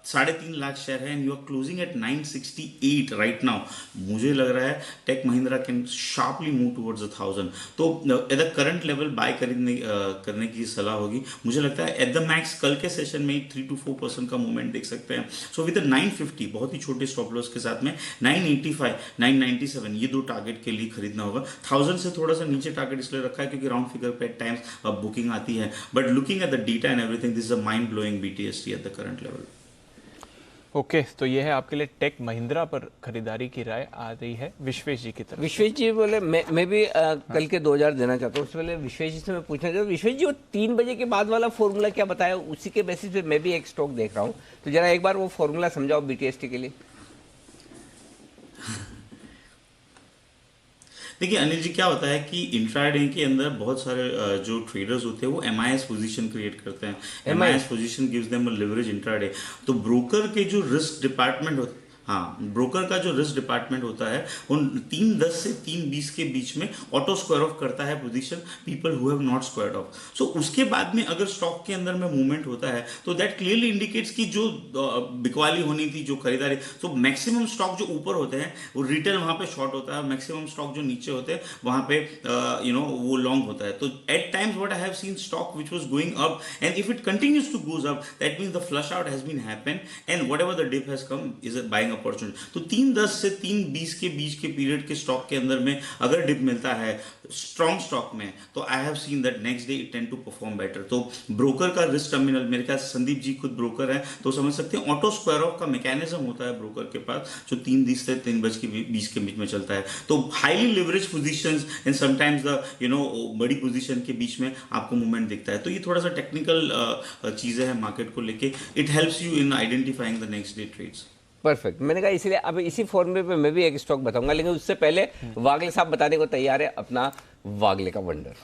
3.5 लाख शेयर है and you are closing at 968 right now. मुझे लग रहा है Tech Mahindra can sharply move towards 1000, तो at the current level buy करने की सलाह होगी। मुझे लगता है एट द मैक्स कल के सेशन में 3 to 4% का मूवमेंट देख सकते हैं। सो विद 950 बहुत ही छोटे स्टॉप लॉस के साथ में 985 997 ये 2 टारगेट के लिए खरीदना होगा। 1000 से थोड़ा सा नीचे टारगेट इसलिए रखा है क्योंकि राउंड फिगर पे एट टाइम्स बुकिंग आती है, but looking at the data and everything this is a mind blowing BTST eight the current level. Okay तो ये है आपके लिए टेक महिंद्रा पर खरीदारी की राय आ रही है विश्वेश जी की तरफ। विश्वेश जी बोले मैं भी कल के 2000 देना चाहता हूँ। उससे पहले विश्वेश जी से मैं पूछना चाहता हूँ, विश्वेश जी वो 3 बजे के बाद वाला फॉर्मूला क्या बताया, उसी के बेसिस पे मैं भी एक स्टॉक देख रहा हूँ, तो जरा एक बार वो फॉर्मूला समझाओ BTST के लिए। देखिए अनिल जी, क्या होता है कि इंट्राडे के अंदर बहुत सारे जो ट्रेडर्स होते हैं वो MIS पोजीशन क्रिएट करते हैं। MIS position gives them a leverage intraday. तो ब्रोकर के जो रिस्क डिपार्टमेंट होता है, हाँ, ब्रोकर का जो रिस्क डिपार्टमेंट होता है उन 3:10 से 3:20 के बीच में ऑटो स्क्वायर ऑफ करता है position people who have not squared off. So उसके बाद में अगर स्टॉक के अंदर में मूवमेंट होता है तो दैट क्लियरली इंडिकेट्स कि जो बिकवाली होनी थी, जो खरीदारी, तो मैक्सिमम स्टॉक जो ऊपर होते हैं वो रिटेल वहां पे शॉर्ट होता है, मैक्सिमम स्टॉक जो नीचे होते हैं वहां पे वो लॉन्ग होता है। तो at times what I have seen stock which was going up and if it continues to goes up that means the flush out has been happen and whatever the dip has come is a buying opportunity. तो 3:10 से 3:20 के बीच के पीरियड के स्टॉक के अंदर में अगर डिप मिलता है स्ट्रॉन्ग स्टॉक में, तो I have seen that next day it tend to perform better. तो ब्रोकर का रिस्क टर्मिनल, मेरे ख्याल संदीप जी खुद ब्रोकर है तो समझ सकते हैं, ऑटो स्क्वायर ऑफ का मैकेनिज्म होता है ब्रोकर के पास जो 3:20 से 3:20 के बीच में चलता है। तो highly leverage positions and sometimes the बड़ी पोजीशन के बीच में आपको मूवमेंट दिखता है। तो ये थोड़ा सा टेक्निकल चीजें हैं मार्केट को लेके, it helps you in identifying the next day trades. Perfect, मैंने कहा इसलिए अब इसी फॉर्मूले पे मैं भी एक स्टॉक बताऊंगा, लेकिन उससे पहले वागले साहब बताने को तैयार है अपना वागले का वंडर।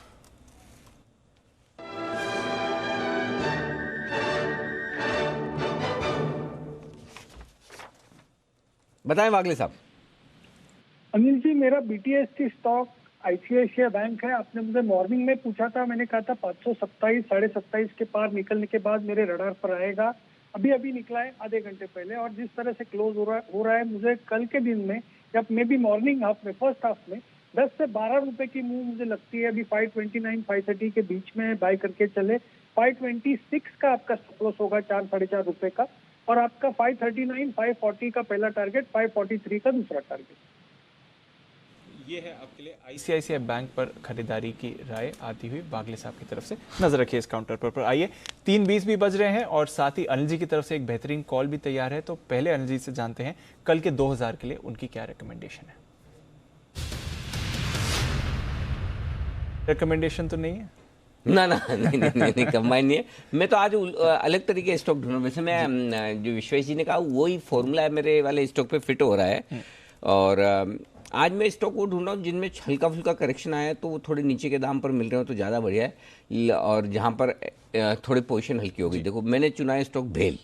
बताएं वागले साहब। अनिल जी, मेरा BTST स्टॉक ICICI बैंक है। आपने मुझे मॉर्निंग में पूछा था, मैंने कहा था 527 27.5 के पार निकलने के बाद मेरे रडार पर आएगा। अभी निकला है आधे घंटे पहले, और जिस तरह से क्लोज हो रहा है मुझे कल के दिन में, जब मे बी मॉर्निंग हाफ में, फर्स्ट हाफ में 10 से 12 रुपए की मूव मुझे लगती है। अभी 529 530 के बीच में बाय करके चले। 526 का आपका स्टॉप लॉस होगा 4 साढ़े 4 रुपए का, और आपका 539 540 का पहला टारगेट, 543 का दूसरा टारगेट। ये है आपके लिए ICICI बैंक पर खरीदारी की राय आती हुई बागले साहब की तरफ से। नजर रखिए इस काउंटर पर आइए 3:20 भी बज रहे हैं और साथ ही अनिल जी की तरफ से एक बेहतरीन कॉल भी तैयार है। तो पहले अनिल जी से जानते हैं कल के 2000 के लिए उनकी क्या रिकमेंडेशन है। रिकमेंडेशन तो नहीं है? ना नहीं कंबाइन नहीं है। मैं तो आज अलग तरीके के स्टॉक ढूंढ रहा हूँ। वैसे मैं जो विश्वेश जी ने कहा वही फॉर्मूला है मेरे वाले स्टॉक पे फिट हो रहा है। और आज मैं स्टॉक को ढूंढ रहा हूँ जिनमें हल्का फुल्का करेक्शन आया है तो वो थोड़े नीचे के दाम पर मिल रहे हो तो ज़्यादा बढ़िया है, और जहाँ पर थोड़ी पोजीशन हल्की हो गई। देखो मैंने चुना है स्टॉक भेल,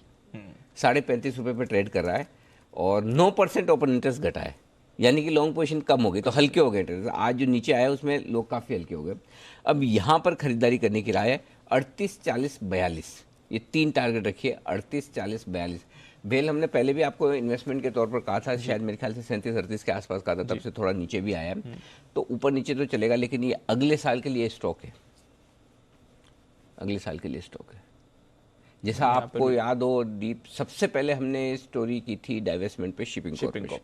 35.5 रुपये पर ट्रेड कर रहा है और 9% ओपन इंटरेस्ट घटा है, यानी कि लॉन्ग पोजीशन कम हो गई तो हल्के हो गए इंटरेस्ट। आज जो नीचे आया उसमें लोग काफ़ी हल्के हो गए। अब यहाँ पर खरीदारी करने की राय है 38, 40, 42, ये 3 टारगेट रखिए, 38, 40, 42। भेल हमने पहले भी आपको इन्वेस्टमेंट के तौर पर कहा था, शायद मेरे ख्याल से 37, 38 के आसपास कहा था, तब से थोड़ा नीचे भी आया है। तो ऊपर नीचे तो चलेगा, लेकिन ये अगले साल के लिए स्टॉक है, अगले साल के लिए स्टॉक है। जैसा आपको याद हो दीप, सबसे पहले हमने स्टोरी की थी डाइवेस्टमेंट पे शिपिंग कॉर्पोरेशन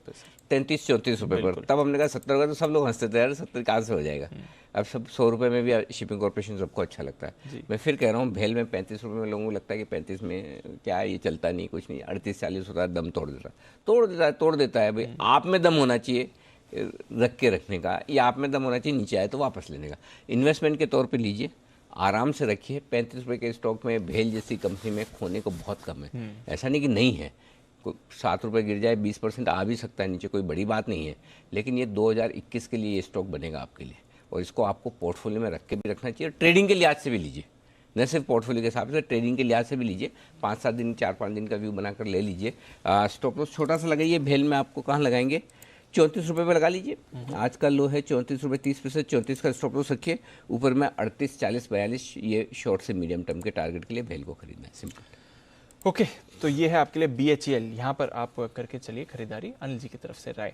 33-34 रुपये पर, तब हमने कहा 70 होगा तो सब लोग हंसते थे यार 70 कहाँ से हो जाएगा। अब सब 100 रुपये में भी शिपिंग कॉर्पोरेशन सबको अच्छा लगता है। मैं फिर कह रहा हूँ भेल में 35 रुपये में लोगों को लगता है कि 35 में क्या ये चलता नहीं, कुछ नहीं, 38-40 होता है, दम तोड़ देता है। भाई आप में दम होना चाहिए रख के रखने का, या आप में दम होना चाहिए नीचे आए तो वापस लेने का। इन्वेस्टमेंट के तौर पर लीजिए, आराम से रखिए। 35 रुपये के स्टॉक में भेल जैसी कंपनी में खोने को बहुत कम है। ऐसा नहीं कि नहीं है, 7 रुपये गिर जाए 20% आ भी सकता है नीचे, कोई बड़ी बात नहीं है। लेकिन ये 2021 के लिए ये स्टॉक बनेगा आपके लिए, और इसको आपको पोर्टफोलियो में रख के भी रखना चाहिए। ट्रेडिंग के लिहाज से भी लीजिए, न सिर्फ पोर्टफोलियो के हिसाब से, ट्रेडिंग के लिहाज से भी लीजिए। 5-7 दिन 4-5 दिन का व्यू बनाकर ले लीजिए। स्टॉप लॉस छोटा सा लगाइए। भेल में आपको कहाँ लगाएंगे, 34 रुपये पर लगा लीजिए। आज का लो है 34 रुपये 30 पैसे, 34 का स्टॉप लॉस रखिए। ऊपर में 38, 40, 42 ये शॉर्ट से मीडियम टर्म के टारगेट के लिए भेल को खरीदना है, सिंपल। ओके, तो ये है आपके लिए BHEL, यहाँ पर आप करके चलिए खरीदारी। अनिल जी की तरफ से राय।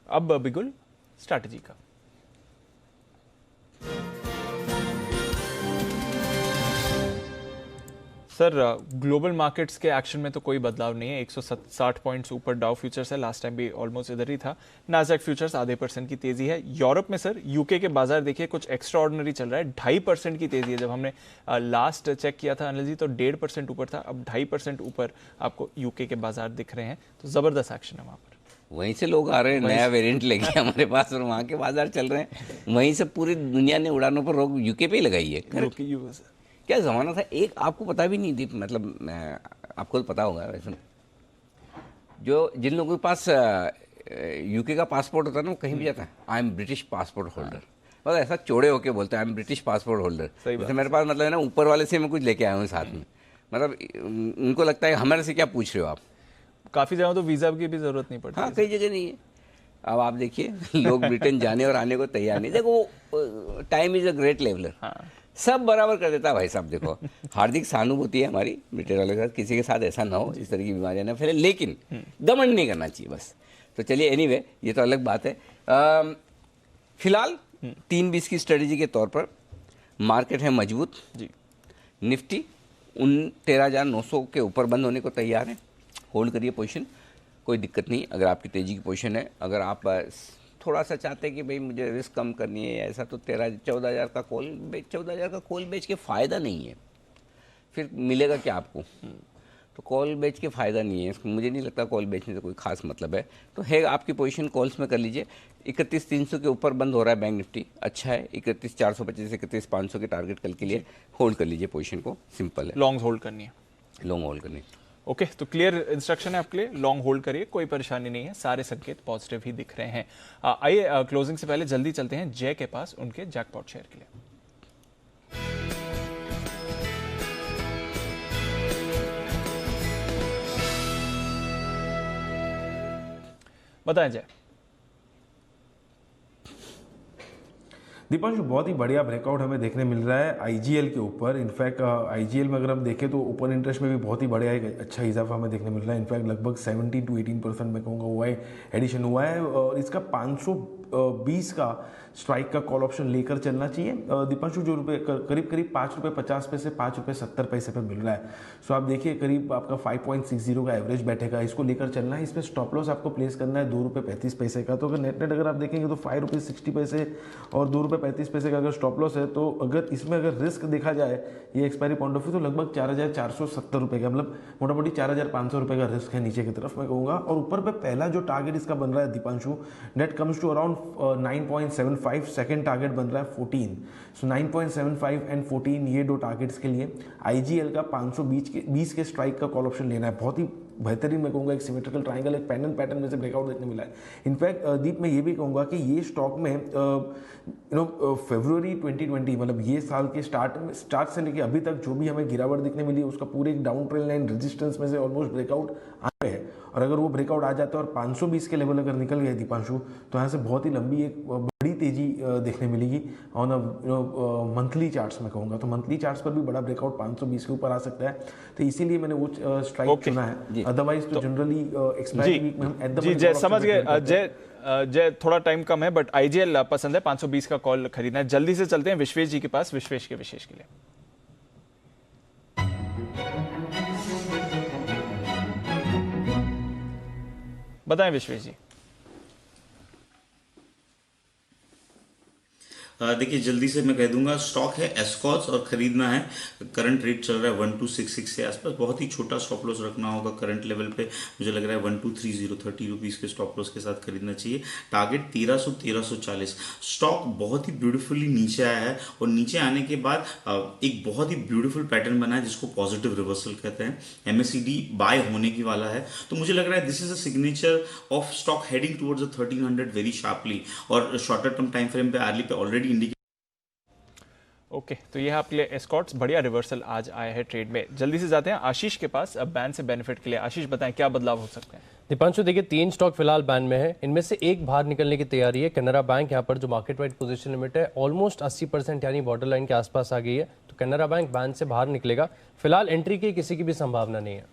अब बिगुल स्ट्रैटेजी का। सर ग्लोबल मार्केट्स के एक्शन में तो कोई बदलाव नहीं है। 160 पॉइंट्स ऊपर डाउ फ्यूचर्स है, लास्ट टाइम भी ऑलमोस्ट इधर ही था। नास्डैक फ्यूचर्स आधे % की तेजी है। यूरोप में सर यूके के बाजार देखिए कुछ एक्स्ट्रा ऑर्डिनरी चल रहा है, 2.5% की तेजी है। जब हमने लास्ट चेक किया था अनिल जी तो 1.5% ऊपर था, अब 2.5% ऊपर आपको यूके के बाजार दिख रहे हैं, तो जबरदस्त एक्शन है वहां पर। वहीं से लोग आ रहे हैं, नया वेरिएंट लेके हमारे पास, और वहाँ के बाजार चल रहे हैं। वहीं से पूरी दुनिया ने उड़ानों पर रोक यूके पे ही लगाई है। क्या ज़माना था, एक आपको पता भी नहीं दीप, मतलब आपको तो पता होगा वैसे, जो जिन लोगों के पास यूके का पासपोर्ट होता है ना, वो कहीं भी जाता है I am British passport holder, मतलब ऐसा चौड़े होके बोलते हैं I am British passport holder. जैसे मेरे पास मतलब है ना, ऊपर वाले से मैं कुछ लेके आया हूँ साथ में, मतलब उनको लगता है हमारे से क्या पूछ रहे हो आप। काफ़ी जगह तो वीज़ा की भी ज़रूरत नहीं पड़ती। हाँ, कई जगह नहीं है। अब आप देखिए लोग ब्रिटेन जाने और आने को तैयार नहीं। देखो time is a great leveller, सब बराबर कर देता है भाई साहब। देखो हार्दिक सहानुभूति है हमारी ब्रिटेन वाले के साथ, किसी के साथ ऐसा ना हो, इस तरह की बीमारियां ना फैले, लेकिन घमंड नहीं करना चाहिए बस। तो चलिए एनीवे, ये तो अलग बात है। फिलहाल 3-20 की स्ट्रेटेजी के तौर पर मार्केट है मजबूत जी। निफ्टी 13,900 के ऊपर बंद होने को तैयार है, होल्ड करिए पोजीशन, कोई दिक्कत नहीं अगर आपकी तेजी की पोजीशन है। अगर आप थोड़ा सा चाहते हैं कि भाई मुझे रिस्क कम करनी है ऐसा, तो 14,000 का कॉल बेच के फ़ायदा नहीं है, फिर मिलेगा क्या आपको। तो कॉल बेच के फ़ायदा नहीं है, मुझे नहीं लगता कॉल बेचने से कोई खास मतलब है। तो है आपकी पोजीशन कॉल्स में कर लीजिए। 31,300 के ऊपर बंद हो रहा है बैंक निफ्टी, अच्छा है। 31,425, 31,500 के टारगेट कल के लिए होल्ड कर लीजिए पोजीशन को, सिंपल है। लॉन्ग होल्ड करनी है, लॉन्ग होल्ड करनी है। ओके, तो क्लियर इंस्ट्रक्शन है आपके लिए, लॉन्ग होल्ड करिए, कोई परेशानी नहीं है, सारे संकेत पॉजिटिव ही दिख रहे हैं। आइए क्लोजिंग से पहले जल्दी चलते हैं जय के पास उनके जैकपॉट शेयर के लिए। बताएं जय। दीपांशु, बहुत ही बढ़िया ब्रेकआउट हमें देखने मिल रहा है आईजीएल के ऊपर। इनफैक्ट आईजीएल में अगर हम देखें तो ओपन इंटरेस्ट में भी बहुत ही बढ़िया एक अच्छा इजाफा हमें देखने मिल रहा है। इनफैक्ट लगभग 17 to 18% मैं कहूँगा हुआ है, एडिशन हुआ है। और इसका 520 का स्ट्राइक का कॉल ऑप्शन लेकर चलना चाहिए दीपांशु, जो करीब 5 रुपये 50 पैसे, 5 रुपये 70 पैसे पे मिल रहा है। सो आप देखिए करीब आपका 5.60 का एवरेज बैठेगा, इसको लेकर चलना है। इसमें स्टॉप लॉस आपको प्लेस करना है 2 रुपये 35 पैसे का। तो अगर नेट अगर आप देखेंगे तो 5 रुपये 60 पैसे और 2 रुपये 35 पैसे का अगर स्टॉप लॉस है, तो अगर इसमें अगर रिस्क देखा जाए ये एक्सपायरी पॉइंट ऑफ व्यू, तो लगभग 4,470 रुपये का, मतलब मोटा मोटी 4,500 रुपये का रिस्क है नीचे की तरफ मैं कहूँगा। और ऊपर पे पहला जो टारगेट इसका बन रहा है Deepanshu, net comes to around 9.75, second target बन रहा है 14। सो 9.75 एंड 14 ये दो टारगेट्स के लिए IGL का 520 के स्ट्राइक का कॉल ऑप्शन लेना है। बहुत ही बेहतरीन मैं कहूँगा एक सिमेट्रिकल ट्रायंगल, एक पेंडेंट पैटर्न में से ब्रेकआउट देखने मिला है। इनफैक्ट दीप मैं ये भी कहूँगा कि ये स्टॉक में फरवरी 2020 मतलब ये साल के स्टार्ट से लेकर अभी तक जो भी हमें गिरावट देखने मिली है उसका पूरे एक डाउन ट्रेंड लाइन रेजिस्टेंस में से ऑलमोस्ट ब्रेकआउट आ गए हैं। और अगर वो ब्रेकआउट आ जाता है और 520 के लेवल अगर निकल गए दीपांशु, तो यहाँ से बहुत ही लंबी एक बड़ी तेजी देखने मिलेगी ऑन मंथली चार्ट्स में कहूँगा। तो मंथली चार्ट्स पर भी बड़ा ब्रेकआउट 520 के ऊपर आ सकता है, तो इसीलिए मैंने वो स्ट्राइक चुना है। अदरवाइज तो जनरली एक्सपायरी वीक में हम एट द जी जय समझ गए जय थोड़ा टाइम कम है बट IGL पसंद है, 520 का कॉल खरीदना है। जल्दी से चलते हैं विश्वेश जी के पास, विश्वेश के विशेष के लिए। बताएं विश्वेश जी। देखिए जल्दी से मैं कह दूंगा, स्टॉक है एस्कॉर्ट्स और खरीदना है। करंट रेट चल रहा है 1266 के आसपास, बहुत ही छोटा स्टॉप लॉस रखना होगा करंट लेवल पे। मुझे लग रहा है 1230 30 रुपीज़ के स्टॉप लॉस के साथ खरीदना चाहिए। टारगेट 1300 1340। स्टॉक बहुत ही ब्यूटीफुली नीचे आया है और नीचे आने के बाद एक बहुत ही ब्यूटीफुल पैटर्न बना है जिसको पॉजिटिव रिवर्सल कहते हैं। MACD बाय होने की वाला है, तो मुझे लग रहा है this is a signature of stock heading towards 1300 very sharply. और शॉर्टर टर्म टाइम फ्रेम पे आर्ली पे ऑलरेडी ओके तो ये है आपके लिए एस्कॉर्ट्स, बढ़िया रिवर्सल आज आया है ट्रेड में। जल्दी से जाते हैं आशीष के पास अब बैन से बेनिफिट के लिए। आशीष बताएं क्या बदलाव हो सकते हैं? दीपांशु देखिए 3 स्टॉक फिलहाल बैन में है, इनमें से एक बाहर निकलने की तैयारी है। कैनरा बैंक यहाँ पर जो मार्केट वाइड पोजीशन लिमिट है ऑलमोस्ट 80% यानी बॉर्डर लाइन के आसपास आ गई है, तो कैनरा बैंक बैन से बाहर निकलेगा। फिलहाल एंट्री की किसी की भी संभावना नहीं है।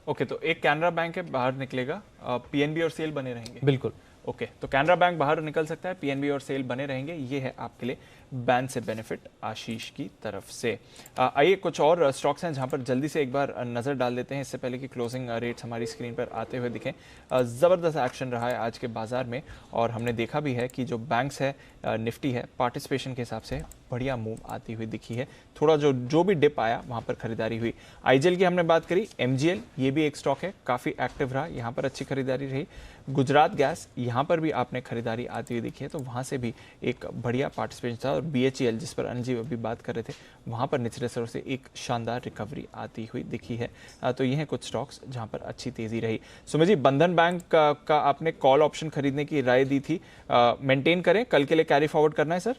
ओके तो एक कैनरा बैंक है बाहर निकलेगा, PNB और सेल बने रहेंगे। बिल्कुल ओके तो कैनरा बैंक बाहर निकल सकता है, PNB और सेल बने रहेंगे। ये है आपके लिए बैन से बेनिफिट आशीष की तरफ से। आइए कुछ और स्टॉक्स हैं जहां पर जल्दी से एक बार नजर डाल देते हैं इससे पहले कि क्लोजिंग रेट्स हमारी स्क्रीन पर आते हुए दिखें। जबरदस्त एक्शन रहा है आज के बाजार में और हमने देखा भी है कि जो बैंक्स है निफ्टी है पार्टिसिपेशन के हिसाब से बढ़िया मूव आती हुई दिखी है। थोड़ा जो भी डिप आया वहां पर खरीदारी हुई। IGL की हमने बात करी, MGL ये भी एक स्टॉक है, काफी एक्टिव रहा, यहाँ पर अच्छी खरीदारी रही। गुजरात गैस यहाँ पर भी आपने खरीदारी आती हुई दिखी है, तो वहां से भी एक बढ़िया पार्टिसिपेशन था। और BHEL जिस पर अनजीव अभी बात कर रहे थे, वहां पर निचले स्तर से एक शानदार रिकवरी आती हुई दिखी है। तो ये हैं कुछ स्टॉक्स जहां पर अच्छी तेजी रही। सुमित जी बंधन बैंक का आपने कॉल ऑप्शन खरीदने की राय दी थी, मेंटेन करें, कल के लिए कैरी फॉरवर्ड करना है सर?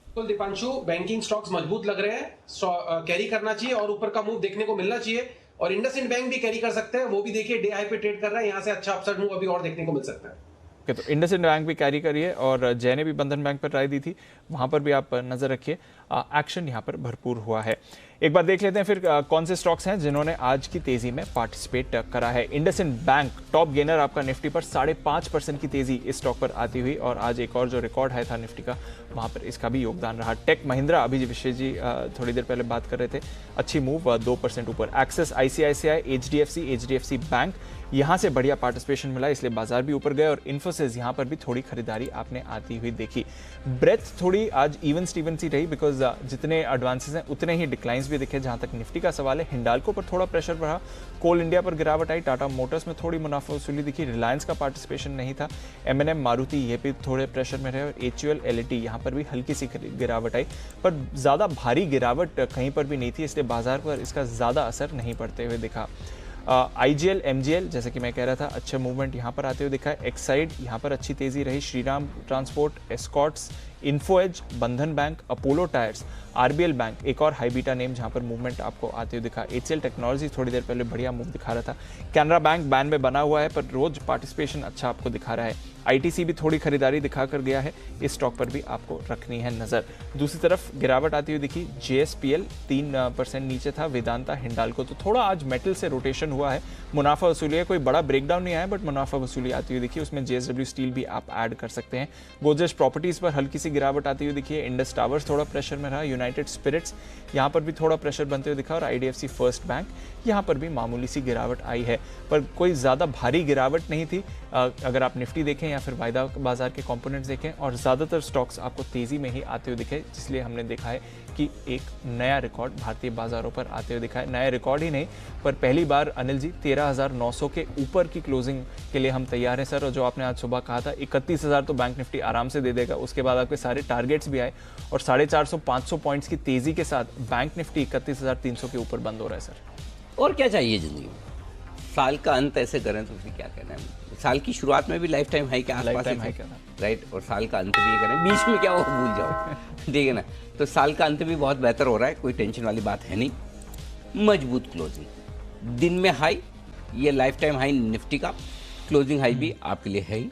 तो दीपांशु बैंकिंग स्टॉक्स मजबूत लग रहे हैं, कैरी करना चाहिए और ऊपर का मूव देखने को मिलना चाहिए। और इंडसइंड बैंक भी कैरी कर सकते हैं, वो भी देखिए डे हाई पे ट्रेड कर रहा है, यहाँ से अच्छा अपसाइड मूव अभी और देखने को मिल सकता है। तो इंडसइंड बैंक भी कैरी करिए और जय ने भी बंधन बैंक पर राय दी थी, वहां पर भी आप नजर रखिए। एक्शन यहां पर भरपूर हुआ है। एक बार देख लेते हैं फिर कौन से स्टॉक्स हैं जिन्होंने आज की तेजी में पार्टिसिपेट करा है। इंडसइंड बैंक टॉप गेनर आपका निफ्टी पर 5.5% की तेजी इस स्टॉक पर आती हुई और आज एक और जो रिकॉर्ड है था निफ्टी का वहां पर इसका भी योगदान रहा। टेक महिंद्रा अभी विशेष जी थोड़ी देर पहले बात कर रहे थे, अच्छी मूव 2% ऊपर। एक्सिस, ICICI, HDFC बैंक यहां से बढ़िया पार्टिसिपेशन मिला, इसलिए बाजार भी ऊपर गए। और इन्फोसिस यहां पर भी थोड़ी खरीदारी आपने आती हुई देखी। ब्रेथ थोड़ी आज इवन स्टीवन सी रही बिकॉज जितने एडवांसेस हैं उतने ही डिक्लाइंस भी दिखे। जहां तक निफ्टी का सवाल है, हिंडाल्को पर थोड़ा प्रेशर बढ़ा, कोल इंडिया पर गिरावट आई, टाटा मोटर्स में थोड़ी मुनाफा वसूली दिखी, रिलायंस का पार्टिसिपेशन नहीं था, M&M मारुति ये भी थोड़े प्रेशर में रहे और HUL LT यहां पर भी हल्की सी गिरावट आई, पर ज्यादा भारी गिरावट कहीं पर भी नहीं थी, इसलिए बाजार पर इसका ज्यादा असर नहीं पड़ते हुए दिखा। IGL, MGL जैसे कि मैं कह रहा था अच्छे मूवमेंट यहां पर आते हुए दिखा है। एक्साइड यहां पर अच्छी तेजी रही, श्रीराम ट्रांसपोर्ट, एस्कॉर्ट्स, इन्फोएज, बंधन bank, Apollo tyres, RBL bank एक और हाई बीटा नेम जहां पर मूवमेंट आपको आते हुए दिखा। HCL टेक्नोलॉजी थोड़ी देर पहले बढ़िया मूव दिखा रहा था। कैनरा बैंक बैन में बना हुआ है पर रोज पार्टिसिपेशन अच्छा आपको दिखा रहा है। ITC भी थोड़ी खरीदारी दिखाकर गया है, इस स्टॉक पर भी आपको रखनी है नजर। दूसरी तरफ गिरावट आती हुई दिखी, JSPL 3% नीचे था, वेदांता, हिंडाल्को तो थोड़ा आज मेटल से रोटेशन हुआ है, मुनाफा वसूली है, कोई बड़ा ब्रेकडाउन नहीं आया बट मुनाफा वसूली आती हुई दिखी, उसमें JSW स्टील भी आप ऐड कर सकते हैं। गोदरेज प्रॉपर्टीज पर हल्की सी गिरावट आती हुई दिखी है। इंडस टावर्स थोड़ा प्रेशर में रहा, यूनाइटेड स्पिरिट्स यहाँ पर भी थोड़ा प्रेशर बनते हुए दिखा और IDFC फर्स्ट बैंक यहाँ पर भी मामूली सी गिरावट आई है, पर कोई ज़्यादा भारी गिरावट नहीं थी। अगर आप निफ्टी देखें या फिर वायदा बाजार के कंपोनेंट्स देखें और ज़्यादातर स्टॉक्स आपको तेज़ी में ही आते हुए दिखे, जिसलिए हमने देखा है कि एक नया रिकॉर्ड भारतीय बाजारों पर आते हुए दिखा है। नया रिकॉर्ड ही नहीं, पर पहली बार अनिल जी 13,900 के ऊपर की क्लोजिंग के लिए हम तैयार हैं सर। और जो आपने आज सुबह कहा था 31,000 तो बैंक निफ्टी आराम से दे देगा, उसके बाद आपके सारे टारगेट्स भी आए और 450-500 पॉइंट्स की तेजी के साथ बैंक निफ्टी 31,300 के ऊपर बंद हो रहा है सर। और क्या चाहिए जिंदगी में? साल का अंत ऐसे करें तो फिर क्या कहना है? साल की शुरुआत में भी लाइफ टाइम हाई के आसपास है, राइट, और साल का अंत भी करें, बीच में क्या वो भूल जाओ, ठीक है ना। तो साल का अंत भी बहुत बेहतर हो रहा है, कोई टेंशन वाली बात है नहीं। मजबूत क्लोजिंग, दिन में हाई, ये लाइफ टाइम हाई निफ्टी का, क्लोजिंग हाई भी आपके लिए है ही।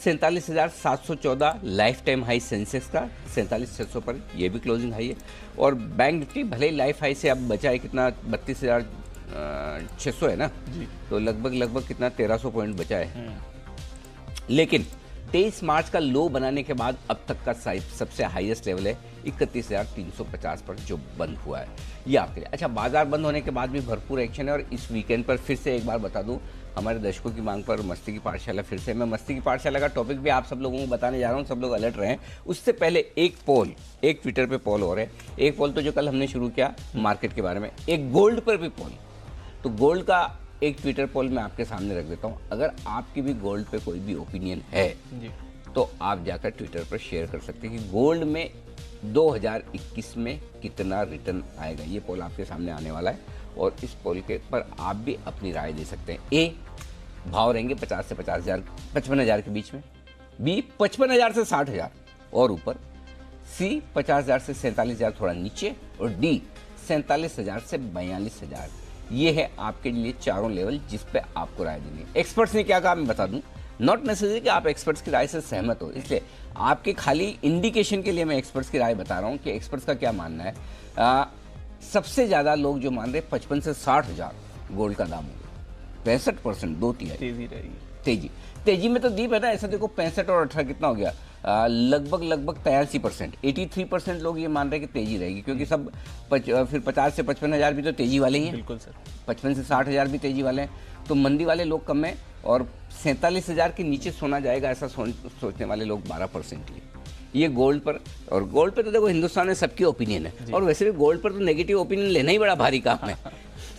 47,714 लाइफ टाइम हाई सेंसेक्स का, 47,600 पर ये भी क्लोजिंग हाई है। और बैंक निफ्टी भले ही लाइफ हाई से अब बचा है कितना, 32,600 है ना जी, तो लगभग कितना 1,300 पॉइंट बचा है। लेकिन 23 मार्च का लो बनाने के बाद अब तक का सबसे हाईएस्ट लेवल है 31,350 पर जो बंद हुआ है, ये आपके लिए। अच्छा, बाजार बंद होने के बाद भी भरपूर एक्शन है। और इस वीकेंड पर फिर से एक बार बता दूं, हमारे दर्शकों की मांग पर मस्ती की पाठशाला फिर से, मैं मस्ती की पाठशाला का टॉपिक भी आप सब लोगों को बताने जा रहा हूं, सब लोग अलर्ट रहें। उससे पहले एक ट्विटर पे पोल हो रहा है, एक पोल तो जो कल हमने शुरू किया मार्केट के बारे में, एक गोल्ड पर भी पोल। तो गोल्ड का एक ट्विटर पोल मैं आपके सामने रख देता हूं। अगर आपकी भी गोल्ड पे कोई भी ओपिनियन है जी, तो आप जाकर ट्विटर पर शेयर कर सकते हैं कि गोल्ड में 2021 में कितना रिटर्न आएगा। ये पोल आपके सामने आने वाला है और इस पोल के पर आप भी अपनी राय दे सकते हैं। ए, भाव रहेंगे 50 से 55,000 के बीच में। बी, 55,000 से 60,000 और ऊपर। सी, 50,000 से 47,000 थोड़ा नीचे। और डी, 47,000 से 42,000। ये है आपके लिए चारों लेवल जिस पे आपको राय देनी है। एक्सपर्ट्स ने क्या कहा मैं बता दूं, नॉट नेसेसरी कि आप एक्सपर्ट्स की राय से सहमत हो, इसलिए आपके खाली इंडिकेशन के लिए मैं एक्सपर्ट्स की राय बता रहा हूं कि एक्सपर्ट्स का क्या मानना है। सबसे ज्यादा लोग जो मान रहे 55 से 60,000 गोल्ड का दाम होगा, 65%, 2/3 तेजी रहेगी। तेजी में तो दीप है ना, ऐसा देखो 65 और 18 कितना हो गया, लगभग 83%, 83% लोग ये मान रहे हैं कि तेजी रहेगी, क्योंकि सब फिर 50 से 55,000 भी तो तेजी वाले ही हैं। बिल्कुल सर। 55 से 60,000 भी तेजी वाले हैं, तो मंदी वाले लोग कम है। और 47,000 के नीचे सोना जाएगा ऐसा सोचने वाले लोग 12% ही। ये गोल्ड पर, और गोल्ड पर तो देखो हिंदुस्तान में सबकी ओपिनियन है, और वैसे भी गोल्ड पर तो नेगेटिव ओपिनियन लेना ही बड़ा भारी काम है।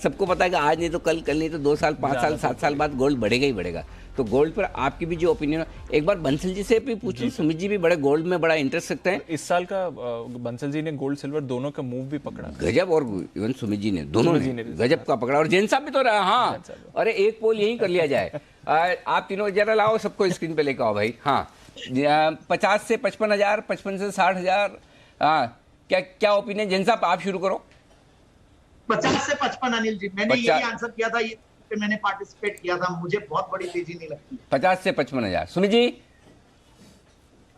सबको पता है कि आज नहीं तो कल, कल नहीं तो 2 साल, 5 साल, 7 साल बाद गोल्ड बढ़ेगा ही बढ़ेगा। तो गोल्ड पर आपकी भी जो ओपिनियन है, एक बार बंसल जी से भी पूछूं, सुमित जी भी बड़े गोल्ड में बड़ा इंटरेस्ट रखते हैं। इस साल का बंसल जी ने गोल्ड सिल्वर दोनों का मूव भी पकड़ा, गजब, और इवन सुमित जी ने दोनों ने गजब का पकड़ा, और जैन साहब भी तो रहा। हाँ, अरे एक पोल यही कर लिया जाए। आप तीनों जरा लाओ, सबको स्क्रीन पे लेकर आओ भाई। हाँ, 50 से 55,000, 55 से 60,000, क्या ओपिनियन? जैन साहब आप शुरू करो। 50 से 55 अनिल जी, मैंने यही आंसर किया था, ये मैंने पार्टिसिपेट किया था, मुझे बहुत बड़ी तेजी नहीं लगती। 50 से 55,000। सुमित जी?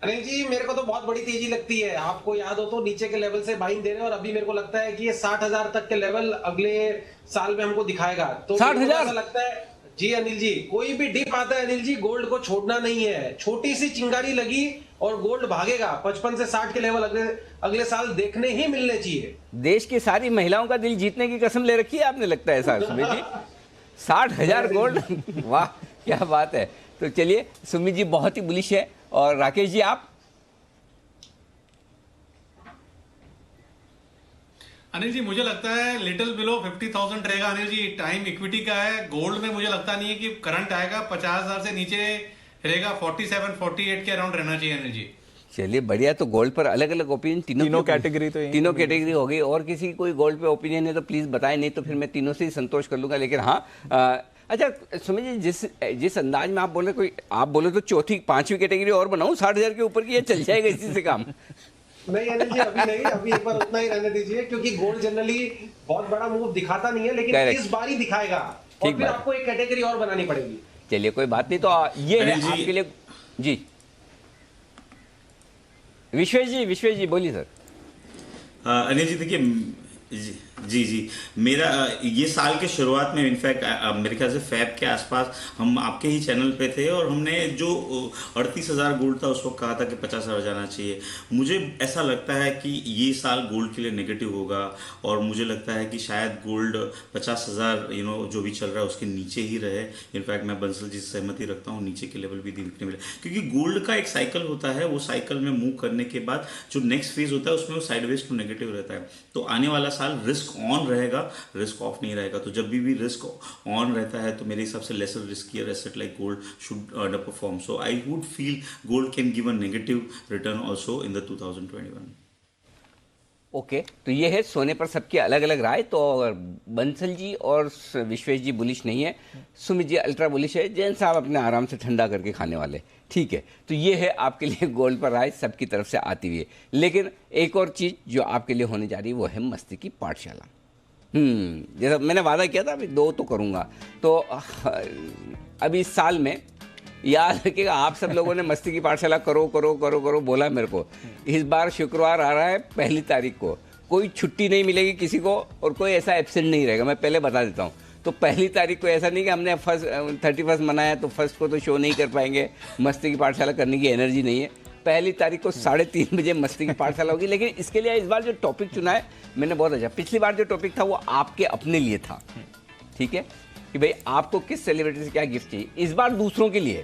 अनिल जी, मेरे को तो बहुत बड़ी तेजी लगती है। आपको याद हो तो नीचे के लेवल से बाइंग दे रहे हैं, और अभी मेरे को लगता है कि ये 60,000 तक के लेवल अगले साल में हमको दिखाएगा। तो 60,000 लगता है जी अनिल जी, कोई भी डिप आता है अनिल जी, गोल्ड को छोड़ना नहीं है। छोटी सी चिंगारी लगी और गोल्ड भागेगा। 55 से 60 के लेवल अगले साल देखने ही मिलने चाहिए। देश की सारी महिलाओं का दिल जीतने की कसम ले रखी है आपने, लगता है ऐसा सुमित जी। 60,000 गोल्ड, वाह क्या बात है। तो चलिए, सुमित जी बहुत ही बुलिश है। और राकेश जी आप? अनिल जी, मुझे लगता है लिटिल बिलो 50,000 रहेगा अनिल जी। टाइम इक्विटी का है, गोल्ड में मुझे लगता नहीं है कि करंट आएगा। 50,000 से नीचे रहेगा, 47, 48 के अराउंड रहना चाहिए अनिल जी। चलिए बढ़िया। तो गोल्ड पर अलग अलग ओपिनियन, तीनों कैटेगरी हो गई। और किसी की कोई गोल्ड पे ओपिनियन है तो प्लीज बताएं, नहीं तो फिर मैं तीनों से ही संतोष कर लूंगा। लेकिन हाँ, अच्छा सुमित जी, जिस अंदाज में आप बोले, कोई आप बोले तो चौथी 5वीं कैटेगरी और बनाऊं 60,000 के ऊपर की, ये चल जाएगा इसी से काम? नहीं अनिल जी, अभी नहीं, अभी एक बार उतना ही रहने दीजिए, क्योंकि गोल्ड जनरली बहुत बड़ा मूव दिखाता नहीं है, लेकिन इस बार ही दिखाएगा। और फिर आपको एक कैटेगरी और बनानी पड़ेगी। चलिए कोई बात नहीं। तो ये है आपके लिए जी। विश्वेश जी बोलिए सर। अनिल जी देखिए, जी मेरा ये साल के शुरुआत में इनफैक्ट मेरे ख्याल से फैब के आसपास हम आपके ही चैनल पे थे और हमने जो 38,000 गोल्ड था उस वक्त कहा था कि 50,000 जाना चाहिए। मुझे ऐसा लगता है कि ये साल गोल्ड के लिए नेगेटिव होगा और मुझे लगता है कि शायद गोल्ड 50,000 जो भी चल रहा है उसके नीचे ही रहे। इनफैक्ट मैं बंसल जी से सहमति रखता हूँ, नीचे के लेवल भी देखने मिले, क्योंकि गोल्ड का एक साइकिल होता है, वो साइकिल में मूव करने के बाद जो नेक्स्ट फेज होता है उसमें वो साइडवेज टू नेगेटिव रहता है। तो आने वाला साल रिस्क ऑन रहेगा, रिस्क ऑफ नहीं रहेगा। तो जब भी रिस्क ऑन रहता है तो मेरे हिसाब से lesser riskier asset like gold should underperform. So I would feel gold can give a negative return also in the 2021। Okay, तो ये है सोने पर सबकी अलग अलग राय। तो बंसल जी और विश्वेश जी बुलिश नहीं है, सुमित जी अल्ट्रा बुलिश है, जैन साहब अपने आराम से ठंडा करके खाने वाले, ठीक है। तो ये है आपके लिए गोल्ड पर राय सबकी तरफ से आती हुई है। लेकिन एक और चीज़ जो आपके लिए होने जा रही है वो है मस्ती की पाठशाला। जैसा मैंने वादा किया था अभी 2 तो करूँगा। तो अभी इस साल में याद रखिएगा, आप सब लोगों ने मस्ती की पाठशाला करो करो करो करो बोला मेरे को। इस बार शुक्रवार आ रहा है 1 तारीख को, कोई छुट्टी नहीं मिलेगी किसी को और कोई ऐसा एब्सेंट नहीं रहेगा, मैं पहले बता देता हूँ। तो 1 तारीख को ऐसा नहीं कि हमने 31 मनाया तो 1 को तो शो नहीं कर पाएंगे, मस्ती की पाठशाला करने की एनर्जी नहीं है। 1 तारीख को 3:30 बजे मस्ती की पाठशाला होगी। लेकिन इसके लिए इस बार जो टॉपिक चुना है मैंने बहुत अच्छा, पिछली बार जो टॉपिक था वो आपके अपने लिए था, ठीक है, कि भाई आपको किस सेलिब्रिटी से क्या गिफ्ट चाहिए। इस बार दूसरों के लिए,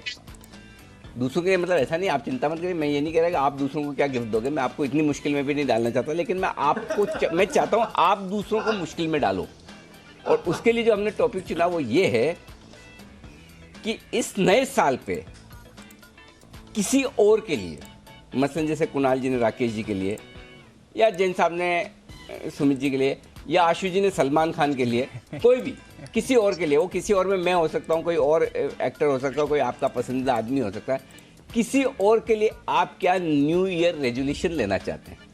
दूसरों के लिए मतलब ऐसा नहीं, आप चिंता मत करिए, मैं ये नहीं कह रहा कि आप दूसरों को क्या गिफ्ट दोगे, मैं आपको इतनी मुश्किल में भी नहीं डालना चाहता। लेकिन मैं आपको मैं चाहता हूँ आप दूसरों को मुश्किल में डालो। और उसके लिए जो हमने टॉपिक चुना वो ये है कि इस नए साल पे किसी और के लिए, मसलन जैसे कुणाल जी ने राकेश जी के लिए, या जैन साहब ने सुमित जी के लिए, या आशु जी ने सलमान खान के लिए, कोई भी किसी और के लिए, वो किसी और में मैं हो सकता हूँ, कोई और एक्टर हो सकता है, कोई आपका पसंदीदा आदमी हो सकता है, किसी और के लिए आप क्या न्यू ईयर रेजोल्यूशन लेना चाहते हैं।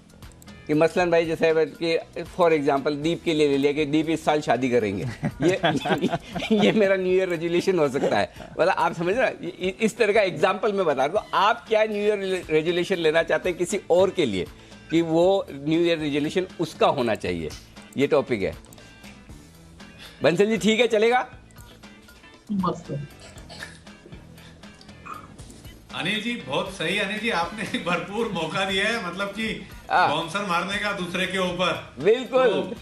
कि मसलन भाई जैसे कि फॉर एग्जांपल दीप के लिए ले लिया कि दीप इस साल शादी करेंगे, ये मेरा न्यू ईयर रेजोल्यूशन हो सकता है। मतलब आप समझ रहे हैं, इस तरह का एग्जांपल मैं बता रहा हूँ। आप क्या न्यू ईयर रेजोल्यूशन लेना चाहते हैं किसी और के लिए कि वो न्यू ईयर रेजोल्यूशन उसका होना चाहिए, ये टॉपिक है। बंसल जी ठीक है, चलेगा? अनिल जी बहुत सही। अनिल जी आपने भरपूर मौका दिया है, मतलब कि बाउंसर मारने का दूसरे के ऊपर, बिल्कुल तो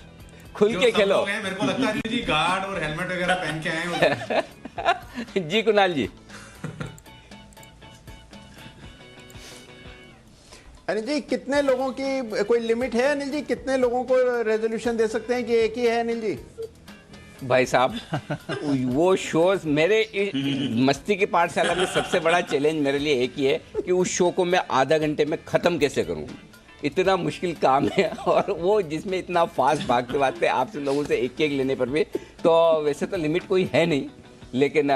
खुल के खेलो। मेरे को लगता है अनिल जी गार्ड और हेलमेट वगैरह पहन के आए हैं। जी कुणाल जी। अनिल जी कितने लोगों की कोई लिमिट है? अनिल जी कितने लोगों को रेजोल्यूशन दे सकते हैं कि एक ही है? अनिल जी भाई साहब वो शोज मेरे मस्ती की पाठशाला में सबसे बड़ा चैलेंज मेरे लिए एक ही है कि उस शो को मैं आधा घंटे में ख़त्म कैसे करूं। इतना मुश्किल काम है, और वो जिसमें इतना फास्ट भागते भागते आपसे लोगों से एक लेने पर भी, तो वैसे तो लिमिट कोई है नहीं, लेकिन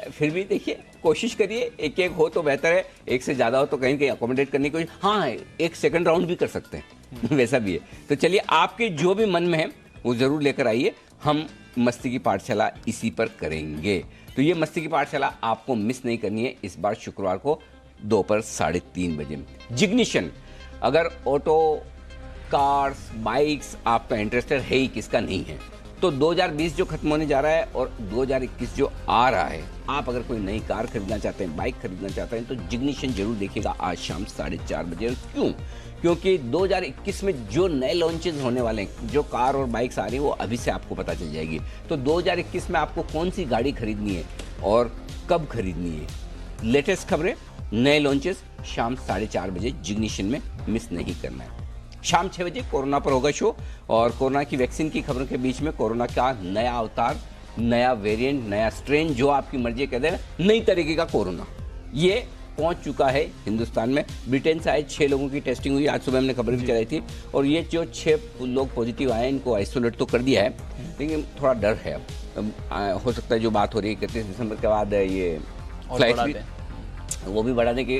फिर भी देखिए कोशिश करिए, एक हो तो बेहतर है, एक से ज़्यादा हो तो कहीं कहीं अकोमोडेट करने की कोशिश। हाँ, एक सेकंड राउंड भी कर सकते हैं वैसा भी है। तो चलिए आपके जो भी मन में है वो ज़रूर लेकर आइए, हम मस्ती की पाठशाला इसी पर करेंगे। तो ये मस्ती की पाठशाला आपको मिस नहीं करनी है इस बार शुक्रवार को दोपहर 3:30 बजे। जिग्निशन, अगर ऑटो, कार्स, बाइक्स आपका इंटरेस्टेड है ही, किसका नहीं है, तो 2020 जो खत्म होने जा रहा है और 2021 जो आ रहा है, आप अगर कोई नई कार खरीदना चाहते हैं, बाइक खरीदना चाहते हैं, तो जिग्निशन जरूर देखिएगा आज शाम 4:30 बजे। क्यों? क्योंकि 2021 में जो नए लॉन्चेस होने वाले हैं, जो कार और बाइक्स आ रही है, वो अभी से आपको पता चल जाएगी। तो 2021 में आपको कौन सी गाड़ी खरीदनी है और कब खरीदनी है, लेटेस्ट खबरें, नए लॉन्चेस शाम 4:30 बजे जिग्निशन में मिस नहीं करना है। शाम 6 बजे कोरोना पर होगा शो, और कोरोना की वैक्सीन की खबरों के बीच में कोरोना का नया अवतार, नया वेरिएंट, नया स्ट्रेन, जो आपकी मर्जी कह देना, नई तरीके का कोरोना ये पहुंच चुका है हिंदुस्तान में। ब्रिटेन से आए 6 लोगों की टेस्टिंग हुई, आज सुबह हमने खबर भी चलाई थी, और ये जो 6 लोग पॉजिटिव आए इनको आइसोलेट तो कर दिया है, लेकिन थोड़ा डर है। अब हो सकता है जो बात हो रही है 31 दिसंबर के बाद ये फ्लाइट भी, वो भी बढ़ाने की,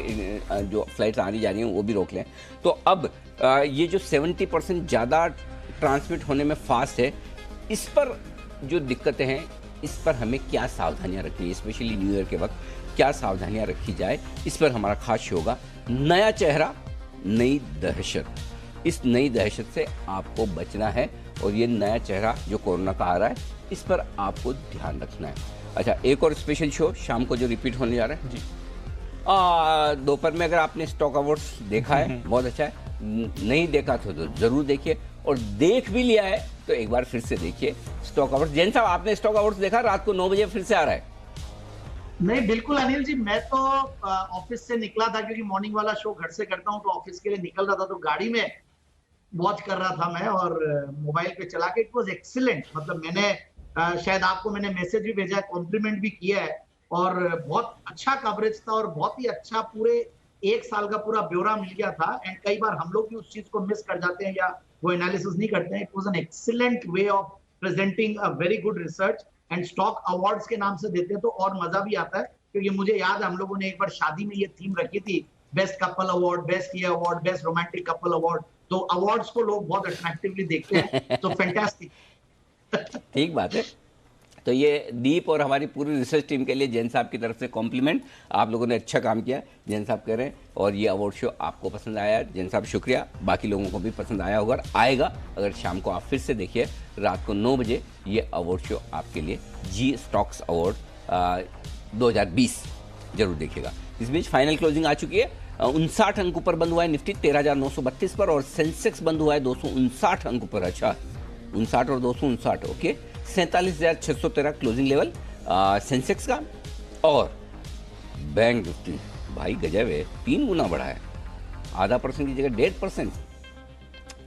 जो फ्लाइट्स आनी जा रही हैं वो भी रोक लें। तो अब ये जो 70% ज़्यादा ट्रांसमिट होने में फास्ट है, इस पर जो दिक्कतें हैं, इस पर हमें क्या सावधानियां रखनी है, स्पेशली न्यू ईयर के वक्त क्या सावधानियां रखी जाए, इस पर हमारा खास शो होगा। नया चेहरा, नई दहशत। इस नई दहशत से आपको बचना है और ये नया चेहरा जो कोरोना का आ रहा है इस पर आपको ध्यान रखना है। अच्छा, एक और स्पेशल शो शाम को जो रिपीट होने जा रहा है जी, दोपहर में अगर आपने स्टॉक अवार्ड्स देखा है बहुत अच्छा है, नहीं देखा तो जरूर देखिए, और देख भी लिया है तो एक बार फिर से देखिए स्टॉक अवार्ड्स। जैन साहब, आपने स्टॉक अवार्ड्स देखा? रात को 9 बजे फिर से आ रहा है। नहीं, बिल्कुल अनिल जी, मैं तो ऑफिस से निकला था क्योंकि मॉर्निंग वाला शो घर से करता हूं, तो ऑफिस के लिए निकल रहा था, तो गाड़ी में वॉच कर रहा था मैं और मोबाइल पे चला के। It was excellent. मतलब मैंने शायद आपको मैंने मैसेज भी भेजा है, कॉम्प्लीमेंट भी किया है, और बहुत अच्छा कवरेज था और बहुत ही अच्छा पूरे 1 साल का पूरा ब्यौरा मिल गया था। एंड कई बार हम लोग भी उस चीज को मिस कर जाते हैं या वो एनालिसिस नहीं करते हैं। It was an excellent way of presenting a very good research. And stock awards के नाम से देते हैं तो और मजा भी आता है, क्योंकि मुझे याद है हम लोगों ने एक बार शादी में ये थीम रखी थी, बेस्ट कपल अवार्ड, बेस्ट ये award, best romantic couple award. तो अवार्ड्स को लोग बहुत अट्रैक्टिवली देखते हैं, तो फैंटास्टिक। ठीक बात है। तो ये दीप और हमारी पूरी रिसर्च टीम के लिए जैन साहब की तरफ से कॉम्प्लीमेंट। आप लोगों ने अच्छा काम किया, जैन साहब कह रहे हैं, और ये अवार्ड शो आपको पसंद आया जैन साहब, शुक्रिया। बाकी लोगों को भी पसंद आया होगा, आएगा अगर शाम को आप फिर से देखिए रात को 9 बजे ये अवार्ड शो आपके लिए, जी स्टॉक्स अवार्ड 2020 जरूर देखिएगा। इस बीच फाइनल क्लोजिंग आ चुकी है। 59 अंक पर बंद हुआ है निफ्टी 13,932 पर, और सेंसेक्स बंद हुआ है 259 अंक पर। अच्छा, 59 और 259, ओके। 47,613 क्लोजिंग लेवल सेंसेक्स का, और बैंक निफ्टी भाई गजब है, 3 गुना बढ़ा है, आधा परसेंट की जगह 1.5%,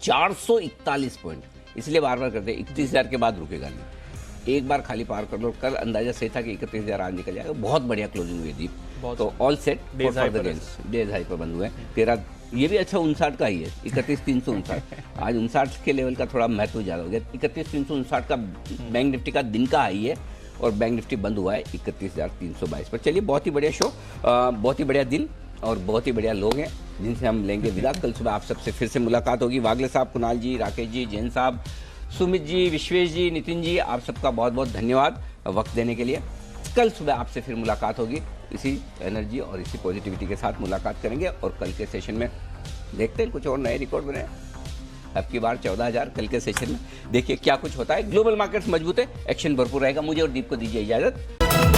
441 पॉइंट। इसलिए बार बार करते हैं 31,000 के बाद रुकेगा नहीं, एक बार खाली पार कर लो। कल अंदाजा सही था कि 31,000 आज निकल जाएगा। बहुत बढ़िया क्लोजिंग हुई दीप, तो ऑल सेट डेज हाई पर बंद हुए हैं। 13 ये भी अच्छा 59 का ही है, 31,359। आज 59 के लेवल का थोड़ा महत्व ज़्यादा हो गया। 31,359 का बैंक निफ्टी का दिन का हाई है, और बैंक निफ्टी बंद हुआ है 31,322 पर। चलिए, बहुत ही बढ़िया शो, बहुत ही बढ़िया दिन, और बहुत ही बढ़िया लोग हैं जिनसे हम लेंगे विदा। कल सुबह आप सबसे फिर से मुलाकात होगी। वागले साहब, कुणाल जी, राकेश जी, जैन साहब, सुमित जी, विश्वेश जी, नितिन जी, आप सबका बहुत बहुत धन्यवाद वक्त देने के लिए। कल सुबह आपसे फिर मुलाकात होगी, इसी एनर्जी और इसी पॉजिटिविटी के साथ मुलाकात करेंगे, और कल के सेशन में देखते हैं कुछ और नए रिकॉर्ड बने। अब की बार 14,000, कल के सेशन में देखिए क्या कुछ होता है। ग्लोबल मार्केट्स मजबूत है, एक्शन भरपूर रहेगा। मुझे और दीप को दीजिए इजाजत।